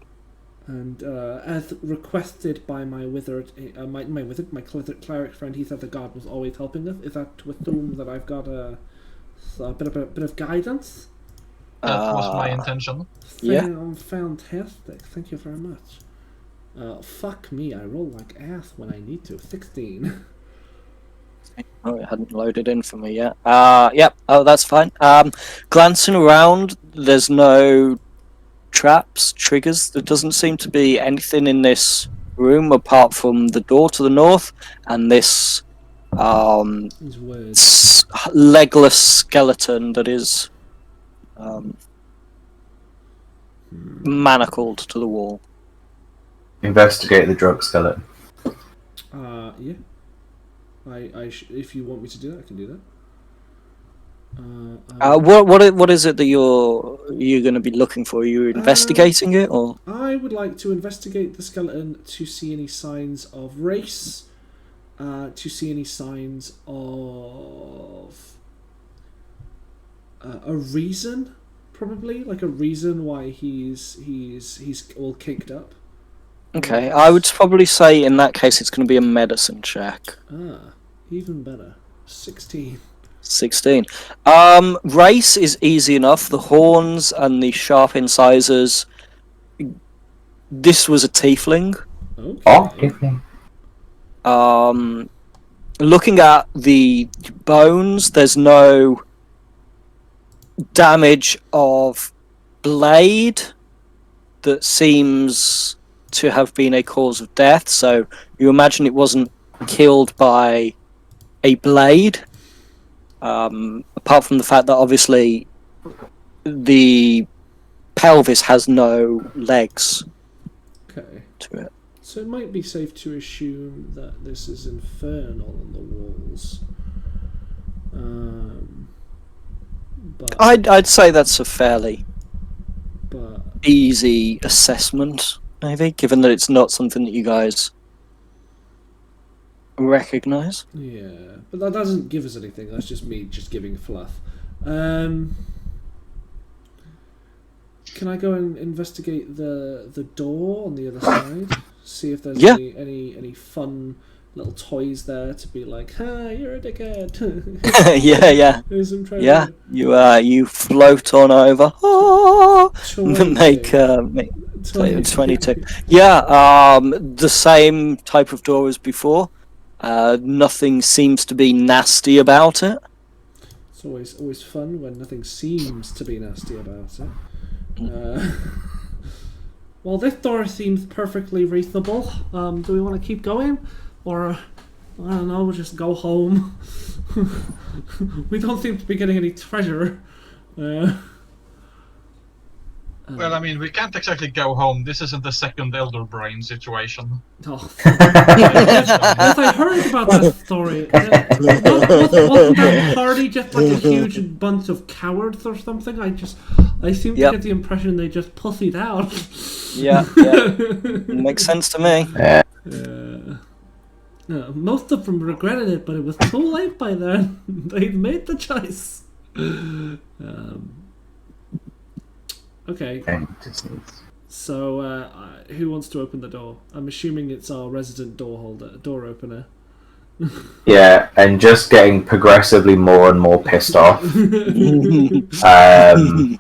And as requested by my wizard, my cleric friend, he said the god was always helping us. Is that to assume that I've got a bit of guidance?
That was my intention.
Yeah.
Fantastic. Thank you very much. Fuck me, I roll like ass when I need to. 16.
Oh, it hadn't loaded in for me yet. Yep. Oh, that's fine. Glancing around, there's no traps, triggers. There doesn't seem to be anything in this room apart from the door to the north and this legless skeleton that is manacled to the wall.
Investigate the drug skeleton.
Yeah. If you want me to do that, I can do that.
What is it that you're going to be looking for? Are you investigating it, or?
I would like to investigate the skeleton to see any signs of race, to see any signs of a reason, probably like a reason why he's all caked up.
Okay, I would probably say in that case it's going to be a medicine check.
Even better. 16.
16. Race is easy enough. The horns and the sharp incisors. This was a tiefling.
Okay.
Oh, tiefling.
Looking at the bones, there's no damage of blade that seems to have been a cause of death, so you imagine it wasn't killed by a blade, apart from the fact that obviously the pelvis has no legs to it.
So it might be safe to assume that this is infernal on the walls. But
I'd say that's a fairly easy assessment, maybe, given that it's not something that you guys recognize.
Yeah, but that doesn't give us anything. That's just me just giving fluff. Can I go and investigate the door on the other side? See if there's any fun little toys there to be like, "Ha, you're a dickhead."
yeah.
Here's some treasure.
Yeah, you float on over. Oh,
22.
make 22. Yeah, the same type of door as before. Nothing seems to be nasty about it.
It's always fun when nothing seems to be nasty about it. Well, this door seems perfectly reasonable. Do we want to keep going? Or, I don't know, we'll just go home. We don't seem to be getting any treasure.
Well, I mean, we can't exactly go home. This isn't the second Elder Brain situation.
Oh. Yes, I heard about that story. Wasn't that party just like a huge bunch of cowards or something? I seem to get the impression they just pussied out.
Yeah. Makes sense to me.
Most of them regretted it, but it was too late by then. They'd made the choice. Okay. So, who wants to open the door? I'm assuming it's our resident door opener.
Yeah, and just getting progressively more and more pissed off.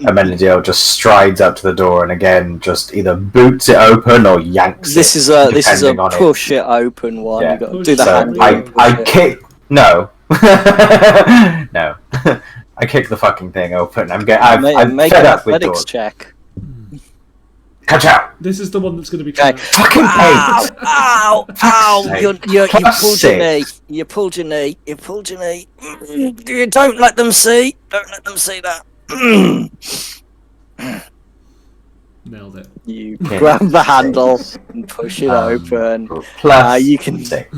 Amenadiel just strides up to the door and again just either boots it open or yanks
This
it.
is a
depending on
push it open one.
Yeah.
You got to
Push
do the
it
So
handle.
open.
and push
I
it.
kick. No. No. I kick the fucking thing open. I'm
Make
fed
an
up with
athletics
doors.
check.
Catch out!
This is the one that's going to be
Okay.
trapped.
Fucking
Ow!
eight!
Ow!
Fuck's
Ow!
sake.
You
Plus
pulled your knee.
six.
You pulled your knee. You pulled your knee. You don't let them see. Don't let them see that.
Nailed it.
You
Okay.
grab the handle and push it open.
Plus
You can-
6.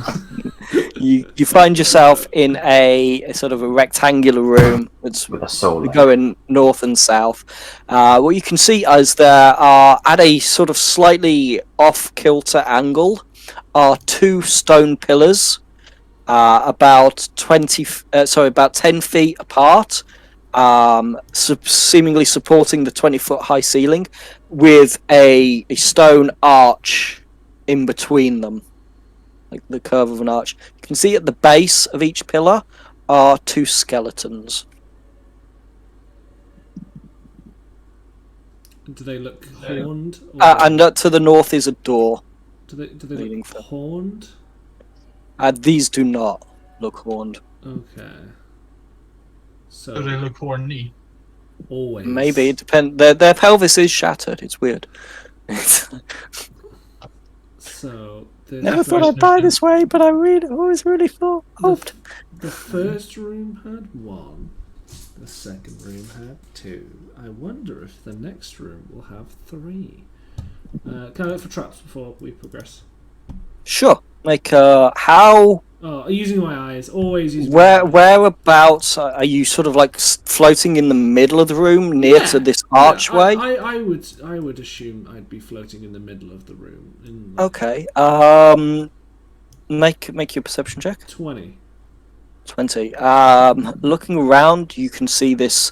You find yourself in a sort of a rectangular room that's
With a soul.
going north and south. What you can see is there are, at a sort of slightly off-kilter angle, are 2 stone pillars, about 10 feet apart, seemingly supporting the 20-foot high ceiling, with a stone arch in between them, like the curve of an arch. You can see at the base of each pillar are 2 skeletons.
Do they look horned?
And to the north is a door.
do they
leading
look
for-
horned?
These do not look horned.
Okay.
Do they
So
look horny?
always.
Maybe it depends. Their pelvis is shattered. It's weird.
So this
Never thought
first-
I'd die this way, but I always really hoped.
The first room had 1. The second room had 2. I wonder if the next room will have 3. Can I look for traps before we progress?
Sure. Like how?
Oh, using my eyes. Always using my eyes.
Whereabouts are you? Sort of like floating in the middle of the room, near to this archway.
I would assume I'd be floating in the middle of the room. In
Okay. Make your perception check.
20.
20. Looking around, you can see these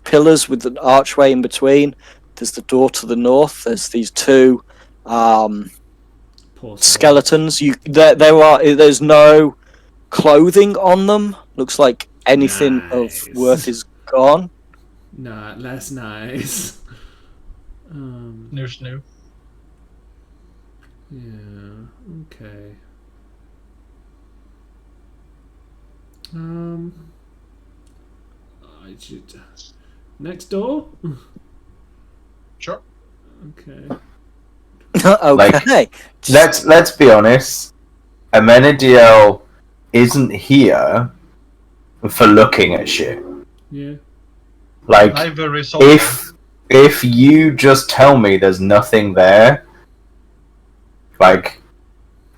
pillars with an archway in between. There's the door to the north. There's these 2
Poor soul.
skeletons. There's no clothing on them. Looks like anything
Nice.
of worth is gone.
Nah, less nice.
New snoo.
Yeah. Okay. I should. Next door.
Sure.
Okay.
Okay.
Let's be honest. Amenadiel isn't here for looking at shit.
Yeah.
Like
Neither is Soldier.
if you just tell me there's nothing there, like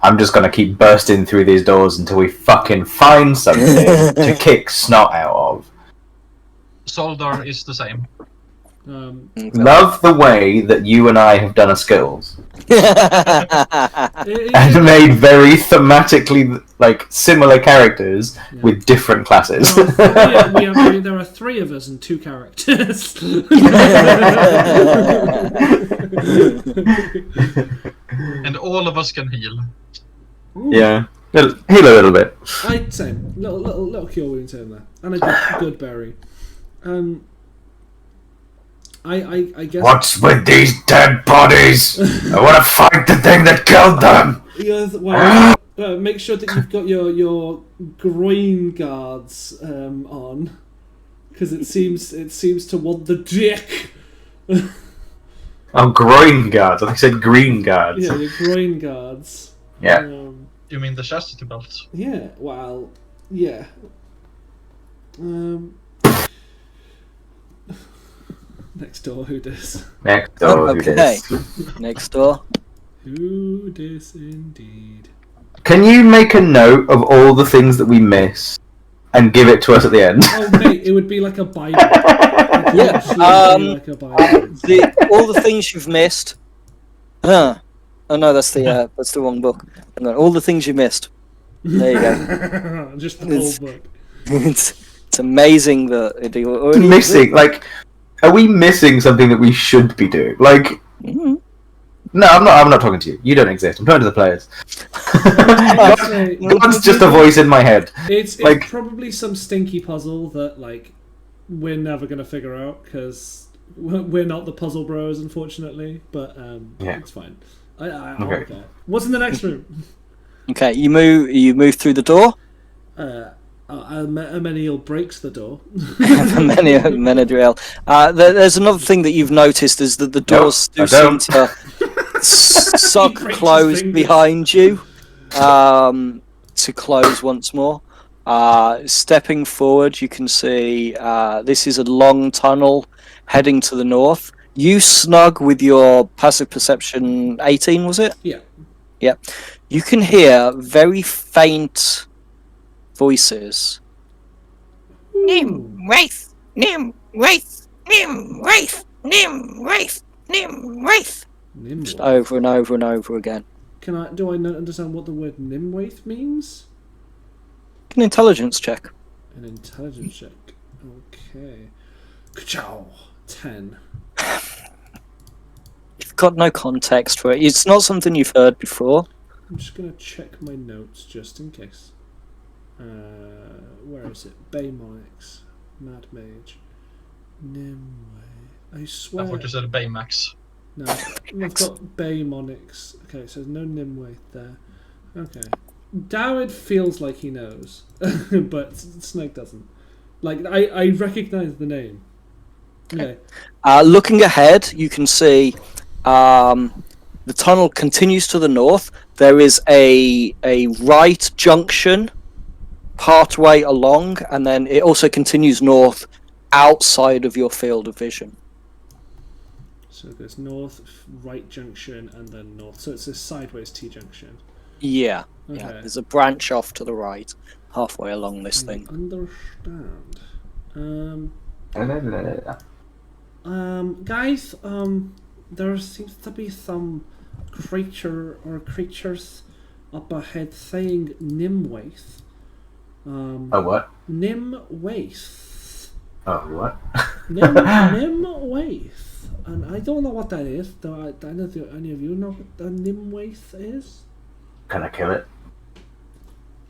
I'm just gonna keep bursting through these doors until we fucking find something to kick snot out of.
Soldar is the same.
Love the way that you and I have done our skills
It-
and made very thematically like similar characters with different classes.
there are 3 of us and 2 characters.
And all of us can heal.
Yeah, heal a little bit.
I'd say little cure wounds here and there, and a good berry. I guess.
What's with these dead bodies? I want to fight the thing that killed them.
Make sure that you've got your groin guards on, because it seems to want the dick.
Oh, groin guards. I think I said green guards.
Yeah, your groin guards.
Yeah.
You mean the chastity belt?
Yeah. Well. Yeah. Next door, who dis?
Next door.
Okay. Next door.
Who dis indeed?
Can you make a note of all the things that we miss and give it to us at the end?
Oh mate, it would be like a Bible.
Yeah,
Like a Bible.
All the things you've missed. Oh no, that's the wrong book. Hang on, all the things you missed. There you go.
Just the whole book.
It's amazing that it already
Missing, like, are we missing something that we should be doing? Like,
Mhm.
No, I'm not. I'm not talking to you. You don't exist. I'm talking to the players.
Say,
God's just a voice in my head.
it's
Like-
probably some stinky puzzle that like we're never gonna figure out because we're not the puzzle bros, unfortunately. But
Yeah.
it's fine. I
Okay.
okay. What's in the next room?
Okay, you move through the door.
Amenial breaks the door.
Menadriel. There's another thing that you've noticed is that the doors
I
do seem
don't.
to suck
He breaks his
closed
fingers.
behind you to close once more. Stepping forward, you can see this is a long tunnel heading to the north. You snug with your passive perception 18, was it?
Yeah.
Yeah. You can hear very faint voices.
Nim, Wraith, Nim, Wraith, Nim, Wraith, Nim, Wraith, Nim, Wraith.
Just
Nimwaith.
over and over and over again.
Do I not understand what the word Nimwaith means?
An intelligence check.
An intelligence check. Okay. Ka-chow. 10.
You've got no context for it. It's not something you've heard before.
I'm just gonna check my notes just in case. Where is it? Baymonics. Mad Mage. Nimway. I
I
swear.
thought you said Baymax.
No, I've got Baymonics. Okay, so no Nimway there. Okay. Dowid feels like he knows, but Snake doesn't. Like, I recognise the name. Okay.
Looking ahead, you can see the tunnel continues to the north. There is a right junction partway along, and then it also continues north outside of your field of vision.
So there's north, right junction, and then north. So it's a sideways T junction.
Yeah,
Okay.
yeah. There's a branch off to the right, halfway along this thing.
Understand. Guys, there seems to be some creature or creatures up ahead saying Nimwaith.
Oh, what?
Nimwaith.
Oh, what?
Nimwaith. And I don't know what that is. Do any of you know what a Nimwaith is?
Can I kill it?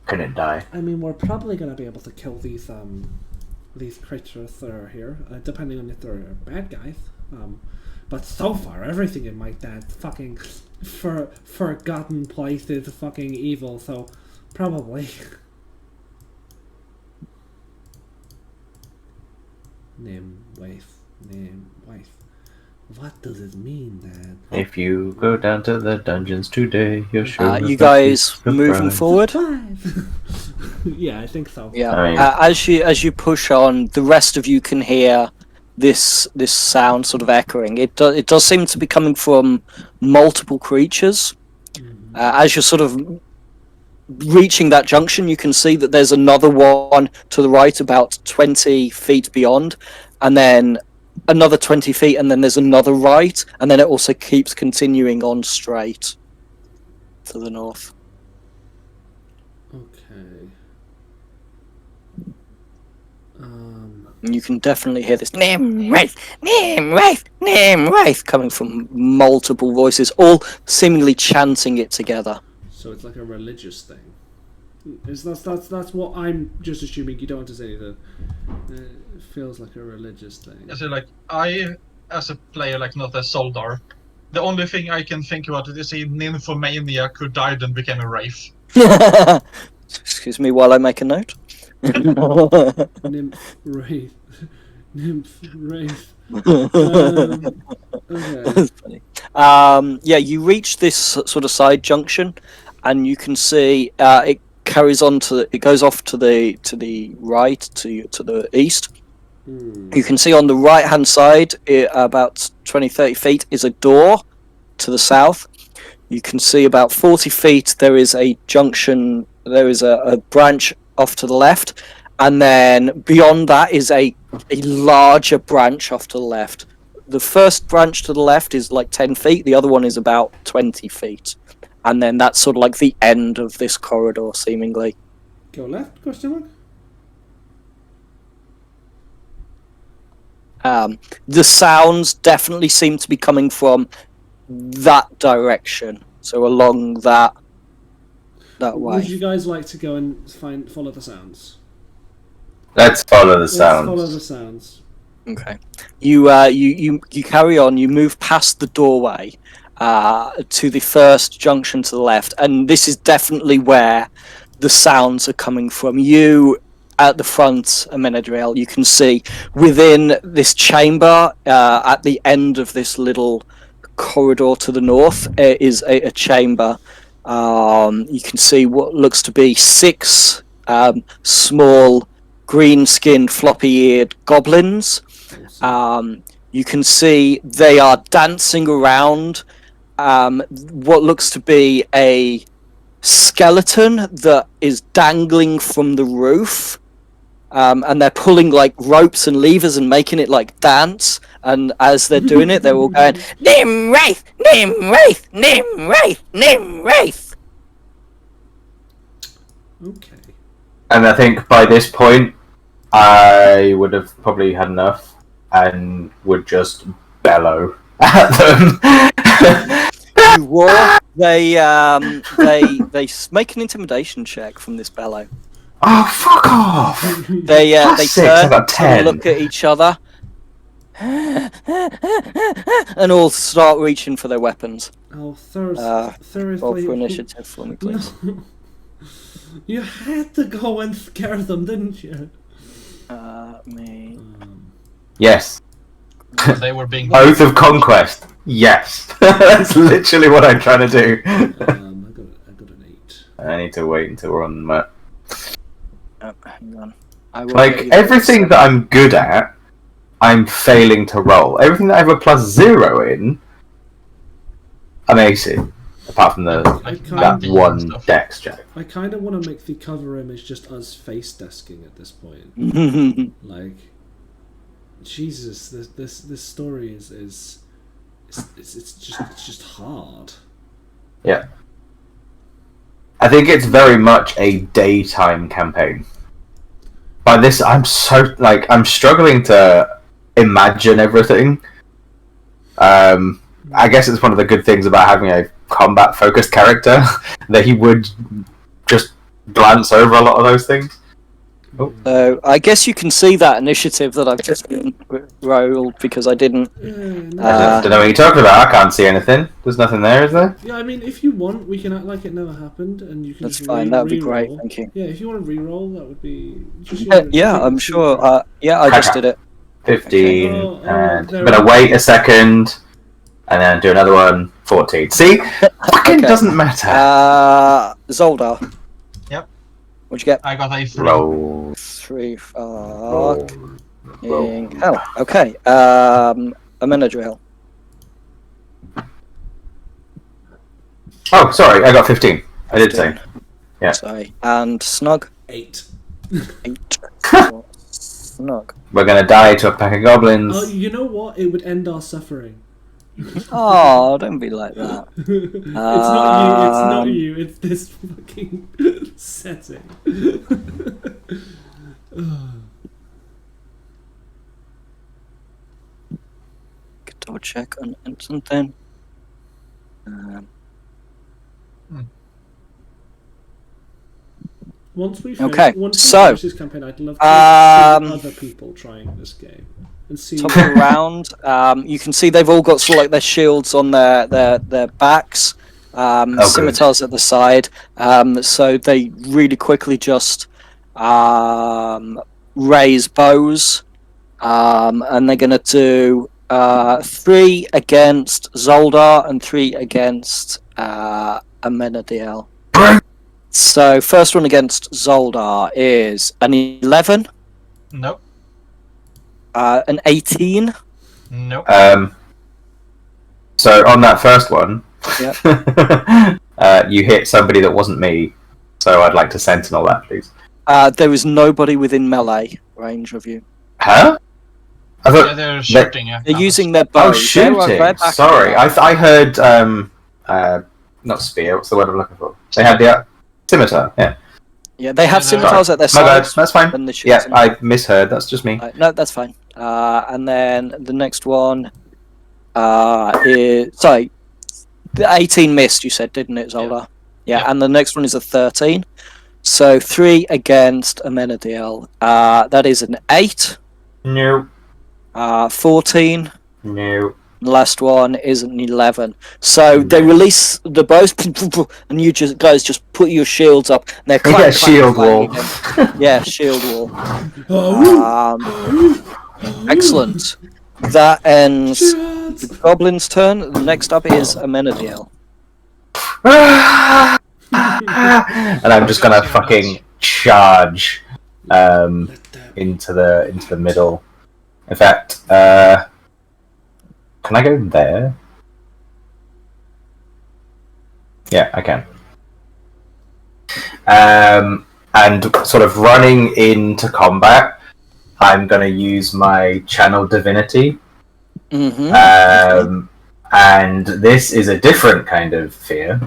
Can it die?
I mean, we're probably going to be able to kill these creatures that are here, depending on if they're bad guys. But so far, everything in my dad's fucking forgotten place is fucking evil, so probably. Nimwaith. What does it mean, Dad?
If you go down to the dungeons today, you're sure.
You guys moving forward?
Yeah, I think so.
Yeah.
I mean-
As you push on, the rest of you can hear this sound sort of echoing. It does seem to be coming from multiple creatures. As you're sort of reaching that junction, you can see that there's another one to the right, about 20 feet beyond, and then another 20 feet, and then there's another right, and then it also keeps continuing on straight to the north.
Okay.
And you can definitely hear this
Nim, Wraith, Nim, Wraith, Nim, Wraith.
coming from multiple voices, all seemingly chanting it together.
So it's like a religious thing. That's what I'm just assuming. You don't have to say anything. It feels like a religious thing.
I say like I, as a player, like not a Soldar, the only thing I can think about it is a nymphomaniac who died and became a wraith.
Excuse me while I make a note.
Nymph wraith. Nymph wraith. Okay.
That's funny. Yeah, you reach this sort of side junction, and you can see it carries on it goes off to the right, to the east. You can see on the right hand side, about 20-30 feet, is a door to the south. You can see about 40 feet there is a junction, there is a branch off to the left, and then beyond that is a larger branch off to the left. The first branch to the left is like 10 feet, the other one is about 20 feet. And then that's sort of like the end of this corridor, seemingly.
Go left? Question mark?
The sounds definitely seem to be coming from that direction. So along that
Would
way.
you guys like to go and follow the sounds?
Let's follow the
Let's
sounds.
follow the sounds.
Okay. You carry on. You move past the doorway to the first junction to the left, and this is definitely where the sounds are coming from. You at the front, Amenadriel, you can see within this chamber at the end of this little corridor to the north is a chamber. You can see what looks to be 6 small green-skinned, floppy-eared goblins. You can see they are dancing around what looks to be a skeleton that is dangling from the roof. And they're pulling like ropes and levers and making it like dance. And as they're doing it, they're all going,
Nim Wraith! Nim Wraith! Nim Wraith! Nim Wraith!
Okay.
And I think by this point, I would have probably had enough and would just bellow at them.
you roar. They make an intimidation check from this bellow.
Oh, fuck off!
They
Plus 6, I
turn
got 10.
and look at each other, and all start reaching for their weapons.
Oh,
Roll for
Thursday.
initiative for me, please.
You had to go and scare them, didn't you?
Me.
Yes.
They were being.
Oath of Conquest. Yes. That's literally what I'm trying to do.
I got an 8.
I need to wait until we're on the map.
Hang on. I will
Like,
get you
everything
that.
that I'm good at, I'm failing to roll. Everything that I have a +0 in, I'm acing. Apart from
I
that
can't-
one
stuff.
dex check.
I kind of want to make the cover image just us face desking at this point. Like, Jesus, this story is it's just hard.
Yeah. I think it's very much a daytime campaign. By this, I'm I'm struggling to imagine everything. I guess it's one of the good things about having a combat-focused character, that he would just glance over a lot of those things.
So I guess you can see that initiative that I've just rolled because I didn't.
I don't know what you're talking about. I can't see anything. There's nothing there, is there?
Yeah, I mean, if you want, we can act like it never happened, and you can.
That's
just
fine. That would be great.
re-roll.
Thank you.
Yeah, if you want to re-roll, that would be. Just,
Yeah, I'm sure. Yeah, I just did it.
15,
Oh,
and
there
I'm gonna
we-
wait a second, and then do another one. 14. See, fucking
Okay.
doesn't matter.
Zoldar.
Yep.
What'd you get?
I got a 3.
Roll.
3.
Roll.
Fucking hell. Okay. Amenadriel.
Oh, sorry, I got 15. I did say. Yeah.
Sorry. And Snug.
8.
8. Snug.
We're gonna die to a pack of goblins.
Oh, you know what? It would end our suffering.
Oh, don't be like that.
It's not you. It's this fucking setting.
Double check on something.
Once we
Okay,
once we
so,
finish this campaign, I'd love to see other people trying this game and see.
Top of the round, you can see they've all got sort of like their shields on their backs, scimitars at the side. So they really quickly just raise bows, and they're going to do 3 against Zoldar and 3 against Amenadiel. So first one against Zoldar is an 11,
Nope.
an 18.
Nope.
So on that first one,
Yep.
you hit somebody that wasn't me. So I'd like to sentinel that, please.
There is nobody within melee range of you.
Huh? I
Yeah,
thought
they're shooting. Yeah.
They're using their
oh
bows.
shooting.
They're back
Sorry,
in the
I heard not spear. What's the word I'm looking for? They had the scimitar. Yeah.
Yeah, they have
Yeah,
scimitars at their
My bad.
sides.
That's fine.
And the
Yeah,
shields.
I misheard. That's just me.
No, that's fine. And then the next one is sorry. The 18 missed, you said, didn't it, Zola? Yeah,
Yeah.
and the next one is a 13. So 3 against Amenadiel. That is an 8.
No.
14.
No.
The last one is an 11. So they release the bows, and you guys just put your shields up. And they're clang,
Yeah,
clang,
shield
clang
wall.
again. Yeah, shield wall.
Oh,
Excellent. That ends
shit.
the goblin's turn. Next up is Amenadiel.
And I'm just gonna fucking charge into the middle. In fact, can I go there? Yeah, I can. And sort of running into combat, I'm gonna use my channel divinity.
Mm-hmm.
And this is a different kind of fear.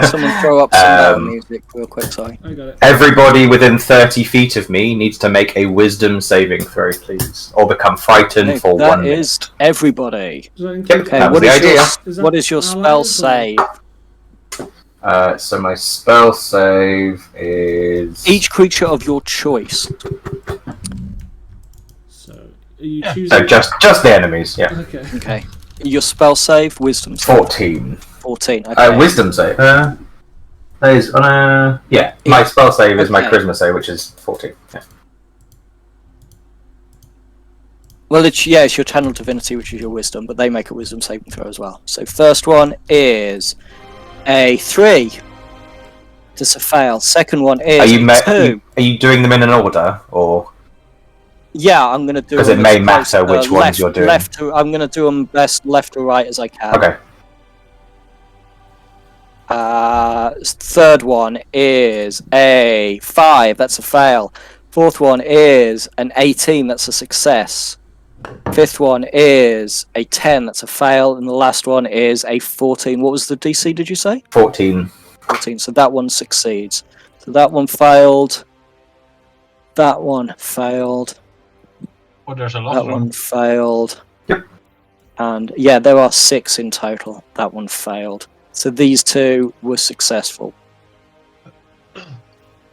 Someone throw up some battle music real quick, sorry.
I got it.
Everybody within 30 feet of me needs to make a wisdom saving throw, please. Or become frightened for 1
That
minute.
is everybody.
Does that include
Okay,
That was
what
the
is your,
idea.
Is that
what is your spell
allies or-
save?
So my spell save is...
Each creature of your choice.
So, are you
Yeah.
choosing?
So just the enemies, yeah.
Okay.
Okay. Your spell save, wisdom save.
14.
14. Okay.
Wisdom save. That is on a... Yeah, my spell save is my
Okay.
charisma save, which is 14. Yeah.
Well, it's your channel divinity, which is your wisdom, but they make a wisdom saving throw as well. So first one is a 3. That's a fail. Second one is
Are you doing them in an order, or...?
Yeah, I'm going to do
'Cause
them
it may
as
matter
close,
which ones you're doing.
I'm going to do them best left to right as I can.
Okay.
Third one is a 5. That's a fail. Fourth one is an 18. That's a success. Fifth one is a 10. That's a fail. And the last one is a 14. What was the DC, did you say?
14.
14. So that one succeeds. So that one failed. That one failed.
Oh, there's a lot
That
of them.
one failed.
Yep.
And yeah, there are 6 in total. That one failed. So these 2 were successful.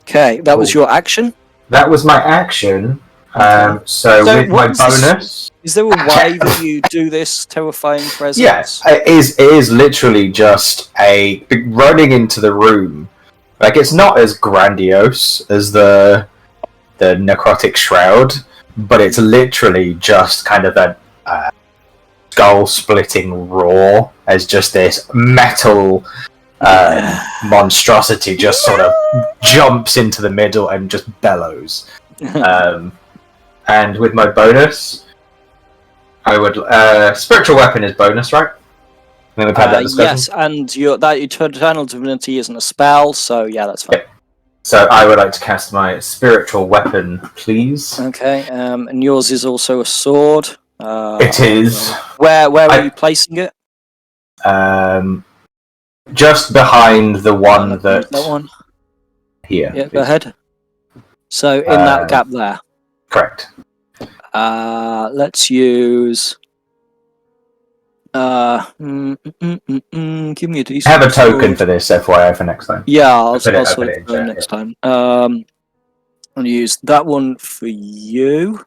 Okay, that was
Cool.
your action.
That was my action. So
So
with my
what is this-
bonus...
Is there a way that you do this terrifying presence?
Yes, it is literally just running into the room. Like, it's not as grandiose as the necrotic shroud, but it's literally just kind of a skull-splitting roar as just this metal monstrosity just sort of jumps into the middle and just bellows. And with my bonus, I would spiritual weapon is bonus, right? I think we've had that discussion.
Yes, and your eternal divinity isn't a spell, so yeah, that's fine.
Yep. So I would like to cast my spiritual weapon, please.
Okay, and yours is also a sword.
It is
Where are you placing it?
just behind the one
That one.
here.
Yeah, go ahead. So in that gap there.
Correct.
Let's use. Give me a decent.
I have a token
sword.
for this, FYI, for next time.
Yeah, I'll
put it
sort
in
it
chat,
next time. I'll use that one for you.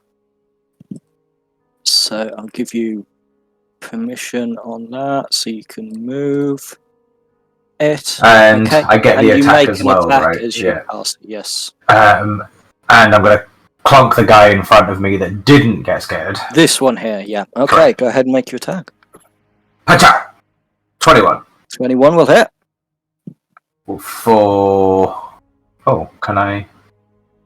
So I'll give you permission on that, so you can move it.
And
Okay.
I get
And
the
you
attack
make
as
an
well,
attack
right?
as you
Yeah.
cast it, yes.
And I'm going to clonk the guy in front of me that didn't get scared.
This one here, yeah. Okay,
Correct.
go ahead and make your attack.
Pacha! 21.
21 will hit.
For... Oh, can I...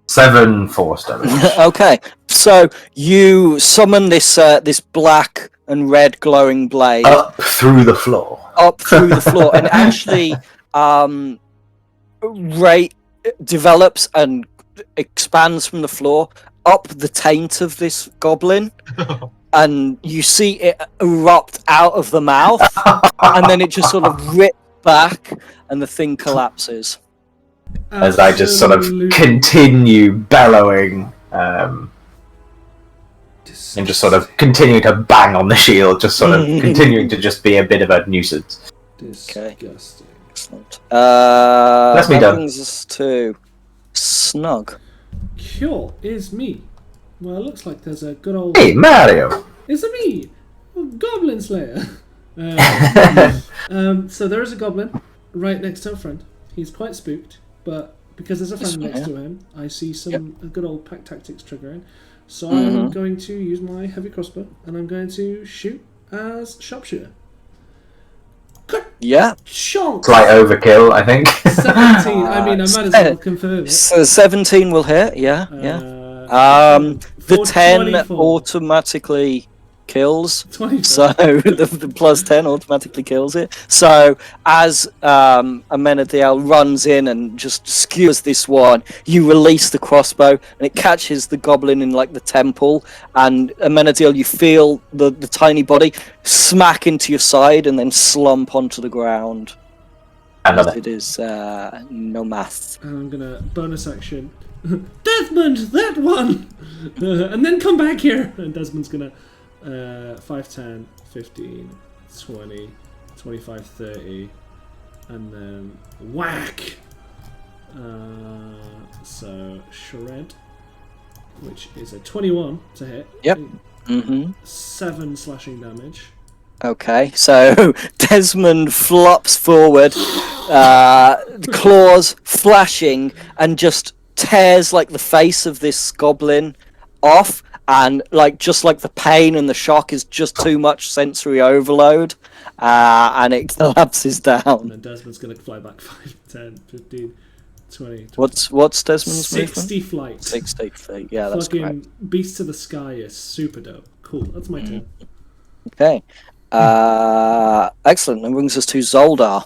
7 force damage.
Okay, so you summon this this black and red glowing blade
Up through the floor.
up through the floor, and actually develops and expands from the floor up the taint of this goblin, and you see it erupt out of the mouth, and then it just sort of rips back, and the thing collapses.
As I just sort of
Absolutely
continue bellowing, and just sort of continue to bang on the shield, just sort of continuing to just be a bit of a nuisance.
Disgusting.
Excellent.
That's me
that
done.
brings us to Snug.
Cool, is me. Well, it looks like there's a good old...
Hey, Mario!
It's a me! Goblin Slayer! So there is a goblin right next to a friend. He's quite spooked, but because there's a friend next to him, I see some a good old pack tactics triggering. So I'm going to use my heavy crossbow, and I'm going to shoot as sharpshooter.
Yeah.
Shot!
Slight overkill, I think.
17. I mean, I might as well confirm it.
So 17 will hit. Yeah. The 10
24.
automatically kills.
24.
So the plus 10 automatically kills it. So as Amenadiel runs in and just skewers this one, you release the crossbow and it catches the goblin in like the temple, and Amenadiel, you feel the tiny body smack into your side and then slump onto the ground.
Another.
It is no math.
And I'm gonna bonus action. Desmond, that one! And then come back here! And Desmond's gonna 5, 10, 15, 20, 25, 30, and then whack! So, shred, which is a 21 to hit.
Yep.
7 slashing damage.
Okay, so Desmond flops forward, claws flashing, and just tears like the face of this goblin off, and just like the pain and the shock is just too much sensory overload, and it collapses
And
down.
then Desmond's gonna fly back 5, 10, 15, 20.
What's Desmond's
60
movement?
flight.
60 feet. Yeah, that's
Fucking
correct.
Beast to the Sky is super dope. Cool, that's my turn.
Okay. Excellent. That brings us to Zoldar.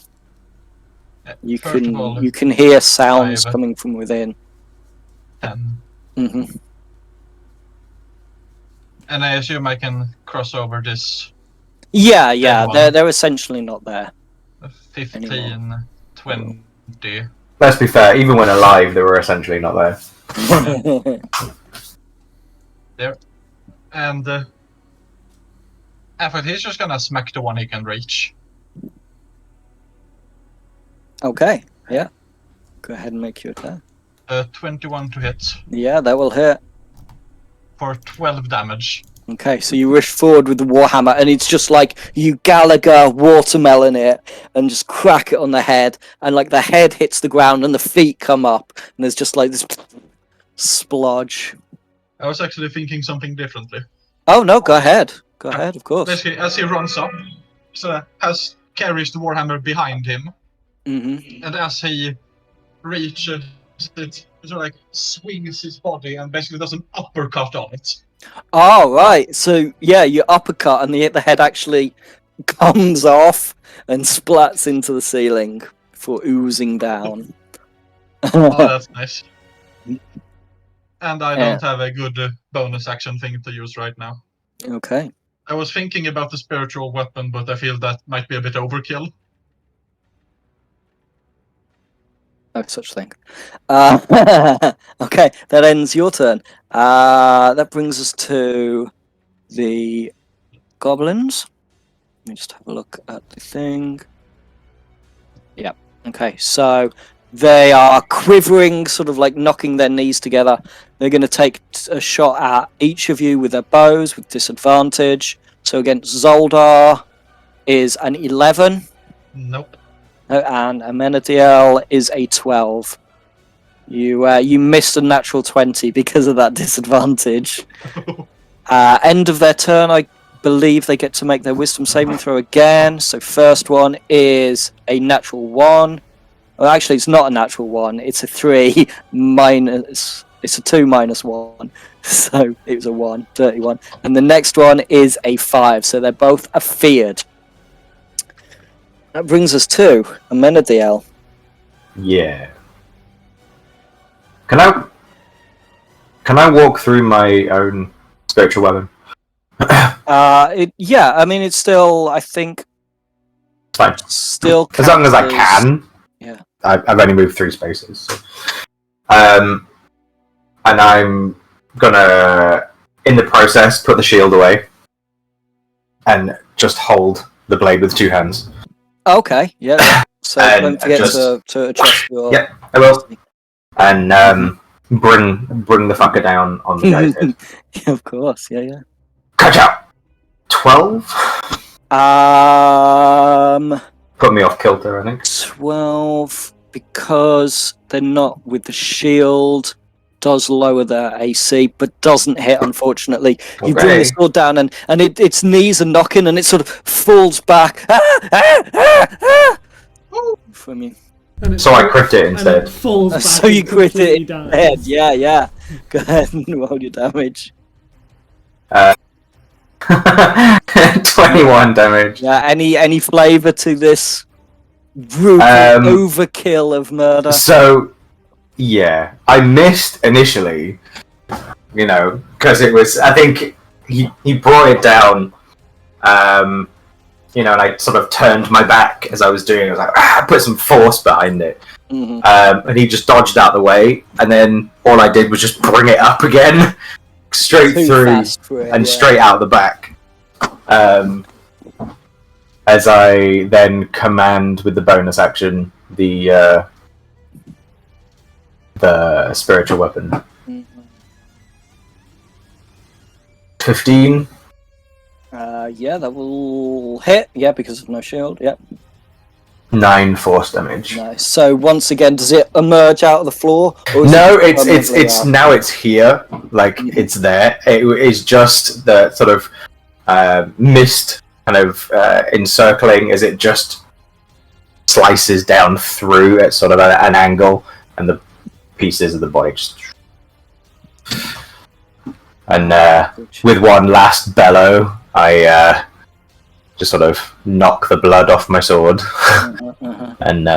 You
First of all,
you can hear sounds
I've-
coming from within.
10.
Mhm.
And I assume I can cross over this
Yeah,
one.
they're essentially not there.
15,
Anymore.
20.
Let's be fair, even when alive, they were essentially not there.
There. And I thought he's just gonna smack the one he can reach.
Okay, yeah. Go ahead and make your attack.
21 to hit
Yeah, that will hit.
for 12 damage.
Okay, so you rush forward with the warhammer, and it's just like you Gallagher watermelon it, and just crack it on the head, and like the head hits the ground, and the feet come up, and there's just like this splodge.
I was actually thinking something differently.
Oh no, go ahead. Go ahead, of course.
Basically, as he runs up, so has carries the warhammer behind him,
Mm-hmm.
and as he reaches it, sort of like swings his body and basically does an uppercut on it.
Oh, right. So, yeah, you uppercut and the head actually comes off and splats into the ceiling before oozing down.
Oh, that's nice. And I
Yeah.
don't have a good bonus action thing to use right now.
Okay.
I was thinking about the spiritual weapon, but I feel that might be a bit overkill.
No such thing. Okay, that ends your turn. That brings us to the goblins. Let me just have a look at the thing. Yep. Okay, so they are quivering, sort of like knocking their knees together. They're going to take a shot at each of you with their bows with disadvantage. So against Zoldar is an 11.
Nope.
And Amenadiel is a 12. You missed a natural 20 because of that disadvantage. End of their turn, I believe they get to make their wisdom saving throw again. So first one is a natural 1. Well, actually, it's not a natural 1. It's a 3 minus... It's a 2 minus 1. So it was a 1, 31. And the next one is a 5. So they're both afeared. That brings us to Amenadiel.
Yeah. Can I walk through my own spiritual weapon?
Yeah, I mean, it's still, I think,
Fine.
still
As long as I
counts
can.
Yeah.
I've only moved 3 spaces. So. And I'm gonna, in the process, put the shield away and just hold the blade with 2 hands.
Okay, yeah. So
And
don't forget
just-
to adjust your.
Yep, I will. And bring the fucker down on the guy's head.
Yeah, of course, yeah.
Catch out. 12. Put me off kilter, I think.
12 because they're not with the shield. Does lower their AC, but doesn't hit. Unfortunately, you bring
Okay.
the sword down, and its knees are knocking, and it sort of falls back from you.
And it
So I
falls-
crit it
and
instead.
it falls back
So you
and
crit
completely
it
dies.
head. Yeah. Go ahead and roll your damage.
21 damage.
Yeah. Any flavour to this brutal overkill of murder?
So, yeah, I missed initially, because it was. I think he brought it down, and I sort of turned my back as I was doing it. I was like, I put some force behind it,
Mhm.
and he just dodged out the way, and then all I did was just bring it up again, straight
Too
through
fast for it,
and
yeah.
straight out the back. As I then command with the bonus action the spiritual weapon.
Mhm.
15.
Yeah, that will hit. Yeah, because of no shield. Yeah.
9 force damage.
Nice. So once again, does it emerge out of the floor? Or is
No,
it
it's
permanently out?
now it's here, like it's there. It is just the sort of mist kind of encircling as it just slices down through at sort of an angle, and the pieces of the body just. And with one last bellow, I just sort of knock the blood off my sword and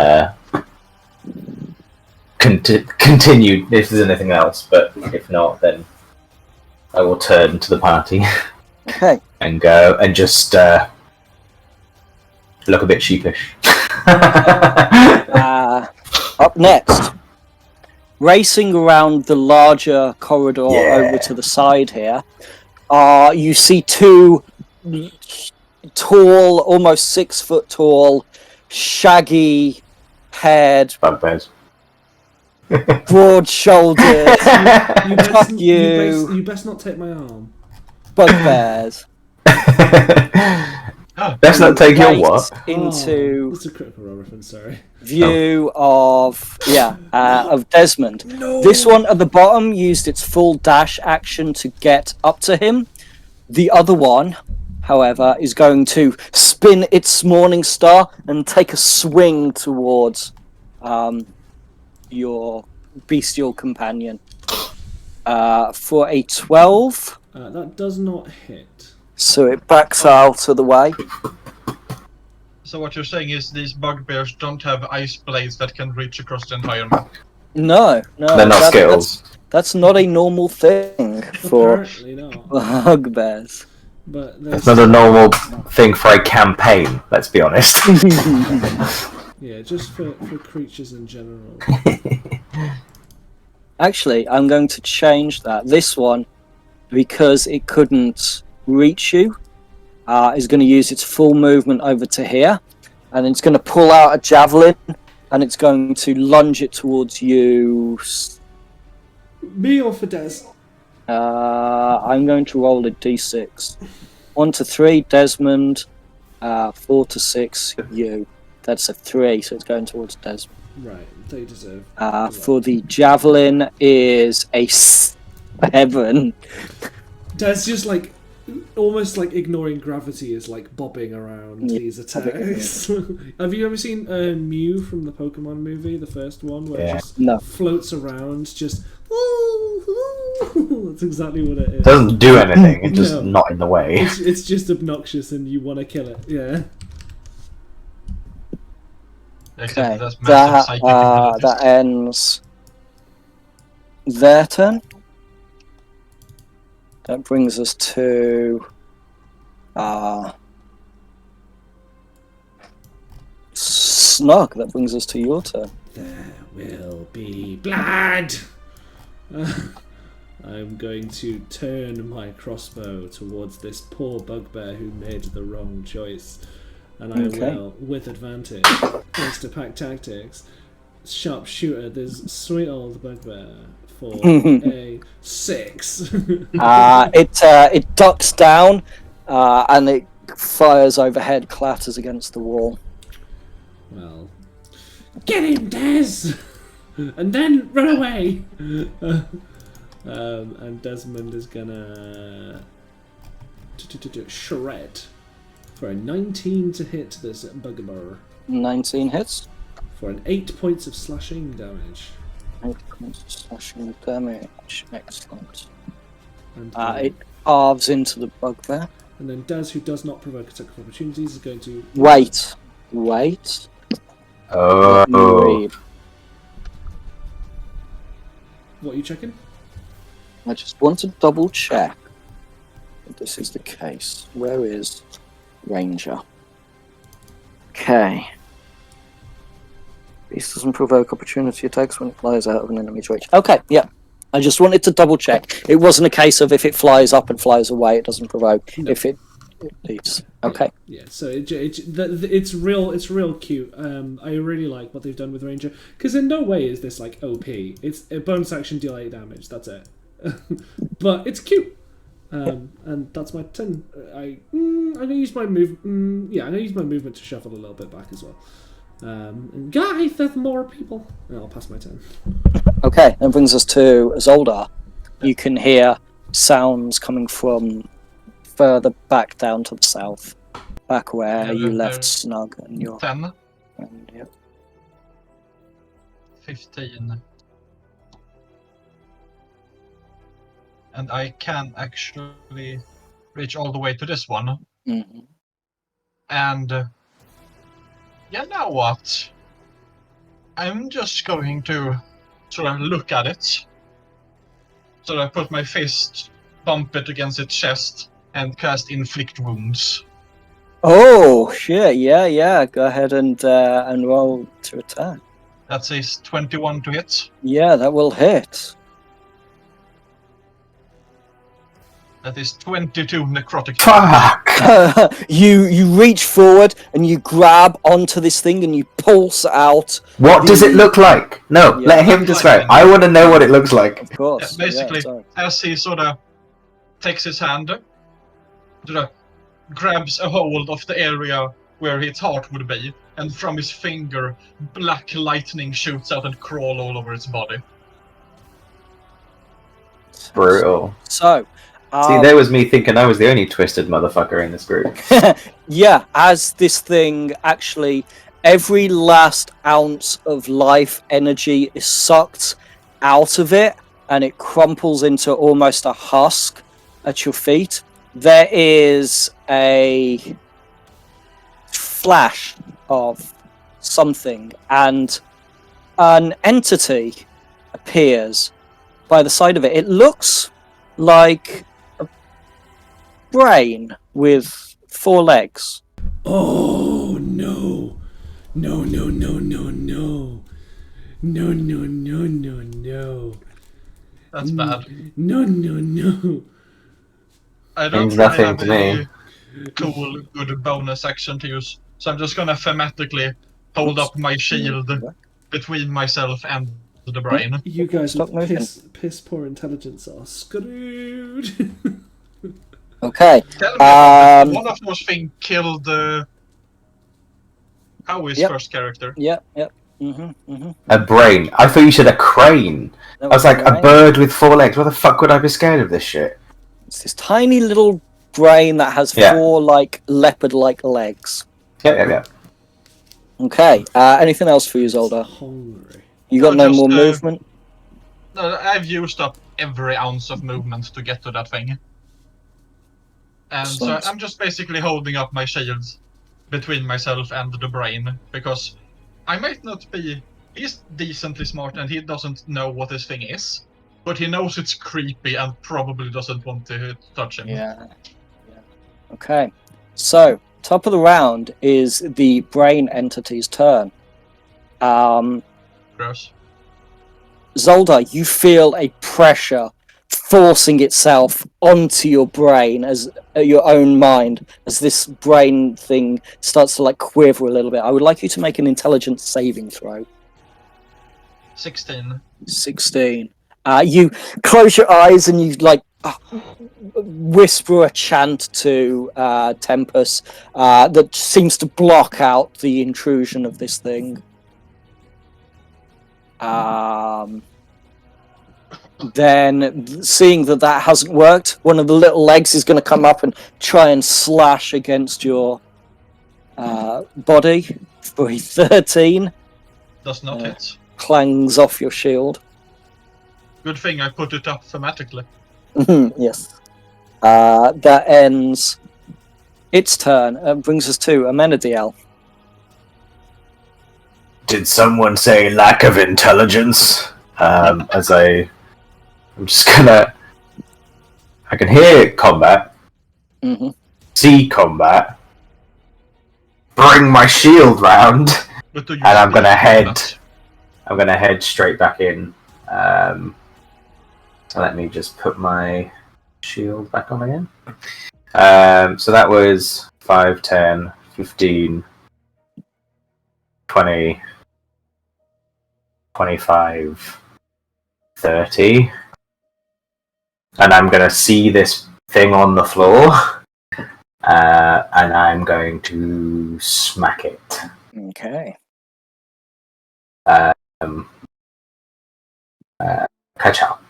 continue if there's anything else. But if not, then I will turn to the party
Okay.
and go and just look a bit sheepish.
Up next, racing around the larger corridor over to the side here, you see two tall, almost 6 foot tall, shaggy haired,
Bugbears.
broad shouldered
You best not take my arm.
bugbears
Let's not take your what?
into
That's a critical role reference, sorry.
view of Desmond. This one at the bottom used its full dash action to get up to him. The other one, however, is going to spin its morning star and take a swing towards your bestial companion for a 12.
That does not hit.
So it backs out of the way.
So what you're saying is these bugbears don't have ice blades that can reach across the entire map.
No.
They're not skills.
That's not a normal thing for
Apparently not.
bugbears.
But
It's not a normal thing for a campaign, let's be honest.
yeah, just for creatures in general.
Actually, I'm going to change that. This one, because it couldn't reach you, is going to use its full movement over to here, and it's going to pull out a javelin, and it's going to lunge it towards you.
Me or for Des?
I'm going to roll a d6. 1 to 3, Desmond. 4 to 6, you. That's a 3, so it's going towards Desmond.
Right, they deserve.
For the javelin is a 7.
Des just like almost like ignoring gravity is like bobbing around these attacks. Have you ever seen Mew from the Pokemon movie, the first one, where it just floats around, just that's exactly what it is.
It doesn't do anything, it's just not in the way.
It's just obnoxious and you want to kill it, yeah.
Okay,
That's massive psychic abilities.
that ends their turn. That brings us to Snug. That brings us to your turn.
There will be blood. I'm going to turn my crossbow towards this poor bugbear who made the wrong choice. and I
Okay.
will, with advantage, thanks to pack tactics, sharpshooter this sweet old bugbear for a 6.
It ducks down, and it fires overhead, clatters against the wall.
Well, get him, Des, and then run away. And Desmond is gonna shred for a 19 to hit this bugbear
19 hits.
for an 8 points of slashing damage.
8 points of slashing damage. Excellent.
And,
It carves into the bugbear.
and then Des, who does not provoke attack of opportunities, is going to
Wait. Let me
Oh.
read.
What are you checking?
I just want to double check that this is the case. Where is Ranger? Okay. Beast doesn't provoke opportunity attacks when it flies out of an enemy's reach. Okay, yeah. I just wanted to double check. It wasn't a case of if it flies up and flies away, it doesn't provoke.
No.
If it leaves. Okay.
Yeah, so it's real cute. I really like what they've done with Ranger, because in no way is this like OP. It's a bonus action deal 8 damage. That's it. But it's cute. And that's my turn. I'm gonna use my move. I'm gonna use my movement to shuffle a little bit back as well. And guys, there's more people. And I'll pass my turn.
Okay, that brings us to Zolda. You can hear sounds coming from further back down to the south. Back where
Yeah,
you
they're-
left Snug and your...
10,
And, yeah.
15. And I can actually reach all the way to this one.
Mhm.
And you know what? I'm just going to sort of look at it. So I put my fist, bump it against its chest, and cast Inflict Wounds.
Oh, shit, yeah. Go ahead and roll to attack.
That says 21 to hit.
Yeah, that will hit.
That is 22 necrotic.
Fuck!
you reach forward and you grab onto this thing and you pulse out.
What does it look like? No,
Yeah.
let him describe. I want to know what it looks like.
Of course.
Yeah, basically,
sorry.
as he sort of takes his hand, sort of grabs a hold of the area where his heart would be, and from his finger, black lightning shoots out and crawl all over his body.
Brutal.
So,
See, there was me thinking I was the only twisted motherfucker in this group.
yeah, as this thing actually, every last ounce of life energy is sucked out of it and it crumples into almost a husk at your feet. There is a flash of something and an entity appears by the side of it. It looks like a brain with 4 legs.
Oh no! No! No! No! No! No! No! No! No! No! No!
That's bad.
No! No! No!
I don't
Means
really
nothing
have
to me.
any cool, good bonus action to use, so I'm just gonna thematically hold up my shield between myself and the brain.
You guys
Stop
with
moving.
piss poor intelligence are screwed.
Okay.
Tell me about this.
Um,
One of those things killed Howie's
Yep.
first character.
Yep.
A brain. I thought you said a crane. I was like, a bird with 4 legs. Why the fuck would I be scared of this shit?
It's this tiny little brain that has
Yeah.
4 like leopard-like legs.
Yeah.
Okay. Anything else for you, Zolda?
Hungry.
You got
No,
no more
just,
movement?
No, I've used up every ounce of movement to get to that thing. And so
Excellent.
I'm just basically holding up my shield between myself and the brain, because I might not be... He's decently smart and he doesn't know what this thing is, but he knows it's creepy and probably doesn't want to touch him.
Yeah. Okay. So, top of the round is the brain entity's turn.
Gross.
Zolda, you feel a pressure forcing itself onto your brain as your own mind, as this brain thing starts to like quiver a little bit. I would like you to make an intelligence saving throw.
16.
16. You close your eyes and you like whisper a chant to Tempest that seems to block out the intrusion of this thing. Then, seeing that hasn't worked, one of the little legs is going to come up and try and slash against your body for a 13.
Does not hit.
Clangs off your shield.
Good thing I put it up thematically.
Yes. That ends its turn. Brings us to Amenadiel.
Did someone say lack of intelligence? As I'm just gonna... I can hear combat.
Mm-hmm.
See combat. Bring my shield round. And I'm gonna head straight back in. So let me just put my shield back on again. So that was 5, 10, 15, 20, 25, 30. And I'm going to see this thing on the floor. And I'm going to smack it.
Okay.
Catch up.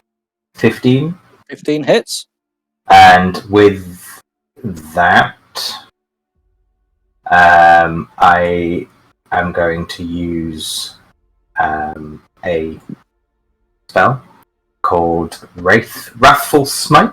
15.
15 hits.
And with that, I am going to use a spell called Wrathful Smite.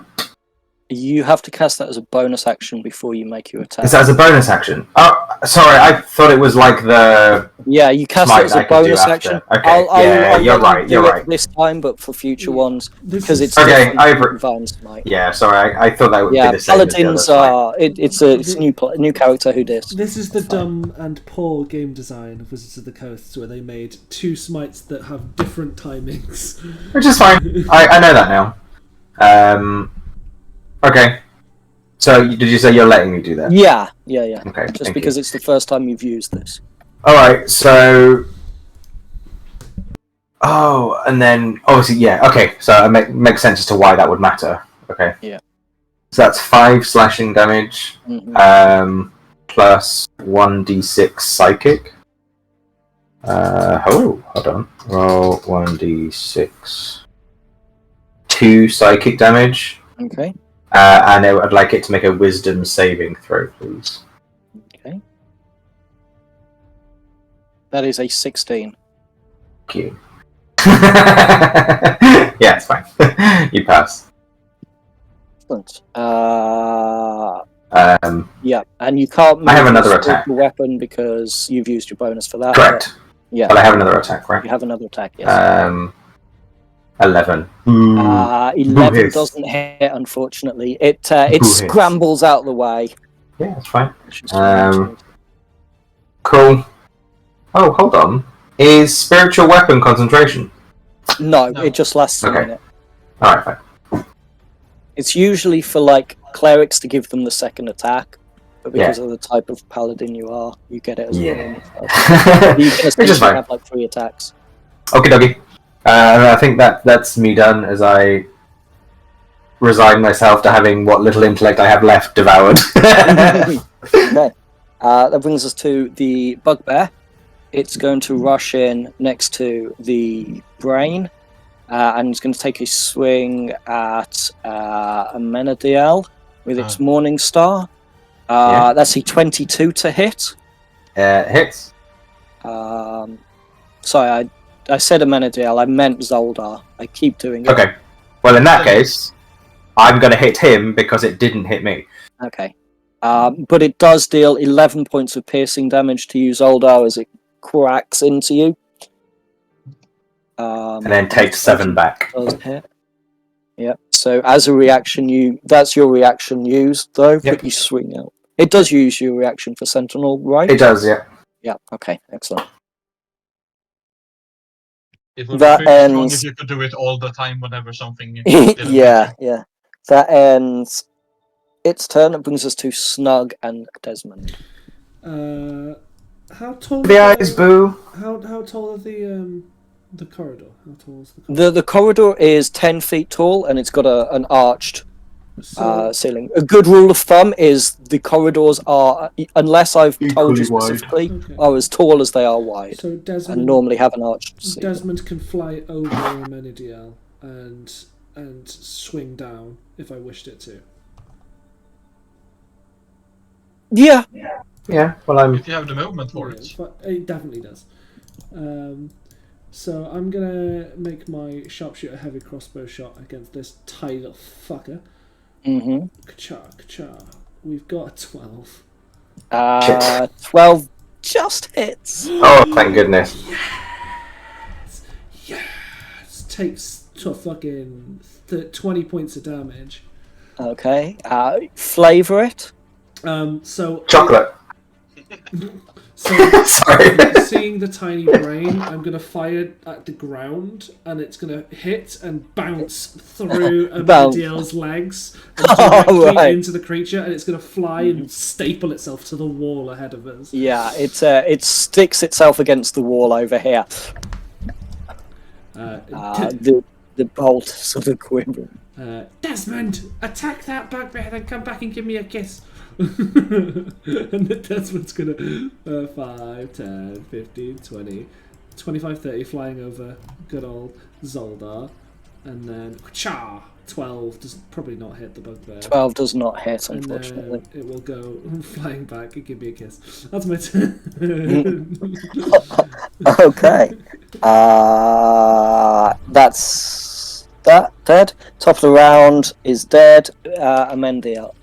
You have to cast that as a bonus action before you make your attack.
Is that as a bonus action? Oh, sorry, I thought it was like the...
Yeah, you cast it as a bonus action.
Okay, I'll
you're
right.
It this time, but for future ones, because it's
okay.
Divine Smite.
Yeah, sorry, I thought that would be the same.
Paladins are. It's a new character who did.
This is the dumb and poor game design of Wizards of the Coast, where they made 2 smites that have different timings.
Which is fine. I know that now. Okay. So, did you say you're letting me do that?
Yeah.
Okay.
Just because it's the first time you've used this.
Alright, so... Oh, and then, obviously, yeah, okay, so it makes sense as to why that would matter. Okay.
Yeah.
So that's 5 slashing damage, plus 1d6 psychic. Hold on. Roll 1d6. 2 psychic damage.
Okay.
And I'd like it to make a wisdom saving throw, please.
Okay. That is a 16.
Thank you. Yeah, it's fine. You pass.
Excellent. Yeah, and you can't.
I have another attack.
Your weapon because you've used your bonus for that.
Correct.
Yeah.
But I have another attack, right?
You have another attack. Yes.
11.
11 doesn't hit, unfortunately. It scrambles out of the way.
Yeah, that's fine. Cool. Oh, hold on. Is spiritual weapon concentration?
No, it just lasts a minute.
Alright, fine.
It's usually for like clerics to give them the second attack, but because of the type of paladin you are, you get it as well. You can essentially have like 3 attacks.
Okie dokie. I think that's me done as I resign myself to having what little intellect I have left devoured.
Okay. That brings us to the bugbear. It's going to rush in next to the brain, and it's going to take a swing at Amenadiel with its Morning Star. That's a 22 to hit.
Hits.
Sorry, I said Amenadiel, I meant Zoldar. I keep doing it.
Okay. Well, in that case, I'm going to hit him because it didn't hit me.
Okay. But it does deal 11 points of piercing damage to you, Zoldar, as it cracks into you.
And then takes 7 back.
Does hit. Yep. So as a reaction, that's your reaction used, though, but you swing out. It does use your reaction for Sentinel, right?
It does, yeah.
Yeah, okay, excellent.
It would
That
be pretty strong
ends-
if you could do it all the time whenever something. didn't
yeah,
hit
yeah. That ends its turn. It brings us to Snug and Desmond.
How tall?
The eyes, boo.
How tall are the corridor? How tall is the corridor?
The corridor is 10 feet tall, and it's got an arched
So,
ceiling. A good rule of thumb is the corridors are, unless I've told you
Equally wide.
specifically,
Okay.
are as tall as they are wide,
so
and
Desmond
normally have an arched ceiling.
Desmond can fly over Amenadiel and swing down if I wished it to.
Yeah,
Yeah, well,
If you have the movement for
Yeah,
it.
but it definitely does. So I'm gonna make my sharpshooter heavy crossbow shot against this tiny little fucker.
mm-hmm.
Ka-cha, ka-cha. We've got a 12.
12 just hits.
oh, thank goodness.
Yes! Takes to fucking 20 points of damage.
Okay, flavor it.
So
Chocolate.
So
Sorry.
seeing the tiny brain, I'm gonna fire at the ground, and it's gonna hit and bounce through
Bounce.
Amadiel's legs and directly
right.
into the creature, and it's gonna fly and staple itself to the wall ahead of us.
Yeah, it sticks itself against the wall over here. The bolt sort of quivering.
Desmond, attack that bugbear, then come back and give me a kiss. And then Desmond's gonna 5, 10, 15, 20, 25, 30 flying over good old Zoldar, and then cha 12 does probably not hit the bugbear.
12 does not hit,
And
unfortunately.
then it will go flying back and give me a kiss. That's my turn.
Okay. That's that dead. Top of the round is dead. Amenadiel.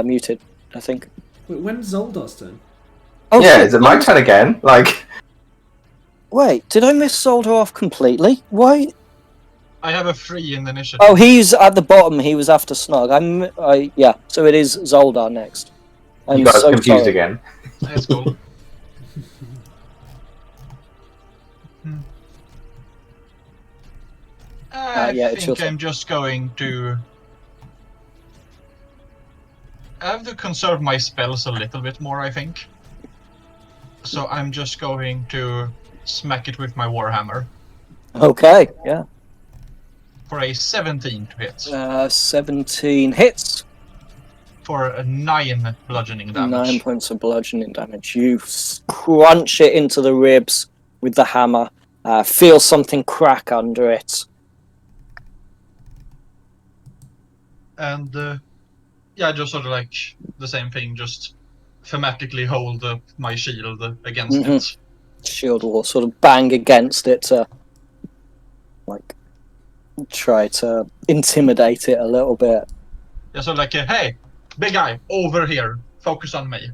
Muted, I think.
Wait, when's Zoldar's turn?
Oh,
Yeah,
shit.
is it my turn again? Like,
Wait, did I miss Solder off completely? Why?
I have a 3 in the initiative.
Oh, he's at the bottom. He was after Snug. Yeah. So it is Zoldar next. I'm
you got us
so
confused
sorry.
again.
That's cool.
yeah, it's your
think
turn.
I'm just going to. I have to conserve my spells a little bit more, I think. So I'm just going to smack it with my Warhammer
Okay. Yeah.
for a 17 to hit.
17 hits.
For a 9 bludgeoning damage.
9 points of bludgeoning damage. You crunch it into the ribs with the hammer. Feel something crack under it.
And yeah, just sort of like the same thing, just thematically hold my shield against it.
Shield will sort of bang against it to, like, try to intimidate it a little bit.
Yeah, so like, hey, big guy, over here, focus on me.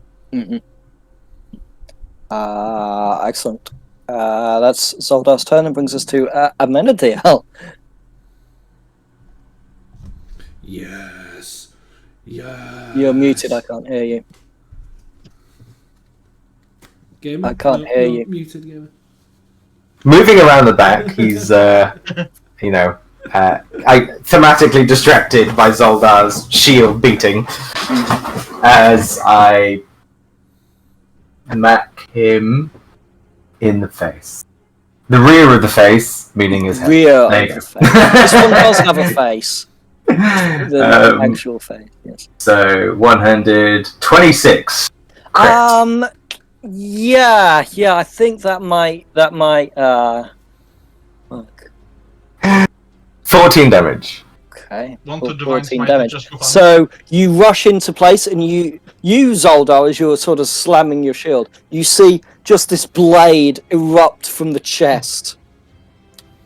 Excellent. That's Zoldar's turn and brings us to Amenadiel.
Yes. Yes.
You're muted, I can't hear you.
Gamer?
I can't hear you.
Muted, gamer.
Moving around the back, he's, you know, thematically distracted by Zoldar's shield beating as I smack him in the face. The rear of the face, meaning his head.
Rear
There
of
you
the
go.
face. This one does have a face. The actual face, yes.
So, one-handed, 26. Crit.
Yeah, I think that might, fuck.
14 damage.
Okay.
Want to divine
14
smite
damage.
just for fun?
So you rush into place, and you Zoldar, as you're sort of slamming your shield, you see just this blade erupt from the chest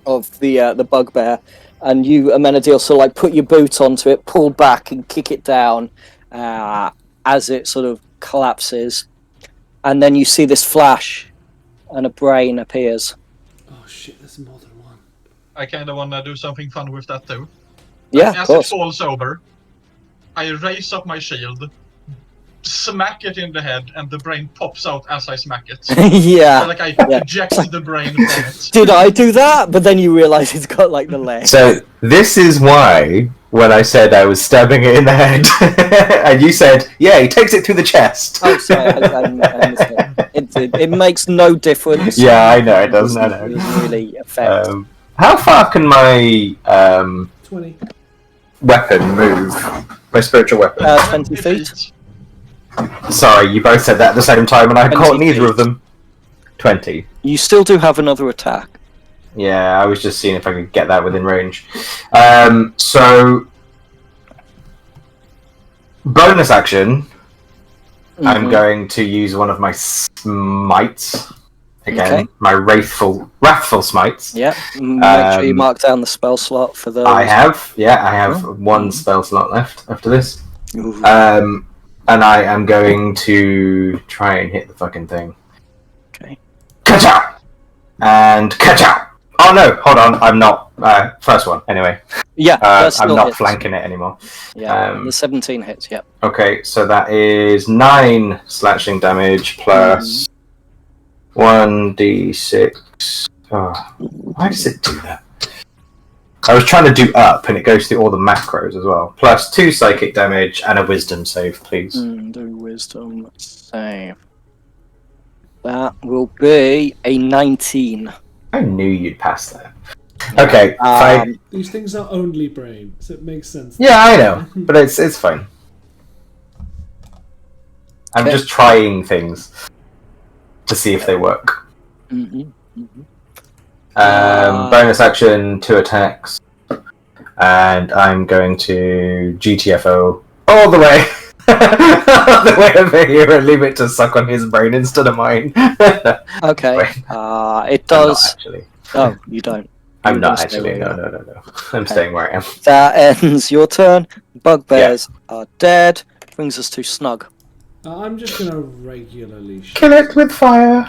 of the bugbear, and you, Amenadiel, sort of like put your boot onto it, pull back, and kick it down as it sort of collapses, and then you see this flash, and a brain appears.
Oh shit, there's more than one.
I kind of want to do something fun with that too.
Yeah,
As
of course.
it falls over, I raise up my shield, smack it in the head, and the brain pops out as I smack it.
Yeah.
So, like, I eject the brain from it.
Did I do that? But then you realise it's got like the leg.
So this is why when I said I was stabbing it in the head, and you said, "Yeah, he takes it through the chest."
Oh, sorry, I mistake. It makes no difference.
Yeah, I know it doesn't. I know.
It doesn't really affect.
How far can my
20.
weapon move? My spiritual weapon.
20 feet.
Sorry, you both said that at the same time, and I
20
caught neither
feet.
of them. 20.
You still do have another attack.
Yeah, I was just seeing if I could get that within range. So, bonus action. I'm going to use one of my smites. Again,
Okay.
my wrathful smites.
Yeah. Make sure you mark down the spell slot for those.
I have. Yeah, I have one spell slot left after this.
Ooh.
And I am going to try and hit the fucking thing.
Okay.
Catch out! And catch out! Oh no, hold on, I'm not. First one, anyway.
Yeah.
I'm not flanking it anymore.
Yeah. The 17 hits. Yeah.
Okay, so that is 9 slashing damage plus 1d6. Oh, why does it do that? I was trying to do up, and it goes through all the macros as well. Plus 2 psychic damage and a wisdom save, please.
Do wisdom save. That will be a 19.
I knew you'd pass that. Okay, fine.
These things are only brain, so it makes sense.
Yeah, I know, but it's fine. I'm just trying things to see if they work. Bonus action, 2 attacks, and I'm going to GTFO all the way, all the way over here and leave it to suck on his brain instead of mine.
Okay.
Wait.
It does.
Actually.
Oh, you don't.
I'm
You're
not
gonna stay
actually.
where
No,
you
no, no. I'm staying where I am.
That ends your turn. Bugbears are dead. Brings us to Snug.
I'm just gonna regularly shoot.
Kill it with fire.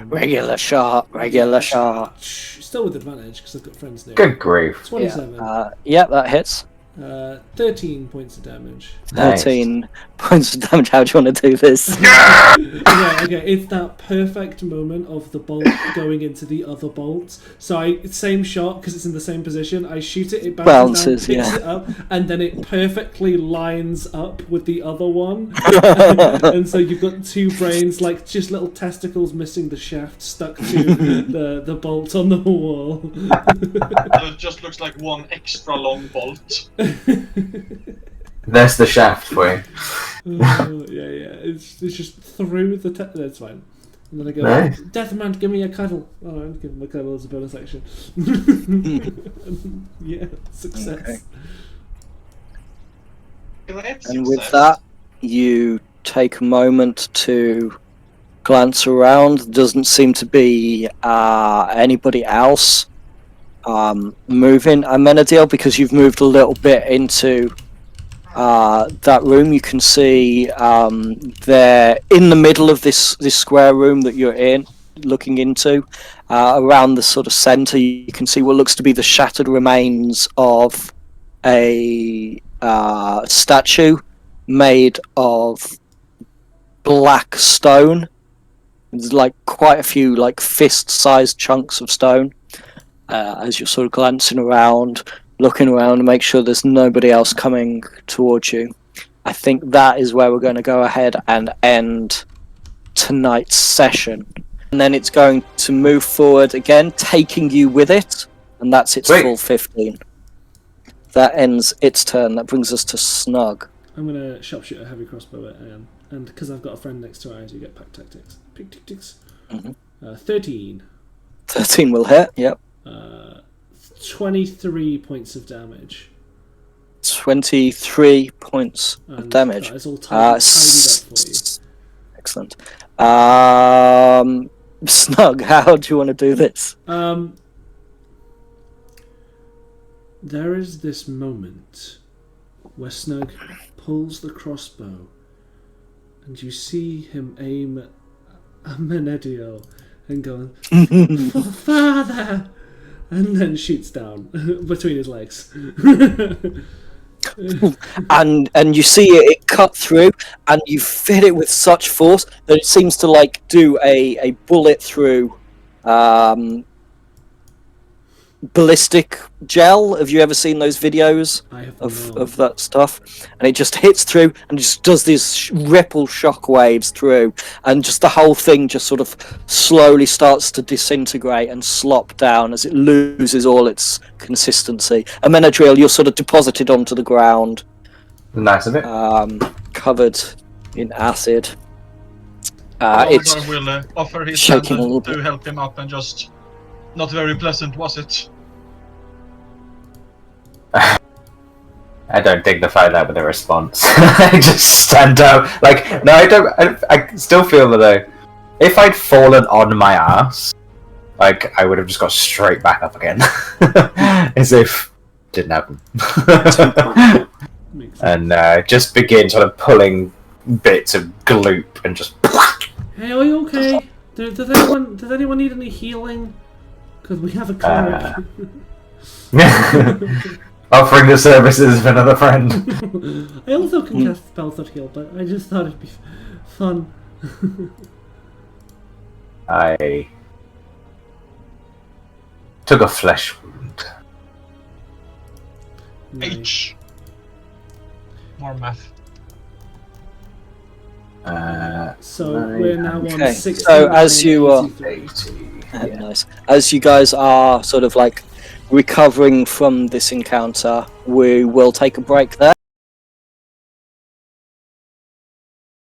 Regular shot. Regular shot.
Still with advantage because I've got friends near.
Good grief.
27.
Yeah, that hits.
13 points of damage.
13 points of damage. How do you want to do this?
Okay, it's that perfect moment of the bolt going into the other bolt. So same shot because it's in the same position. I shoot it, it bounces down, picks it up, and then it perfectly lines up with the other one. And so you've got 2 brains, like just little testicles missing the shaft, stuck to the bolt on the wall.
So it just looks like one extra long bolt.
There's the shaft for you.
Yeah. It's just through the. That's fine. And then I go,
Nice.
Deathman, give me a cuddle. Oh, I'm giving him a cuddle as a bonus action. Yeah, success.
Okay. And with that, you take a moment to glance around. Doesn't seem to be anybody else moving. Amenadiel, because you've moved a little bit into that room, you can see there in the middle of this square room that you're in, looking into, around the sort of center, you can see what looks to be the shattered remains of a statue made of black stone. There's like quite a few like fist-sized chunks of stone. As you're sort of glancing around, looking around to make sure there's nobody else coming towards you. I think that is where we're going to go ahead and end tonight's session. And then it's going to move forward again, taking you with it, and that's its full 15. That ends its turn. That brings us to Snug.
I'm going to sharpshoot a heavy crossbow at Ian. And because I've got a friend next to ours, you get pack tactics. Pick tactics. 13.
13 will hit, yep.
23 points of damage.
23 points of damage.
That is all tidied up for you.
Excellent. Snug, how do you want to do this?
There is this moment where Snug pulls the crossbow and you see him aim at Amenadiel and go, "For father!" and then shoots down between his legs.
and you see it cut through, and you fit it with such force that it seems to like do a bullet through ballistic gel. Have you ever seen those videos of that stuff? And it just hits through and just does these ripple shock waves through, and just the whole thing just sort of slowly starts to disintegrate and slop down as it loses all its consistency. And then you're sort of deposited onto the ground,
Nice of it.
covered in acid.
It's will offer his hand
shaking a little
to help him up, and just not very pleasant, was it?
I don't dignify that with a response. I just stand up. Like, no, I don't. I still feel that if I'd fallen on my ass, like, I would have just got straight back up again. As if it didn't happen. And just begin sort of pulling bits of gloop and just.
Hey, are you okay? Did anyone need any healing? Because we have a cleric.
Offering the services of another friend.
I also can cast spells that heal, but I just thought it'd be fun.
I took a flesh wound.
H. More math.
So we're now on
Okay,
69.
so as you
83.
nice. As you guys are sort of like recovering from this encounter, we will take a break there.